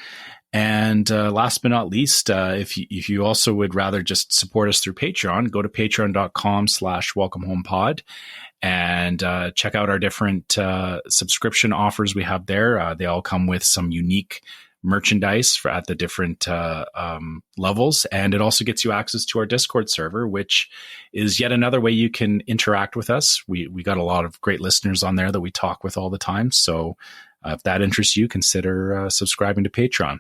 And last but not least, if you also would rather just support us through Patreon, go to patreon.com/welcomehomepod and check out our different subscription offers we have there. They all come with some unique merchandise at the different levels. And it also gets you access to our Discord server, which is yet another way you can interact with us. We got a lot of great listeners on there that we talk with all the time. So if that interests you, consider subscribing to Patreon.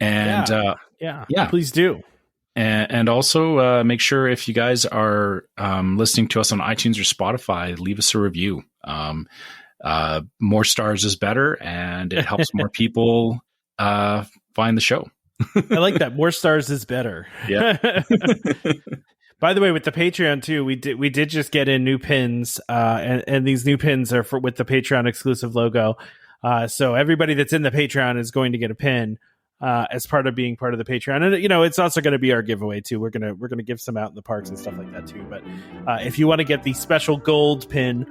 And please do. And also make sure if you guys are listening to us on iTunes or Spotify, leave us a review. More stars is better, and it helps more people find the show. I like that. More stars is better. Yeah. By the way, with the Patreon too, we did just get in new pins, and these new pins are with the Patreon exclusive logo. So everybody that's in the Patreon is going to get a pin as part of being part of the Patreon, and it's also going to be our giveaway too. We're gonna give some out in the parks and stuff like that too. But if you want to get the special gold pin,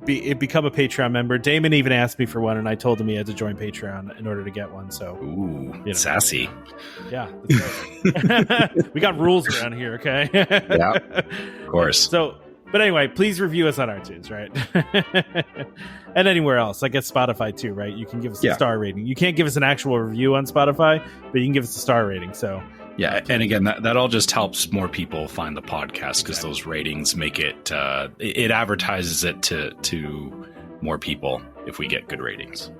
become a Patreon member. Damon even asked me for one, and I told him he had to join Patreon in order to get one. So, sassy. Yeah, that's right. We got rules around here, okay? Yeah, of course. So, but anyway, please review us on iTunes, right? And anywhere else, I guess Spotify too, right? You can give us a star rating. You can't give us an actual review on Spotify, but you can give us a star rating. So. Yeah, and again, that all just helps more people find the podcast because those ratings make it it advertises it to more people if we get good ratings.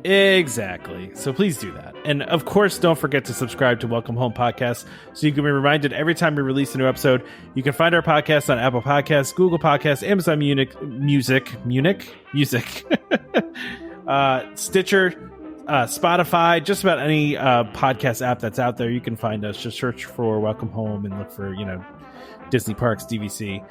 Exactly. So please do that. And of course, don't forget to subscribe to Welcome Home Podcast so you can be reminded every time we release a new episode. You can find our podcast on Apple Podcasts, Google Podcasts, Amazon Music, Stitcher, Spotify, just about any podcast app that's out there. You can find us. Just search for Welcome Home and look for Disney Parks DVC.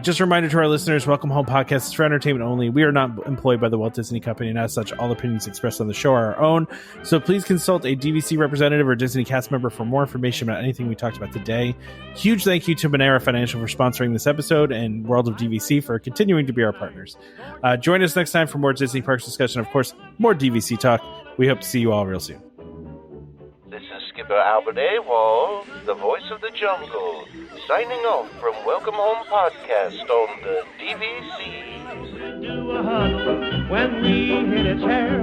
Just a reminder to our listeners, Welcome Home Podcast is for entertainment only. We are not employed by the Walt Disney Company, and as such, all opinions expressed on the show are our own. So please consult a DVC representative or Disney cast member for more information about anything we talked about today. Huge thank you to Monera Financial for sponsoring this episode and World of DVC for continuing to be our partners. Join us next time for more Disney Parks discussion. Of course, more DVC talk. We hope to see you all real soon. This is Skipper Albert Awol, the voice of the jungle, signing off from Welcome Home Podcast on the DVC. Do a huddle when we hit its hair.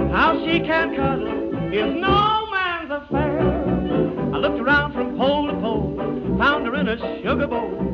How she can cuddle is no man's affair. I looked around from pole to pole, found her in a sugar bowl.